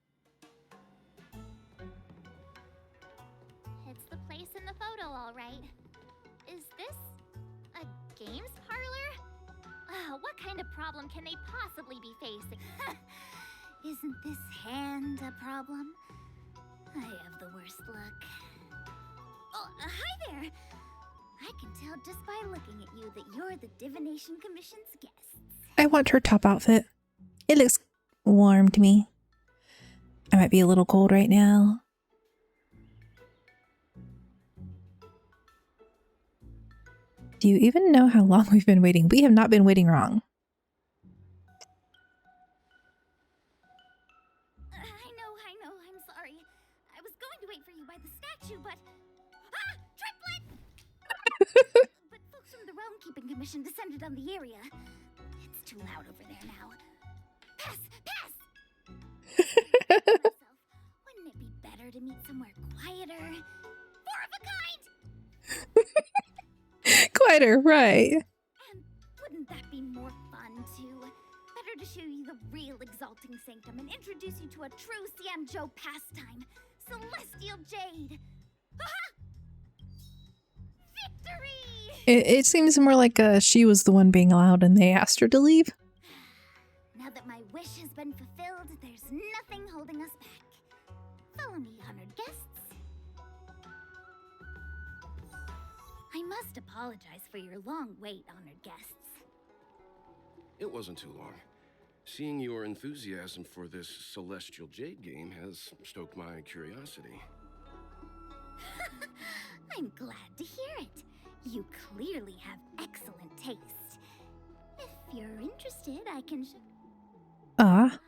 It's the place in the photo, all right. Is this a games parlor? What kind of problem can they possibly be facing? Isn't this hand a problem? I have the worst luck. Oh, hi there! I can tell just by looking at you that you're the Divination Commission's guests. I want her top outfit. It looks warm to me. I might be a little cold right now. Do you even know how long we've been waiting? We have not been waiting wrong. I know, I'm sorry. I was going to wait for you by the statue, but... Ah! Triplet! But folks from the Realm Keeping Commission descended on the area. It's too loud over there now. Pass! Myself, wouldn't it be better to meet somewhere quieter? Four of a kind! Quieter, right. And wouldn't that be more fun, too? Better to show you the real Exalting Sanctum and introduce you to a true Xianzhou pastime. Celestial Jade! Aha! Victory! It seems more like she was the one being allowed and they asked her to leave. Now that my wish has been fulfilled, there's nothing holding us back. Follow me, honored guests. I must apologize for your long wait, honored guests. It wasn't too long. Seeing your enthusiasm for this Celestial Jade game has stoked my curiosity. I'm glad to hear it. You clearly have excellent taste. If you're interested, I can Ah.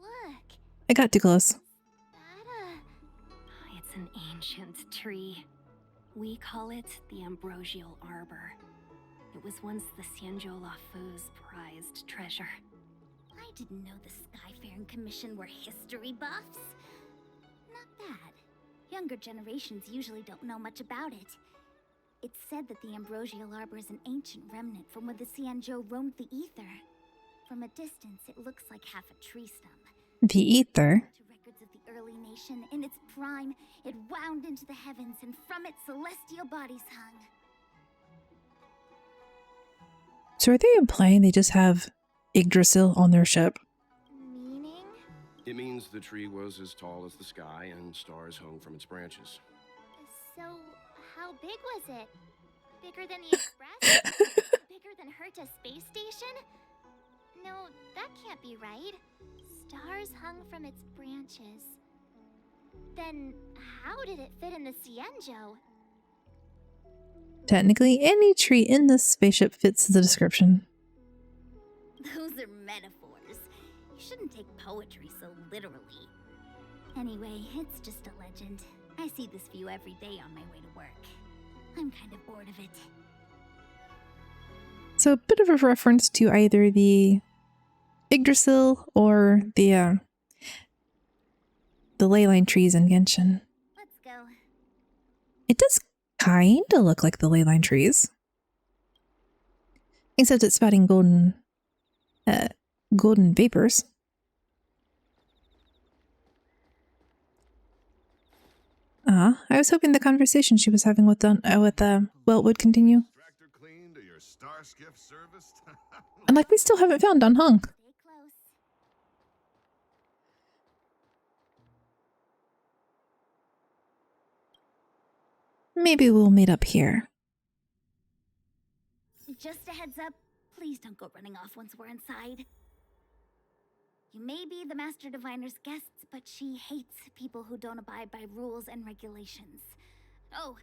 look. I got too close. It's an ancient tree. We call it the Ambrosial Arbor. It was once the Xianzhou Lafu's prized treasure. I didn't know the Skyfaring Commission were history buffs. Not bad. Younger generations usually don't know much about it. It's said that the Ambrosial Arbor is an ancient remnant from when the Xianzhou roamed the ether. From a distance, it looks like half a tree stump. The ether? To records of the early nation, in its prime, it wound into the heavens, and from it celestial bodies hung. So are they implying they just have Yggdrasil on their ship? Meaning? It means the tree was as tall as the sky and stars hung from its branches. So, how big was it? Bigger than the Express? Bigger than Herta space station? No, that can't be right. Stars hung from its branches. Then, how did it fit in the Xianzhou? Technically, any tree in this spaceship fits the description. Those are metaphors. You shouldn't take poetry so literally. Anyway, it's just a legend. I see this view every day on my way to work. I'm kind of bored of it. So a bit of a reference to either the Yggdrasil or the ley line trees in Genshin. Let's go. It does kind of look like the ley line trees. Except it's spouting golden vapors. I was hoping the conversation she was having with Wilt would continue. And like we still haven't found Don Hung. Maybe we'll meet up here. Just a heads up, please don't go running off once we're inside. You may be the Master Diviner's guests, but she hates people who don't abide by rules and regulations. Oh,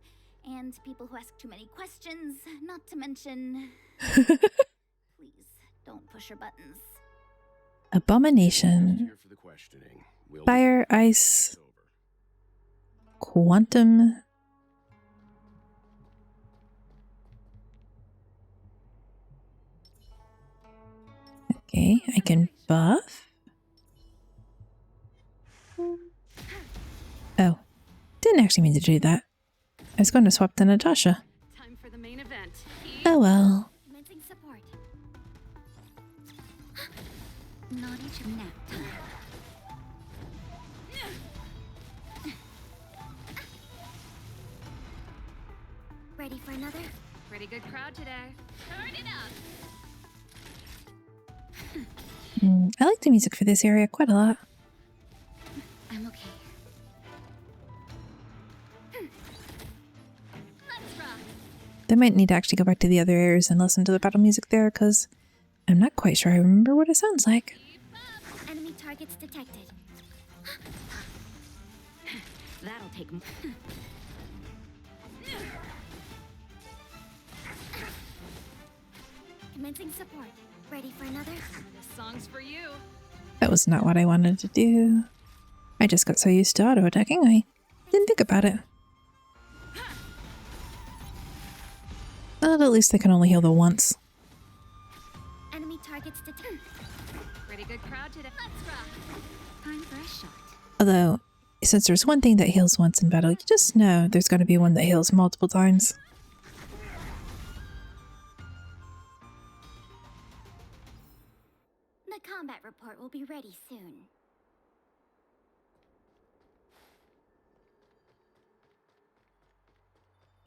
and people who ask too many questions, not to mention... Please, don't push her buttons. Abomination. Fire, ice, quantum. Okay, I can buff. Oh, didn't actually mean to do that. I was going to swap to Natasha. Time for the main event. Oh well. Commencing support. Naughty to nap time. Ready for another? Pretty good crowd today. Turn it up. I like the music for this area quite a lot. I'm okay. They might need to actually go back to the other areas and listen to the battle music there, because I'm not quite sure I remember what it sounds like. Enemy targets detected. That'll take more. Commencing support. Ready for another? This song's for you. That was not what I wanted to do. I just got so used to auto-attacking, I didn't think about it. But at least they can only heal the once. Enemy targets detected. Pretty good crowd today. Let's rock. Time for a shot. Although, since there's one thing that heals once in battle, you just know there's going to be one that heals multiple times. The combat report will be ready soon.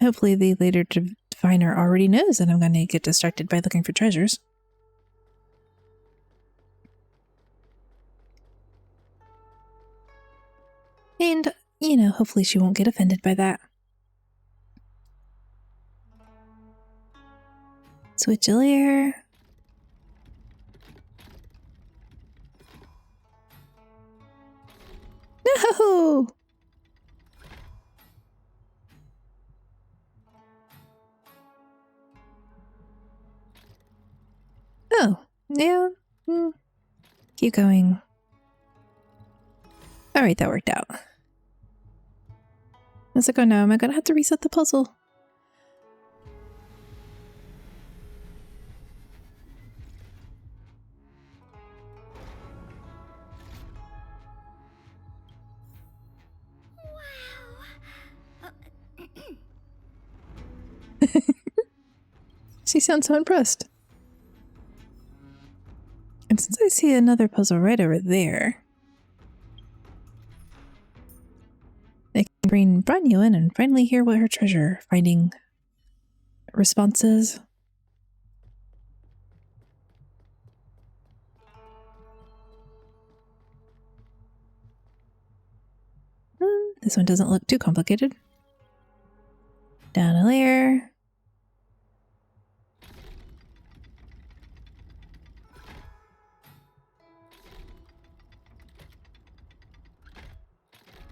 Hopefully the later diviner already knows that I'm going to get distracted by looking for treasures. And, you know, hopefully she won't get offended by that. Switch a layer. No! Oh, yeah. Keep going. Alright, that worked out. was like, oh no, am I gonna have to reset the puzzle? She sounds so impressed. And since I see another puzzle right over there, I can bring Branyu in and finally hear what her treasure finding response is. This one doesn't look too complicated. Down a layer.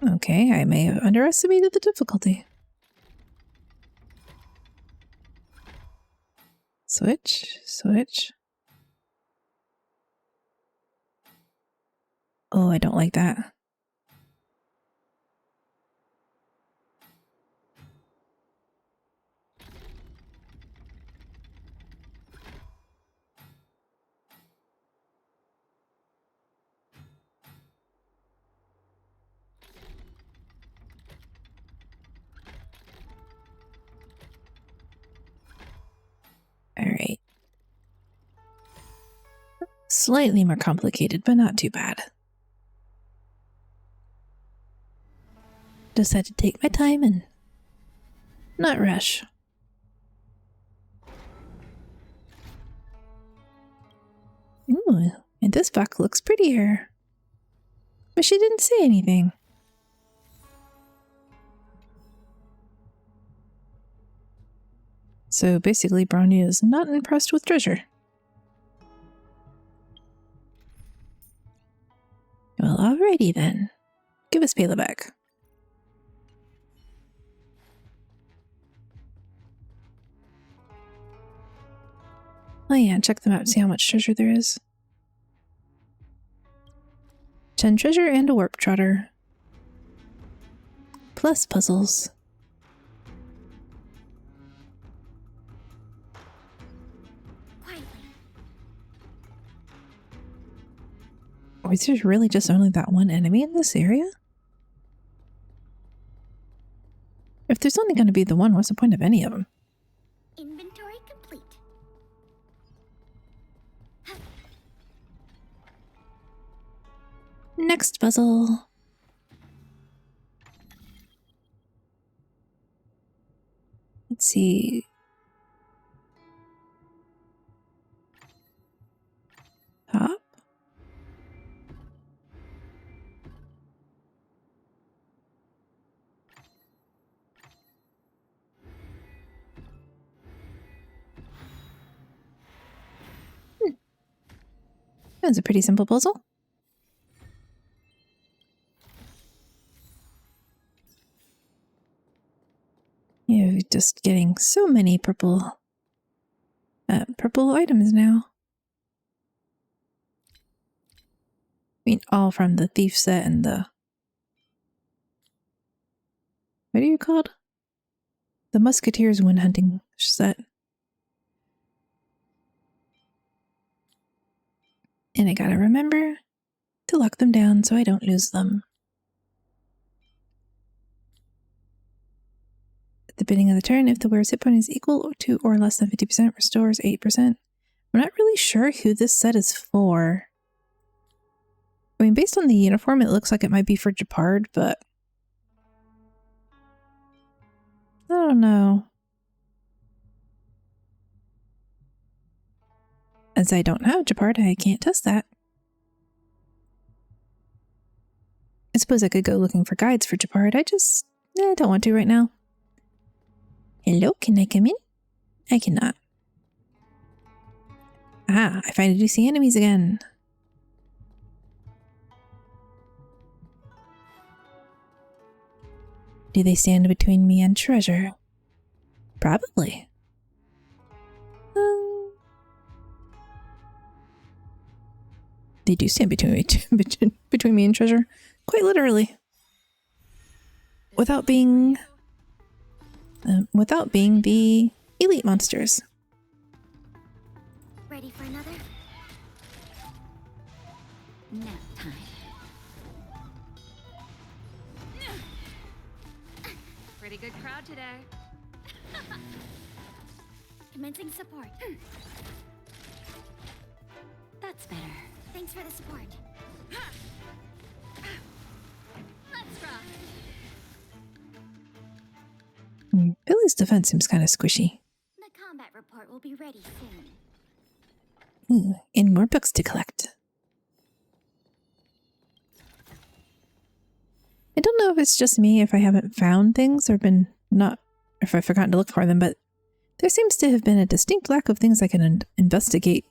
Okay, I may have underestimated the difficulty. Switch, switch. Oh, I don't like that. Alright. Slightly more complicated, but not too bad. Just had to take my time and not rush. Ooh, and this buck looks prettier. But she didn't say anything. So basically, Brownie is not impressed with treasure. Well, alrighty then. Give us Pela back. Oh yeah, check them out, see how much treasure there is. 10 treasure and a warp trotter. Plus puzzles. Or is there really just only that one enemy in this area? If there's only going to be the one, what's the point of any of them? Inventory complete. Next puzzle. Let's see. Top? That's a pretty simple puzzle. You're just getting so many purple items now. I mean, all from the thief set and the... What are you called? The Musketeers Wind Hunting set. And I gotta remember to lock them down so I don't lose them. At the beginning of the turn, if the wearer's hit point is equal to or less than 50%, restores 8%. I'm not really sure who this set is for. I mean, based on the uniform, it looks like it might be for Japard, but I don't know. As I don't have Japard, I can't test that. I suppose I could go looking for guides for Japard. I just don't want to right now. Hello, can I come in? I cannot. Ah, I finally do see enemies again. Do they stand between me and treasure? Probably. They do stand between me and treasure. Quite literally. Without being without being the elite monsters. Ready for another? Nap time. Pretty good crowd today. Commencing support. That's better. Thanks for the support. Let's rock. Billy's defense seems kind of squishy. The combat report will be ready soon. Ooh, and more books to collect. I don't know if it's just me if I haven't found things or if I've forgotten to look for them, but there seems to have been a distinct lack of things I can investigate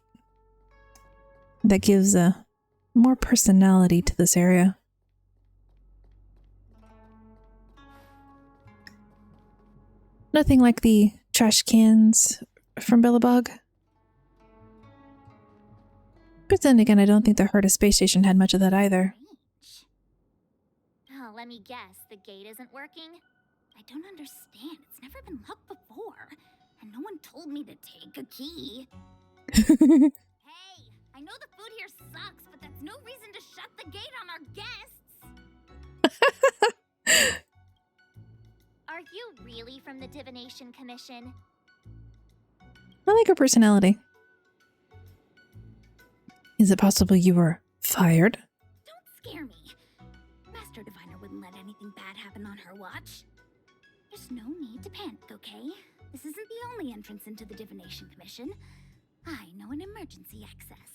that gives more personality to this area. Nothing like the trash cans from Billabog. But then again, I don't think the Herta space station had much of that either. Oh, let me guess. The gate isn't working? I don't understand. It's never been locked before. And no one told me to take a key. Hey, I know the food here sucks, but that's no reason to shut the gate on our guests. Are you really from the Divination Commission? I like her personality. Is it possible you were fired? Don't scare me. Master Diviner wouldn't let anything bad happen on her watch. There's no need to panic, okay? This isn't the only entrance into the Divination Commission. I know an emergency access.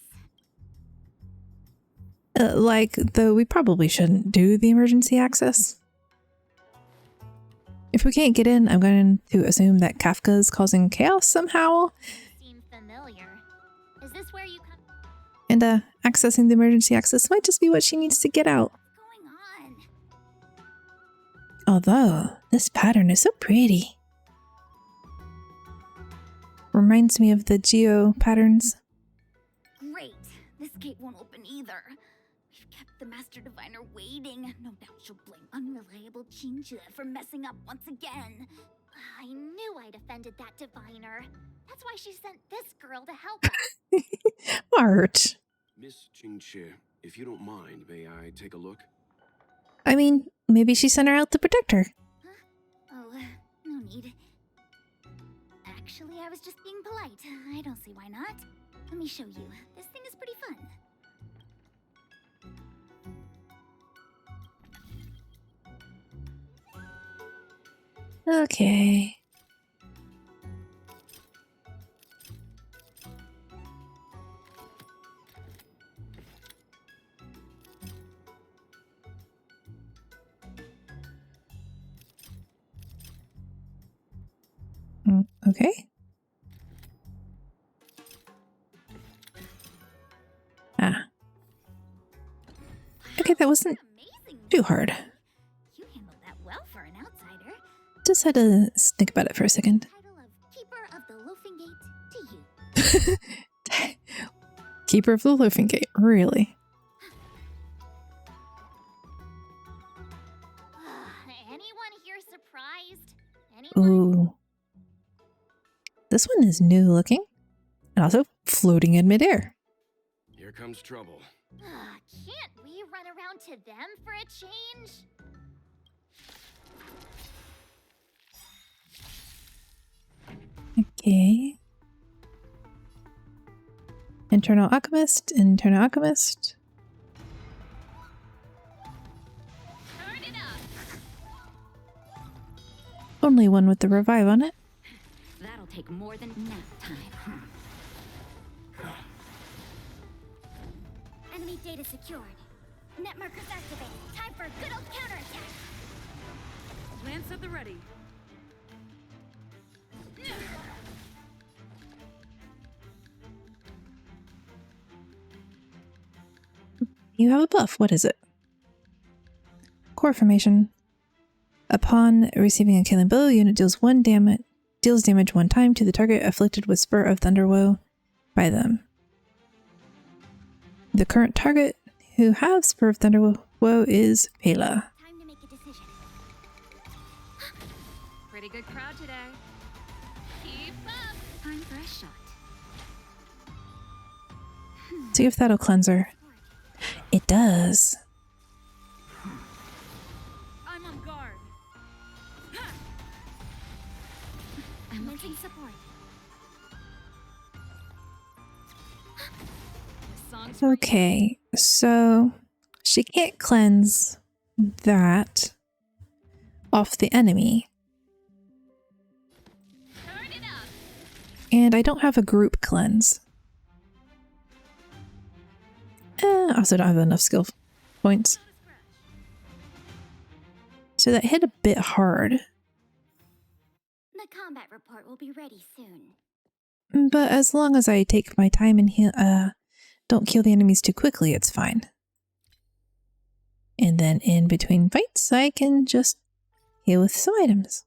Though we probably shouldn't do the emergency access. If we can't get in, I'm going to assume that Kafka is causing chaos somehow. Seem familiar. Is this where you come? And accessing the emergency access might just be what she needs to get out. What's going on? Although, this pattern is so pretty. Reminds me of the Geo patterns. Great. This gate won't open either. We've kept the Master Diviner waiting. No doubt she'll blame unreliable Chincha for messing up once again. I knew I'd offended that Diviner. That's why she sent this girl to help us. Art. Miss Chinche, if you don't mind, may I take a look? I mean, maybe she sent her out to protect her. Huh? Oh, no need. Actually, I was just being polite. I don't see why not. Let me show you. This thing is pretty fun. Okay. Okay. Okay, that wasn't too hard. You handled that well for an outsider. Just had to think about it for a second. Title of Keeper of the Loafing Gate to you. Keeper of the Loafing Gate, really? Anyone here surprised? Anyone? Ooh. This one is new looking and also floating in midair. Here comes trouble. Can't we run around to them for a change? Okay. Internal Alchemist, Internal Alchemist. Turn it up. Only one with the revive on it. That'll take more than nap time. Enemy data secured. Net markers activated. Time for a good old counterattack. Lance at the ready. You have a buff. What is it? Core formation. Upon receiving a killing blow, unit deals damage one time to the target afflicted with Spur of Thunderwoe by them. The current target who has Spur of Thunderwoe is Pela. Time to make a decision. Pretty good crowd today. Keep up. Time for a shot. See if that'll cleanse her. It does. I'm on guard. I'm looking support. Okay, so she can't cleanse that off the enemy. And I don't have a group cleanse. I also don't have enough skill points. So that hit a bit hard. The combat report will be ready soon. But as long as I take my time and don't kill the enemies too quickly, it's fine. And then in between fights, I can just heal with some items.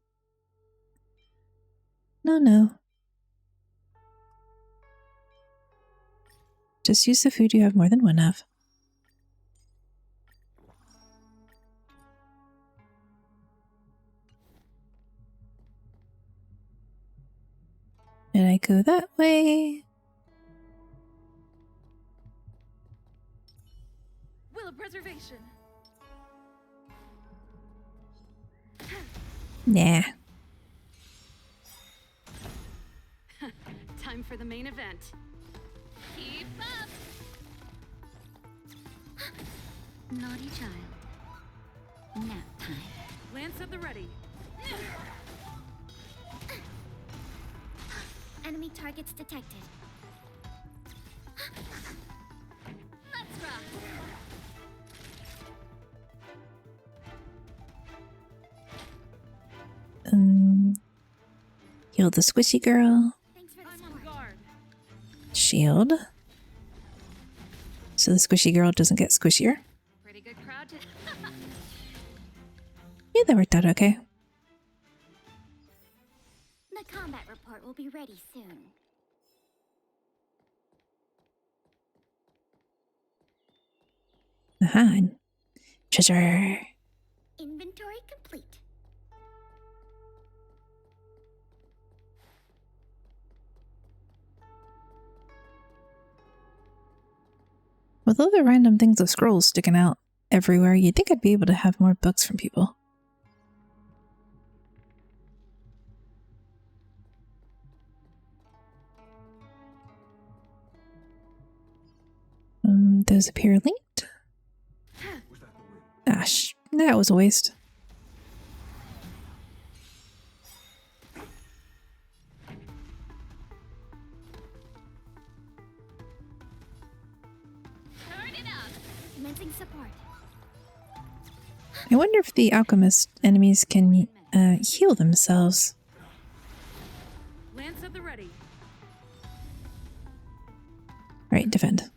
No. Just use the food you have more than one of. And I go that way. Will of preservation. Nah. Time for the main event. Keep up. Naughty child. Nap time. Lance at the ready. Enemy targets detected. Let's rock. Heal the squishy girl. I'm on guard. Shield. So the squishy girl doesn't get squishier. Pretty good crowd. Yeah, that worked out okay. The combat report will be ready soon. Aha. Treasure. Inventory complete. With all the random things of scrolls sticking out everywhere, you'd think I'd be able to have more books from people. Those appear linked. Gosh, that was a waste. Commencing support. I wonder if the alchemist enemies can heal themselves. Lance at the ready. Right, defend.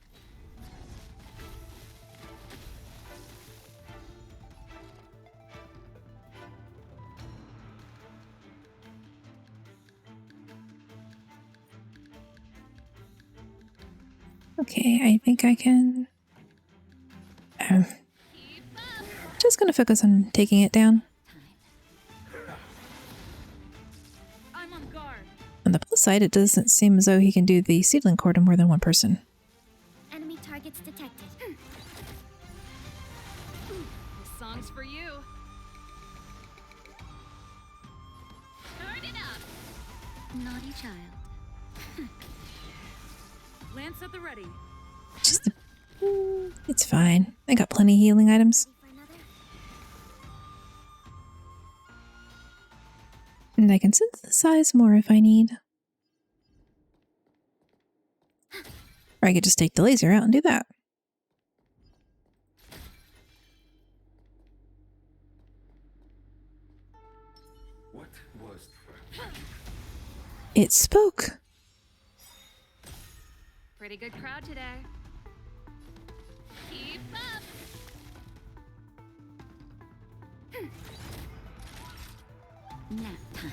Okay, I think I can... just gonna focus on taking it down. I'm on guard. On the plus side, it doesn't seem as though he can do the seedling core to more than one person. Enemy targets detected. This song's for you. Turn it up. Naughty child. Lance at the ready. Just the... it's fine. I got plenty of healing items. And I can synthesize more if I need. Or I could just take the laser out and do that. What was It spoke. Pretty good crowd today. Keep up. Nap time.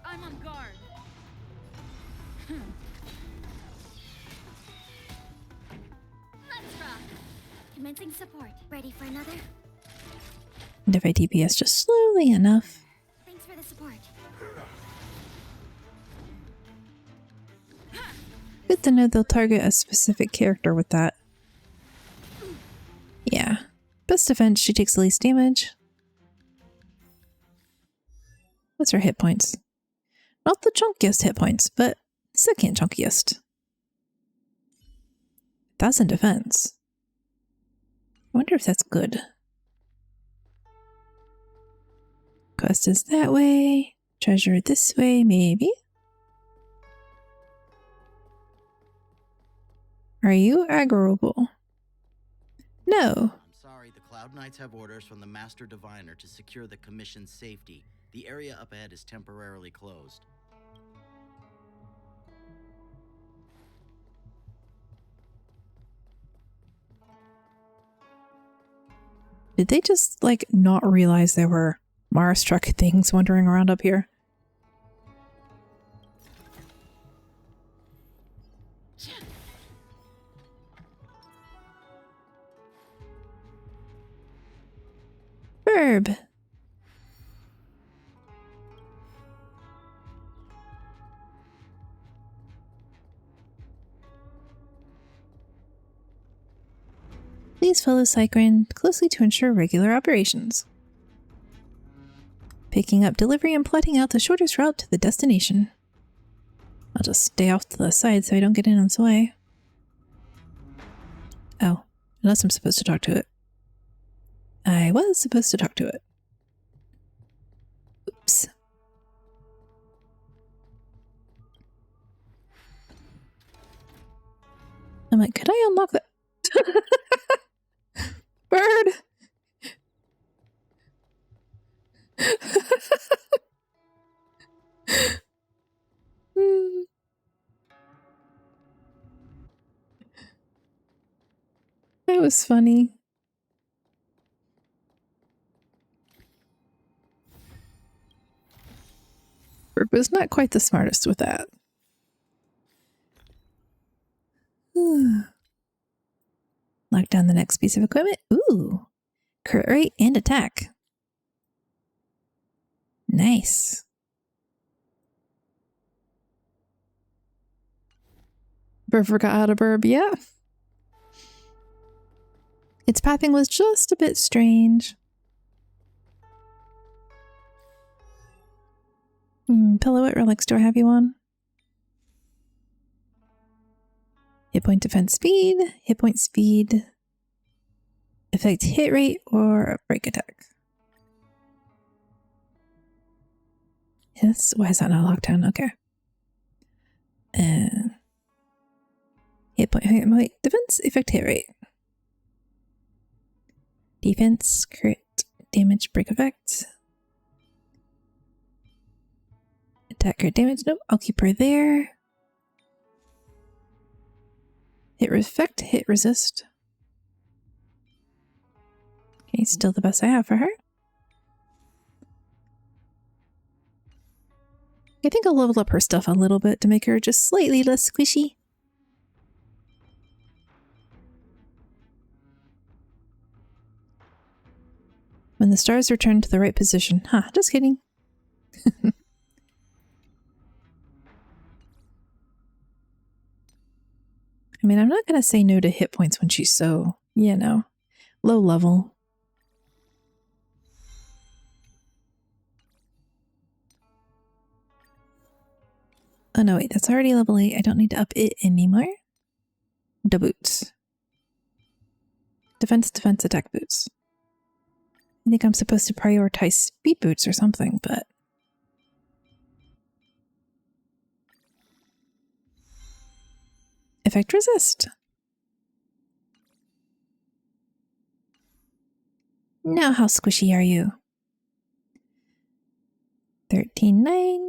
I'm on guard. Let's rock. Commencing support. Ready for another? And if I DPS just slowly enough, report. Good to know they'll target a specific character with that. Yeah. Best defense, she takes the least damage. What's her hit points? Not the chunkiest hit points, but second chunkiest. 1,000 defense. I wonder if that's good. Quest is that way. Treasure this way, maybe. Are you aggroable? No. I'm sorry, the Cloud Knights have orders from the Master Diviner to secure the Commission's safety. The area up ahead is temporarily closed. Did they just, like, not realize there were Mara-struck things wandering around up here? Verb. Please follow Cycrin closely to ensure regular operations. Picking up delivery and plotting out the shortest route to the destination. I'll just stay off to the side so I don't get in its way. Oh, unless I'm supposed to talk to it. I was supposed to talk to it. Oops. I'm like, could I unlock that? Bird! That was funny. Bird was not quite the smartest with that. Lock down the next piece of equipment. Ooh. Crit rate and attack. Nice. Burb forgot how to burb, yeah. Its pathing was just a bit strange. Pillow, what relics do I have you on? Hit point defense speed, hit point speed, affect hit rate, or break attack. Yes, why is that not locked down? Okay. And hit point defense, affect hit rate. Defense, crit, damage, break effect. Attack, crit, damage. Nope, I'll keep her there. Hit effect, hit resist. Okay, still the best I have for her. I think I'll level up her stuff a little bit to make her just slightly less squishy. When the stars return to the right position. Huh, just kidding. I mean, I'm not going to say no to hit points when she's so, you know, low level. Oh no, wait, that's already level 8. I don't need to up it anymore. The boots. Defense, defense, attack boots. I think I'm supposed to prioritize speed boots or something, but... Effect resist. Now how squishy are you? 13.9.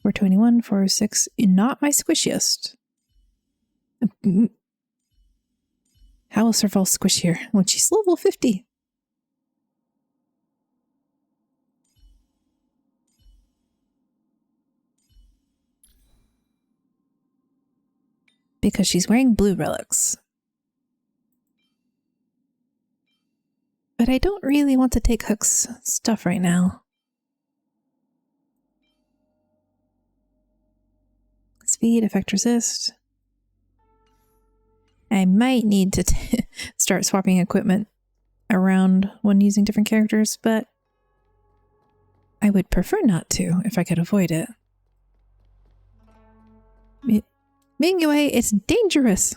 421, 406. Not my squishiest. How will Serval squish here when she's level 50? Because she's wearing blue relics. But I don't really want to take Hook's stuff right now. Speed, effect resist. I might need to start swapping equipment around when using different characters, but I would prefer not to if I could avoid it. Mingyue, it's dangerous.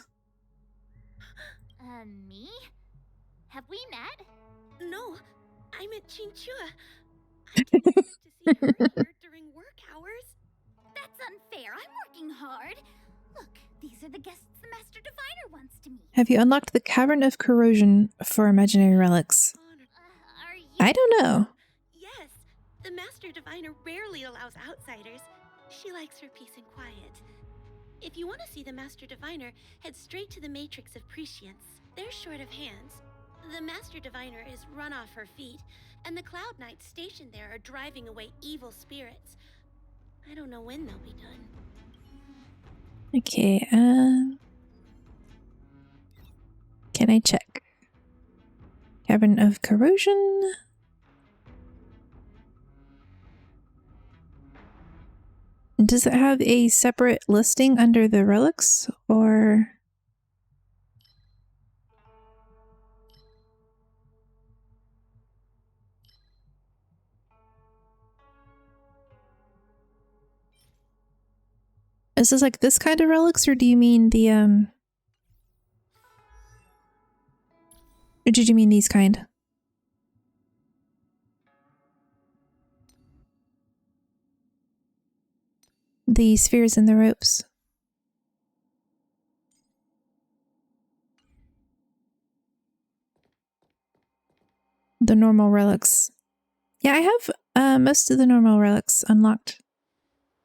Me? Have we met? No, I met Qingque. I can't wait to see her here during work hours. That's unfair. I'm working hard. Look, these are the guests the Master Diviner wants to meet. Have you unlocked the Cavern of Corrosion for imaginary relics? I don't know. Yes, the Master Diviner rarely allows outsiders. She likes her peace and quiet. If you want to see the Master Diviner, head straight to the Matrix of Prescience. They're short of hands. The Master Diviner is run off her feet, and the Cloud Knights stationed there are driving away evil spirits. I don't know when they'll be done. Okay, can I check? Cavern of Corrosion? Does it have a separate listing under the relics, or... Is this like this kind of relics, or do you mean the, or did you mean these kind? The spheres and the ropes. The normal relics. Yeah, I have most of the normal relics unlocked.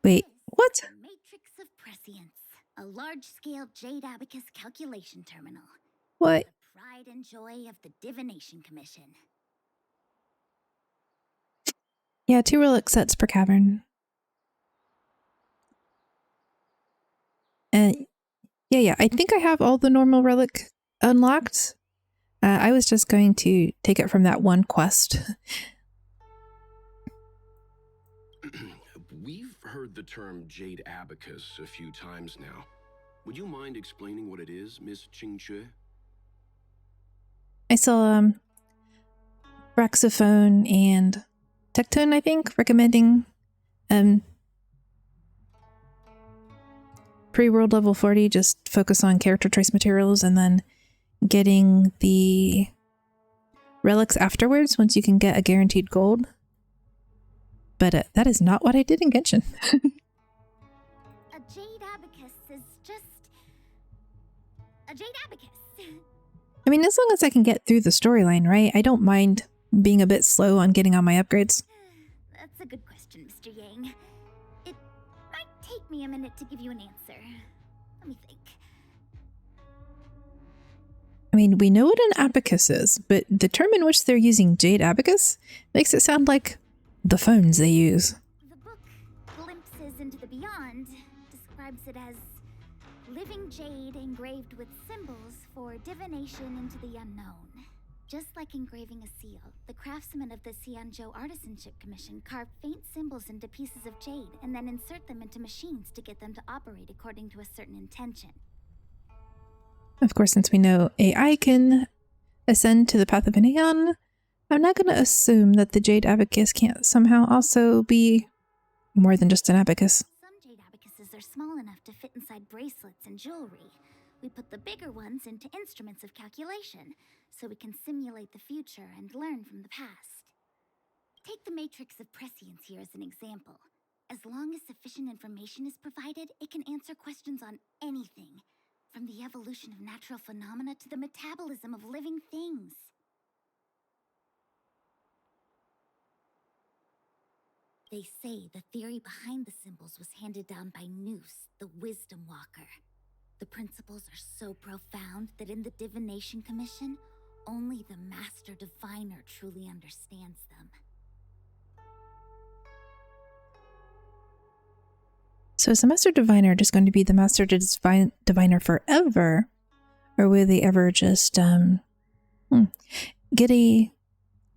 Wait, what? Matrix of Prescience, a large-scale Jade Abacus calculation terminal. What? The pride and joy of the Divination Commission. Yeah, 2 relic sets per cavern. And yeah, I think I have all the normal relic unlocked. I was just going to take it from that one quest. We've heard the term Jade Abacus a few times now. Would you mind explaining what it is, Miss Qingque? I saw Braxophone and Tectone, I think, recommending pre-world level 40, just focus on character choice materials and then getting the relics afterwards once you can get a guaranteed gold. But that is not what I did in Genshin. A Jade Abacus is just a Jade Abacus. I mean, as long as I can get through the storyline, right? I don't mind being a bit slow on getting on my upgrades. That's a good question, Mr. Yang. It might take me a minute to give you an answer. Let me think. I mean, we know what an abacus is, but the term in which they're using Jade Abacus makes it sound like the phones they use. The book, Glimpses into the Beyond, describes it as living jade engraved with symbols for divination into the unknown. Just like engraving a seal, the craftsmen of the Xianzhou Artisanship Commission carve faint symbols into pieces of jade and then insert them into machines to get them to operate according to a certain intention. Of course, since we know AI can ascend to the path of an Aeon, I'm not going to assume that the Jade Abacus can't somehow also be more than just an abacus. Some Jade Abacuses are small enough to fit inside bracelets and jewelry. We put the bigger ones into instruments of calculation, so we can simulate the future and learn from the past. Take the Matrix of Prescience here as an example. As long as sufficient information is provided, it can answer questions on anything, from the evolution of natural phenomena to the metabolism of living things. They say the theory behind the symbols was handed down by Noose, the Wisdom Walker. The principles are so profound that in the Divination Commission, only the Master Diviner truly understands them. So is the Master Diviner just going to be the Master Diviner forever? Or will they ever just get a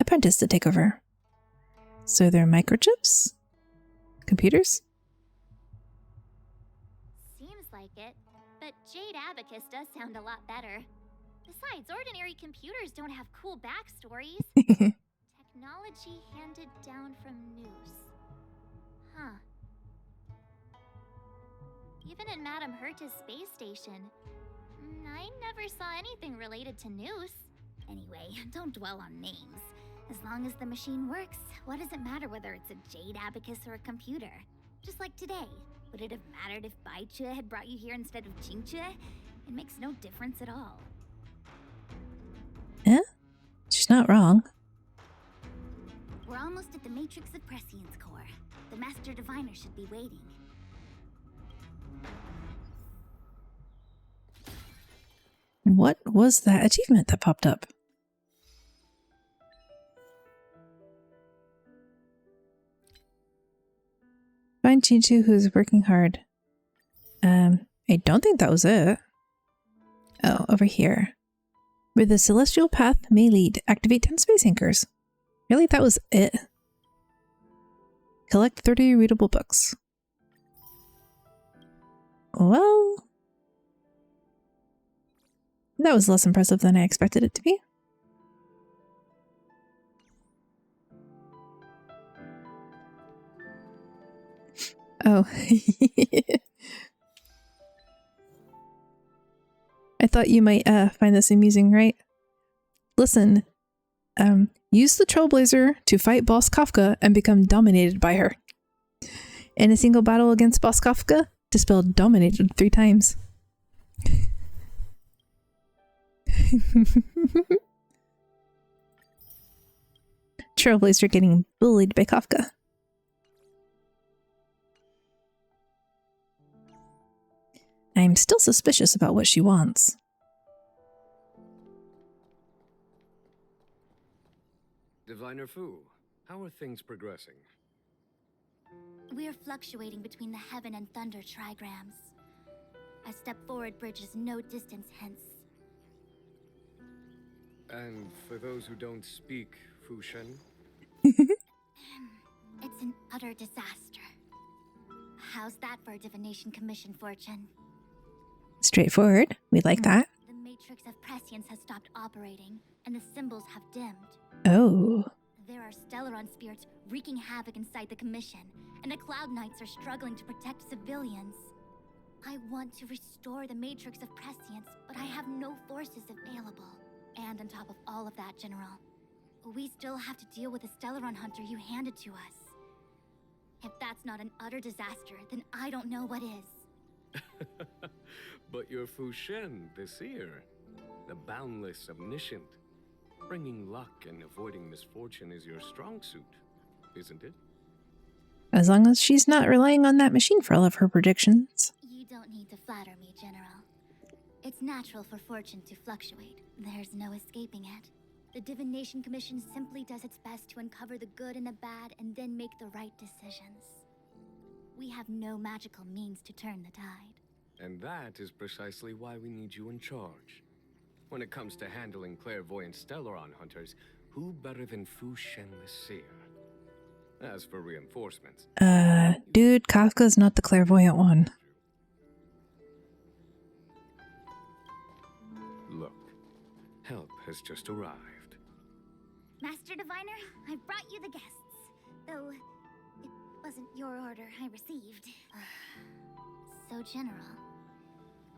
apprentice to take over. So they're microchips? Computers? Seems like it, but Jade Abacus does sound a lot better. Besides, ordinary computers don't have cool backstories. Technology handed down from Noose. Huh. Even in Madame Herta's space station, I never saw anything related to Noose. Anyway, don't dwell on names. As long as the machine works, what does it matter whether it's a Jade Abacus or a computer? Just like today. Would it have mattered if Baichue had brought you here instead of Jingchue? It makes no difference at all. Yeah? She's not wrong. We're almost at the Matrix of Prescience core. The Master Diviner should be waiting. What was that achievement that popped up? Find Chinchu, who is working hard. I don't think that was it. Oh, over here. Where the celestial path may lead, activate 10 space anchors. Really? That was it? Collect 30 readable books. Well, that was less impressive than I expected it to be. Oh. I thought you might find this amusing, right? Listen, use the Trailblazer to fight Boss Kafka and become dominated by her. In a single battle against Boss Kafka, dispel dominated 3 times. Trailblazer getting bullied by Kafka. I'm still suspicious about what she wants. Diviner Fu, how are things progressing? We're fluctuating between the heaven and thunder trigrams. A step forward bridges no distance hence. And for those who don't speak Fu Xuan? It's an utter disaster. How's that for a divination commission, Fortune? Straightforward. We like that. The Matrix of Prescience has stopped operating, and the symbols have dimmed. Oh. There are Stellaron spirits wreaking havoc inside the Commission, and the Cloud Knights are struggling to protect civilians. I want to restore the Matrix of Prescience, but I have no forces available. And on top of all of that, General, we still have to deal with the Stellaron hunter you handed to us. If that's not an utter disaster, then I don't know what is. But you're Fu Xuan, the seer. The boundless, omniscient. Bringing luck and avoiding misfortune is your strong suit, isn't it? As long as she's not relying on that machine for all of her predictions. You don't need to flatter me, General. It's natural for fortune to fluctuate. There's no escaping it. The Divination Commission simply does its best to uncover the good and the bad and then make the right decisions. We have no magical means to turn the tide. And that is precisely why we need you in charge. When it comes to handling clairvoyant Stellaron hunters, who better than Fu Xuan the seer? As for reinforcements... Dude, Kafka's not the clairvoyant one. Look, help has just arrived. Master Diviner, I've brought you the guests. Though, it wasn't your order I received. So, General,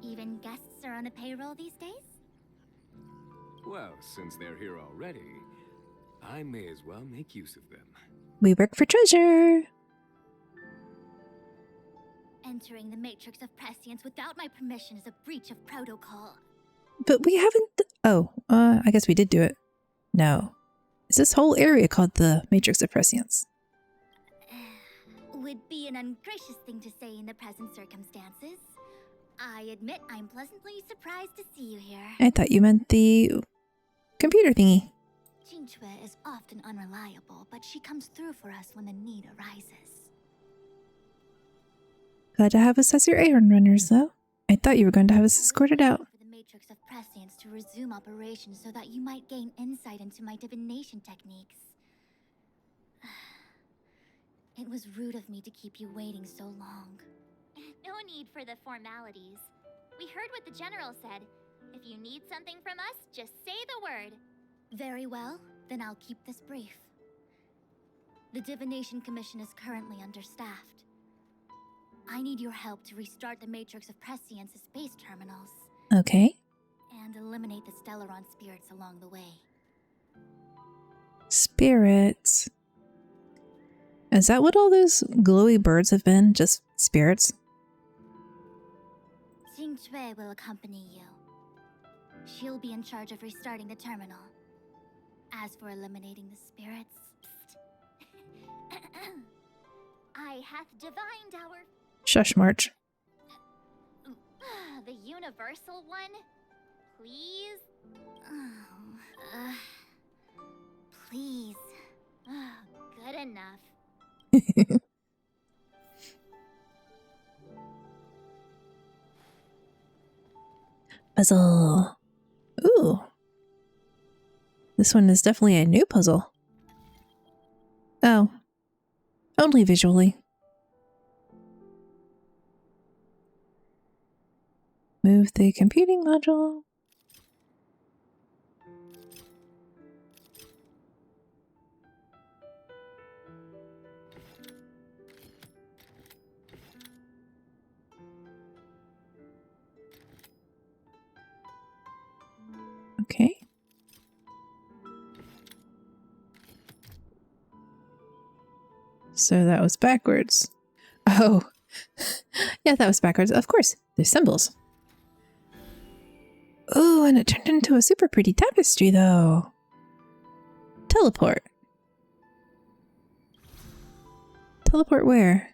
even guests are on the payroll these days? Well, since they're here already, I may as well make use of them. We work for treasure! Entering the Matrix of Prescience without my permission is a breach of protocol. But we haven't... I guess we did do it. No. Is this whole area called the Matrix of Prescience? Would be an ungracious thing to say in the present circumstances. I admit I'm pleasantly surprised to see you here. I thought you meant the computer thingy. Jingchue is often unreliable, but she comes through for us when the need arises. Glad to have us as your errand runners, though. I thought you were going to have us escorted out. For the Matrix matrix of prescience to resume operations so that you might gain insight into my divination techniques. It was rude of me to keep you waiting so long. No need for the formalities. We heard what the general said. If you need something from us, just say the word. Very well, then I'll keep this brief. The Divination Commission is currently understaffed. I need your help to restart the Matrix of Prescience's space terminals. Okay. And eliminate the Stellaron spirits along the way. Spirits. Is that what all those glowy birds have been? Just spirits? Jing Cui will accompany you. She'll be in charge of restarting the terminal. As for eliminating the spirits... I hath divined our... Shush, March. The universal one? Please? Please. Good enough. Puzzle. Ooh. This one is definitely a new puzzle. Oh. Only visually. Move the computing module. Okay. So that was backwards. Oh. Yeah, that was backwards. Of course. There's symbols. Oh, and it turned into a super pretty tapestry, though. Teleport. Teleport where?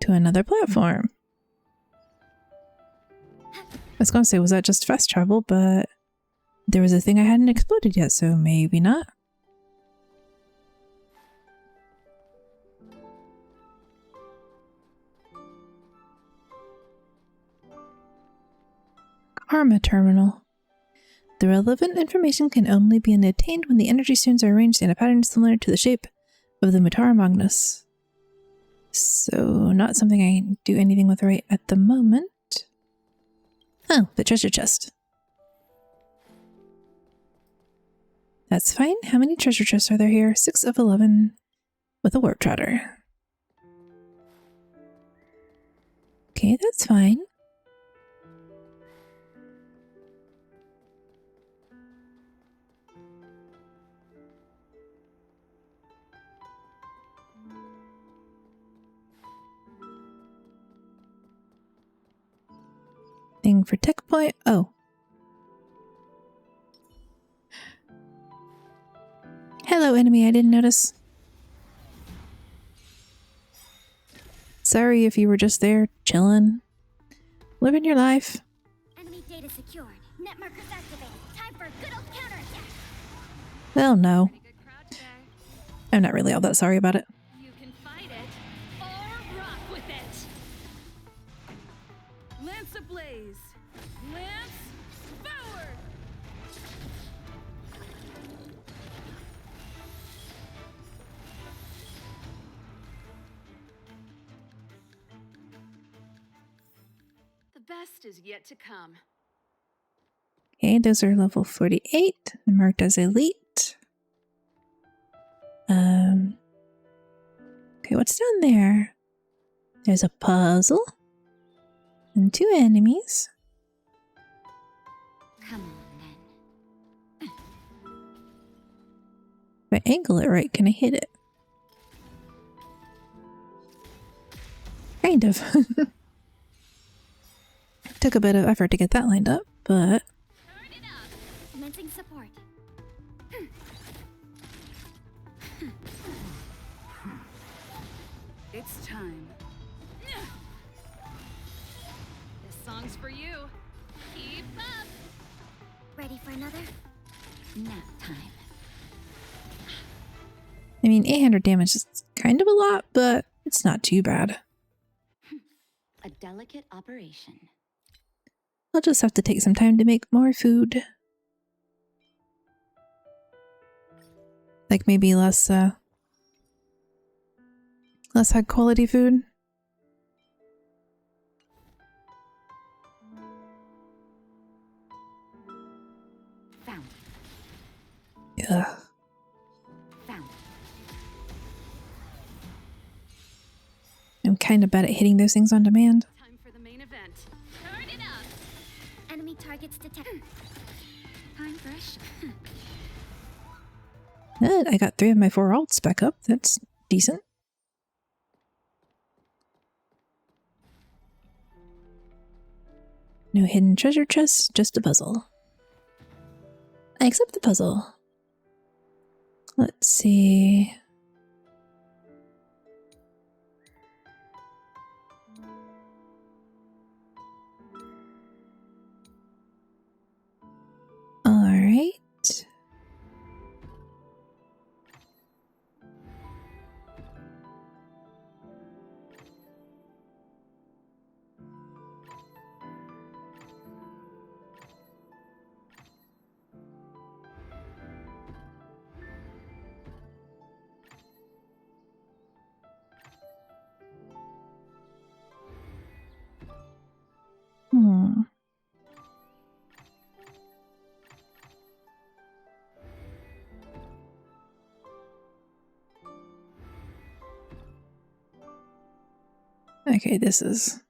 To another platform. I was going to say, was that just fast travel? But there was a thing I hadn't exploded yet, so maybe not. Karma terminal. The relevant information can only be obtained when the energy stones are arranged in a pattern similar to the shape of the Mutara Magnus. So, not something I can do anything with right at the moment. Oh, the treasure chest. That's fine. How many treasure chests are there here? 6 of 11 with a warp trotter. Okay, that's fine. Thing for tech point. Oh. Hello, enemy. I didn't notice. Sorry if you were just there chilling. Living your life. Enemy data secured. Net markers activated. Time for a good old counterattack. Well, no. I'm not really all that sorry about it. You can fight it or rock with it. Lance ablaze. Lance forward. The best is yet to come. Okay, those are level 48, marked as elite. Okay, what's down there? There's a puzzle. And 2 enemies. Come on, then. If I angle it right, can I hit it? Kind of. Took a bit of effort to get that lined up, but... Commencing support. It's time. This song's for you. Keep up. Ready for another? Nap time. I mean, 800 damage is kind of a lot, but it's not too bad. A delicate operation. I'll just have to take some time to make more food. Like maybe less high quality food. Found. Yeah. Found. I'm kind of bad at hitting those things on demand. Time for the main event. Turn it up! Enemy targets detected. Time for a shot. I got 3 of my 4 alts back up. That's decent. No hidden treasure chests, just a puzzle. I accept the puzzle. Let's see. All right. Okay, this is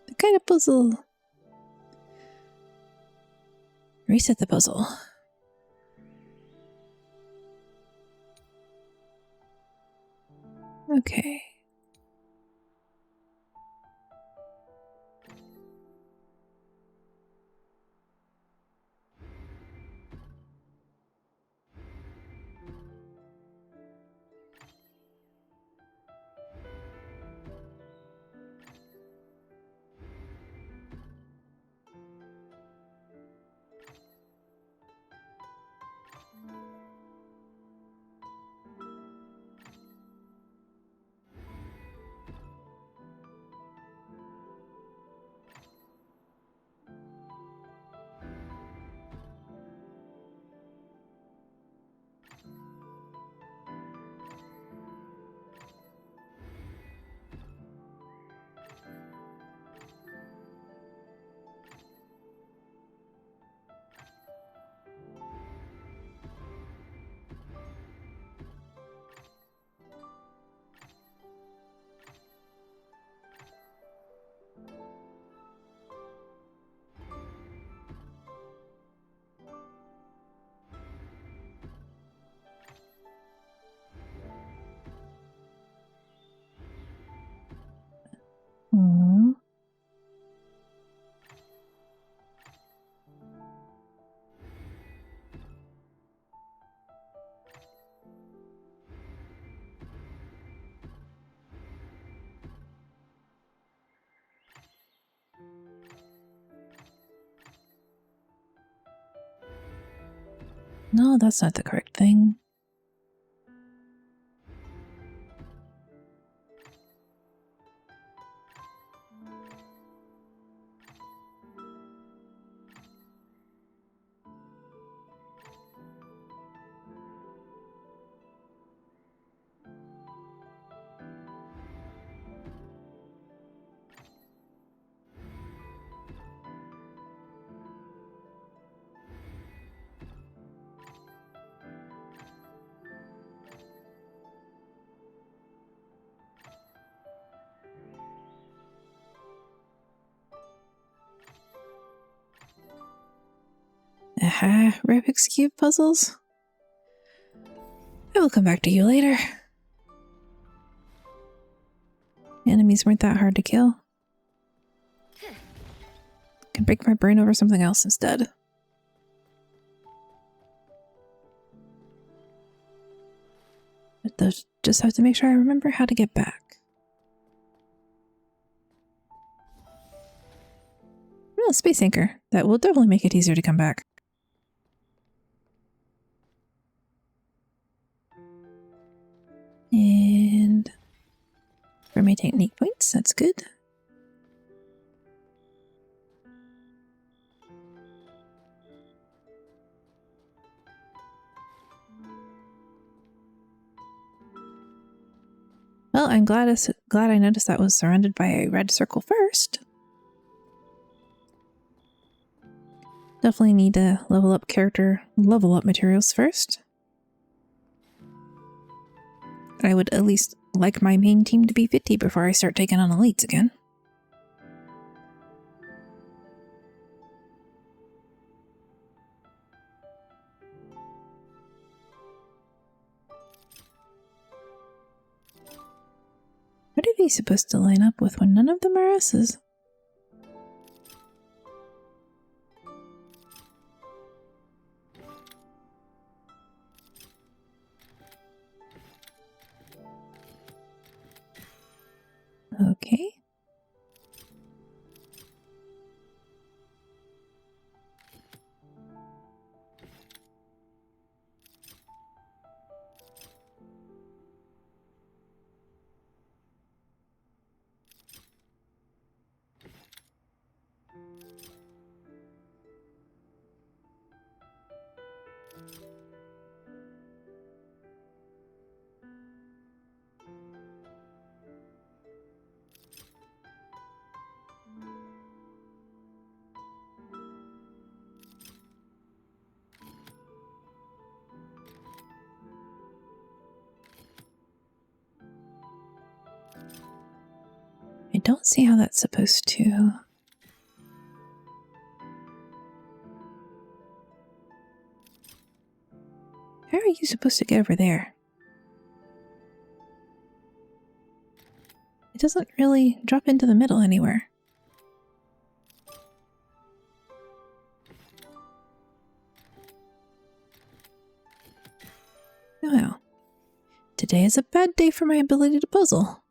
the kind of puzzle. Reset the puzzle. Okay. Hmm. No, that's not the correct thing. Aha, Rubik's Cube puzzles? I will come back to you later. Enemies weren't that hard to kill. Can break my brain over something else instead. But just have to make sure I remember how to get back. Oh, space anchor. That will definitely make it easier to come back. And for my technique points, that's good. Well, I'm glad I noticed that was surrounded by a red circle first. Definitely need to level up materials first. I would at least like my main team to be 50 before I start taking on elites again. What are they supposed to line up with when none of them are S's? Okay. I don't see how that's supposed to... How are you supposed to get over there? It doesn't really drop into the middle anywhere. Well, today is a bad day for my ability to puzzle.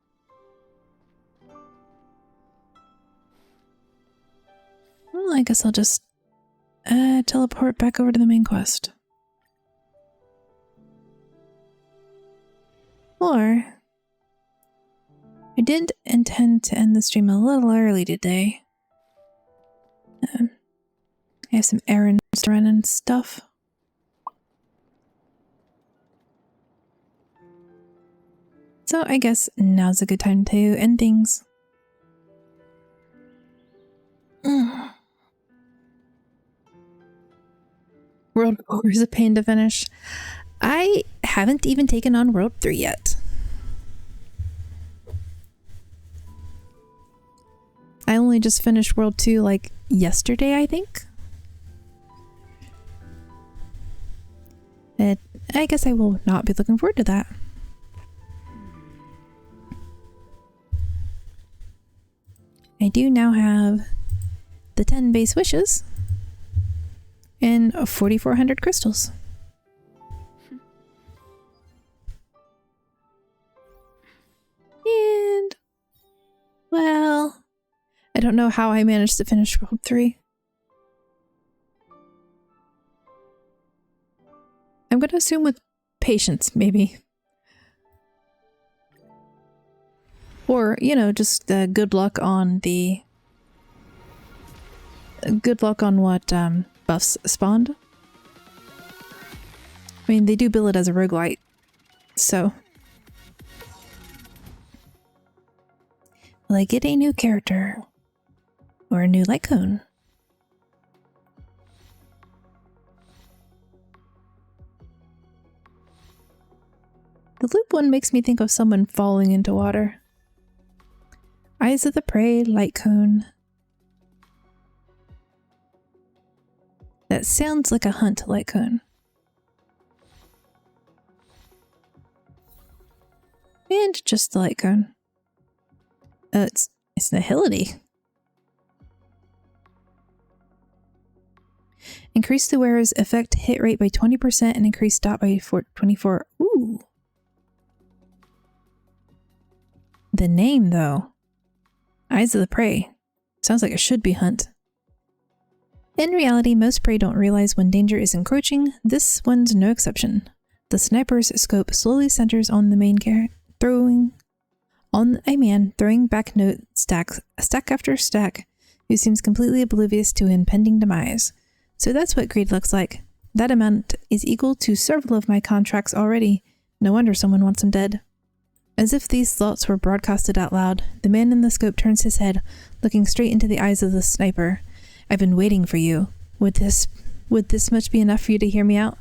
Well, I guess I'll just teleport back over to the main quest. Or, I did intend to end the stream a little early today. I have some errands to run and stuff. So I guess now's a good time to end things. World 4 is a pain to finish. I haven't even taken on World 3 yet. I only just finished World 2 like yesterday, I think. I guess I will not be looking forward to that. I do now have the 10 base wishes and 4,400 crystals. And, well, I don't know how I managed to finish World 3. I'm going to assume with patience, maybe. Or, you know, just good luck on the... Good luck on what buffs spawned. I mean, they do bill it as a roguelite, so... Will I get a new character? Or a new light cone? The loop one makes me think of someone falling into water. Eyes of the Prey, light cone. That sounds like a hunt light cone. And just the light cone. It's Nihility. Increase the wearer's effect hit rate by 20% and increase dot by 24. Ooh. The name, though. Eyes of the Prey. Sounds like it should be hunt. In reality, most prey don't realize when danger is encroaching. This one's no exception. The sniper's scope slowly centers on the main character, throwing back note stack after stack, who seems completely oblivious to impending demise. So that's what greed looks like. That amount is equal to several of my contracts already. No wonder someone wants him dead. As if these thoughts were broadcasted out loud, the man in the scope turns his head, looking straight into the eyes of the sniper. I've been waiting for you. Would this much be enough for you to hear me out?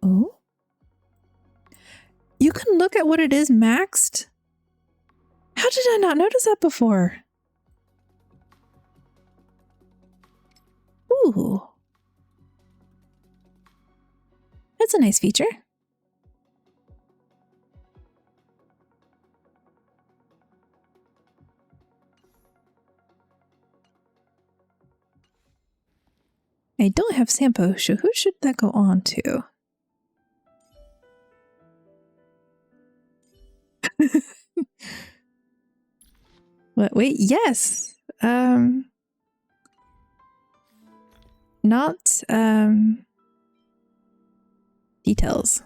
Oh? You can look at what it is maxed? How did I not notice that before? Ooh. That's a nice feature. I don't have Sampo, so who should that go on to? What? Wait, yes. Not details.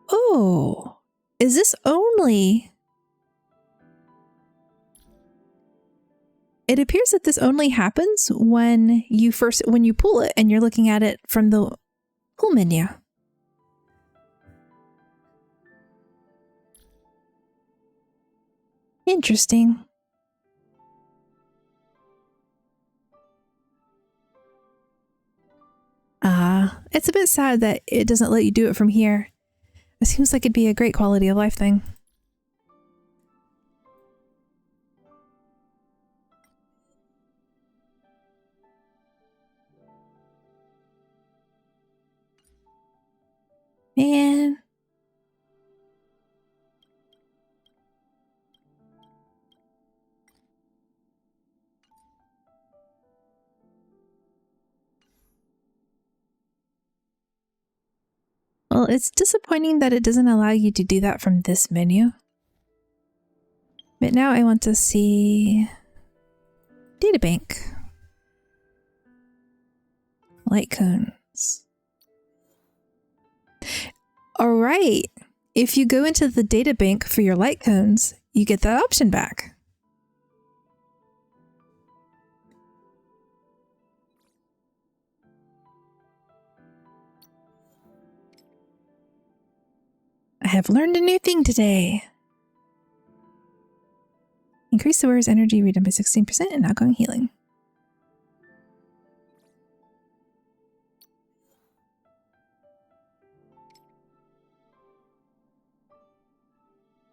Oh, is this only? It appears that this only happens when you pull it and you're looking at it from the pull menu. Interesting. It's a bit sad that it doesn't let you do it from here. It seems like it'd be a great quality of life thing. Man. Well, it's disappointing that it doesn't allow you to do that from this menu. But now I want to see databank. Light cones. All right. If you go into the databank for your light cones, you get that option back. I have learned a new thing today. Increase the wearer's energy redone by 16% and outgoing healing.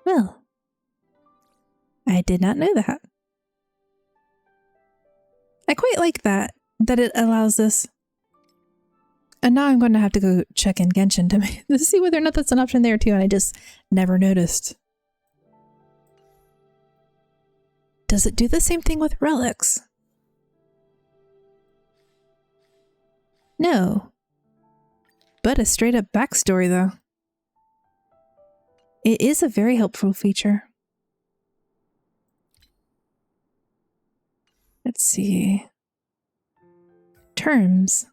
Well, I did not know that. I quite like that it allows this. And now I'm going to have to go check in Genshin to see whether or not that's an option there too, and I just never noticed. Does it do the same thing with relics? No. But a straight up backstory though. It is a very helpful feature. Let's see. Terms.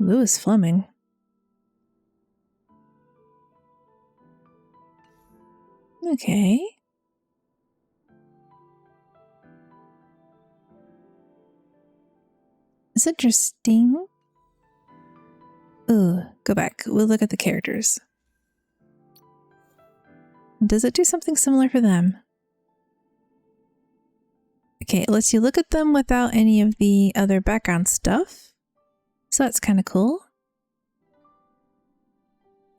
Louis Fleming. Okay. It's interesting. Ooh, go back. We'll look at the characters. Does it do something similar for them? Okay, it lets you look at them without any of the other background stuff. So that's kind of cool.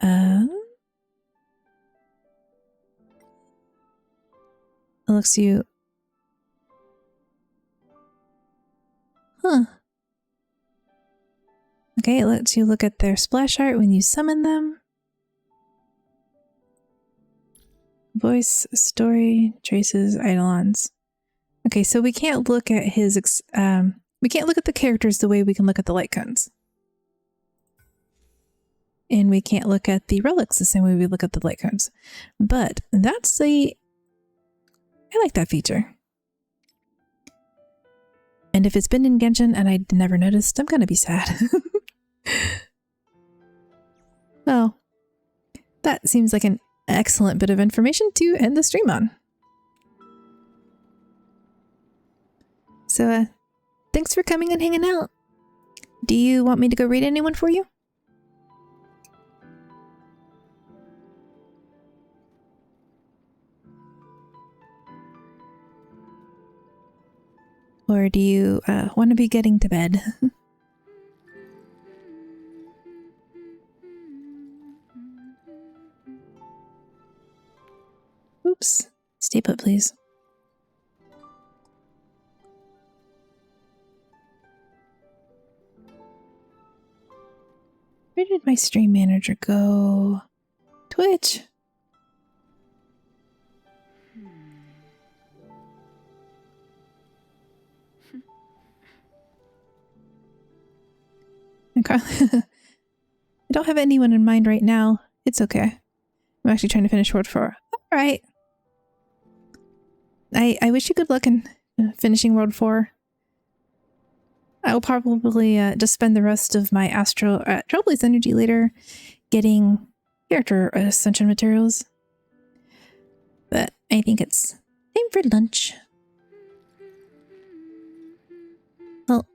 It looks you. Huh. Okay, it lets you look at their splash art when you summon them. Voice, story, traces, eidolons. Okay, so we can't look at his we can't look at the characters the way we can look at the light cones. And we can't look at the relics the same way we look at the light cones. But that's I like that feature. And if it's been in Genshin and I never noticed, I'm gonna be sad. Well, that seems like an excellent bit of information to end the stream on. So, thanks for coming and hanging out. Do you want me to go read anyone for you? Or do you want to be getting to bed? Oops. Stay put, please. Where did my stream manager go? Twitch. Okay. I don't have anyone in mind right now. It's okay. I'm actually trying to finish World 4. Alright. I wish you good luck in finishing World 4. I will probably just spend the rest of my Trailblaze energy later getting character ascension materials. But I think it's time for lunch. Well,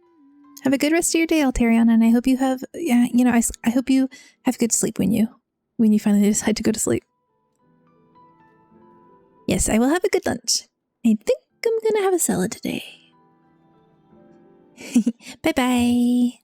have a good rest of your day, Alterion, and I hope you have, I hope you have good sleep when you finally decide to go to sleep. Yes, I will have a good lunch. I think I'm gonna have a salad today. Bye-bye.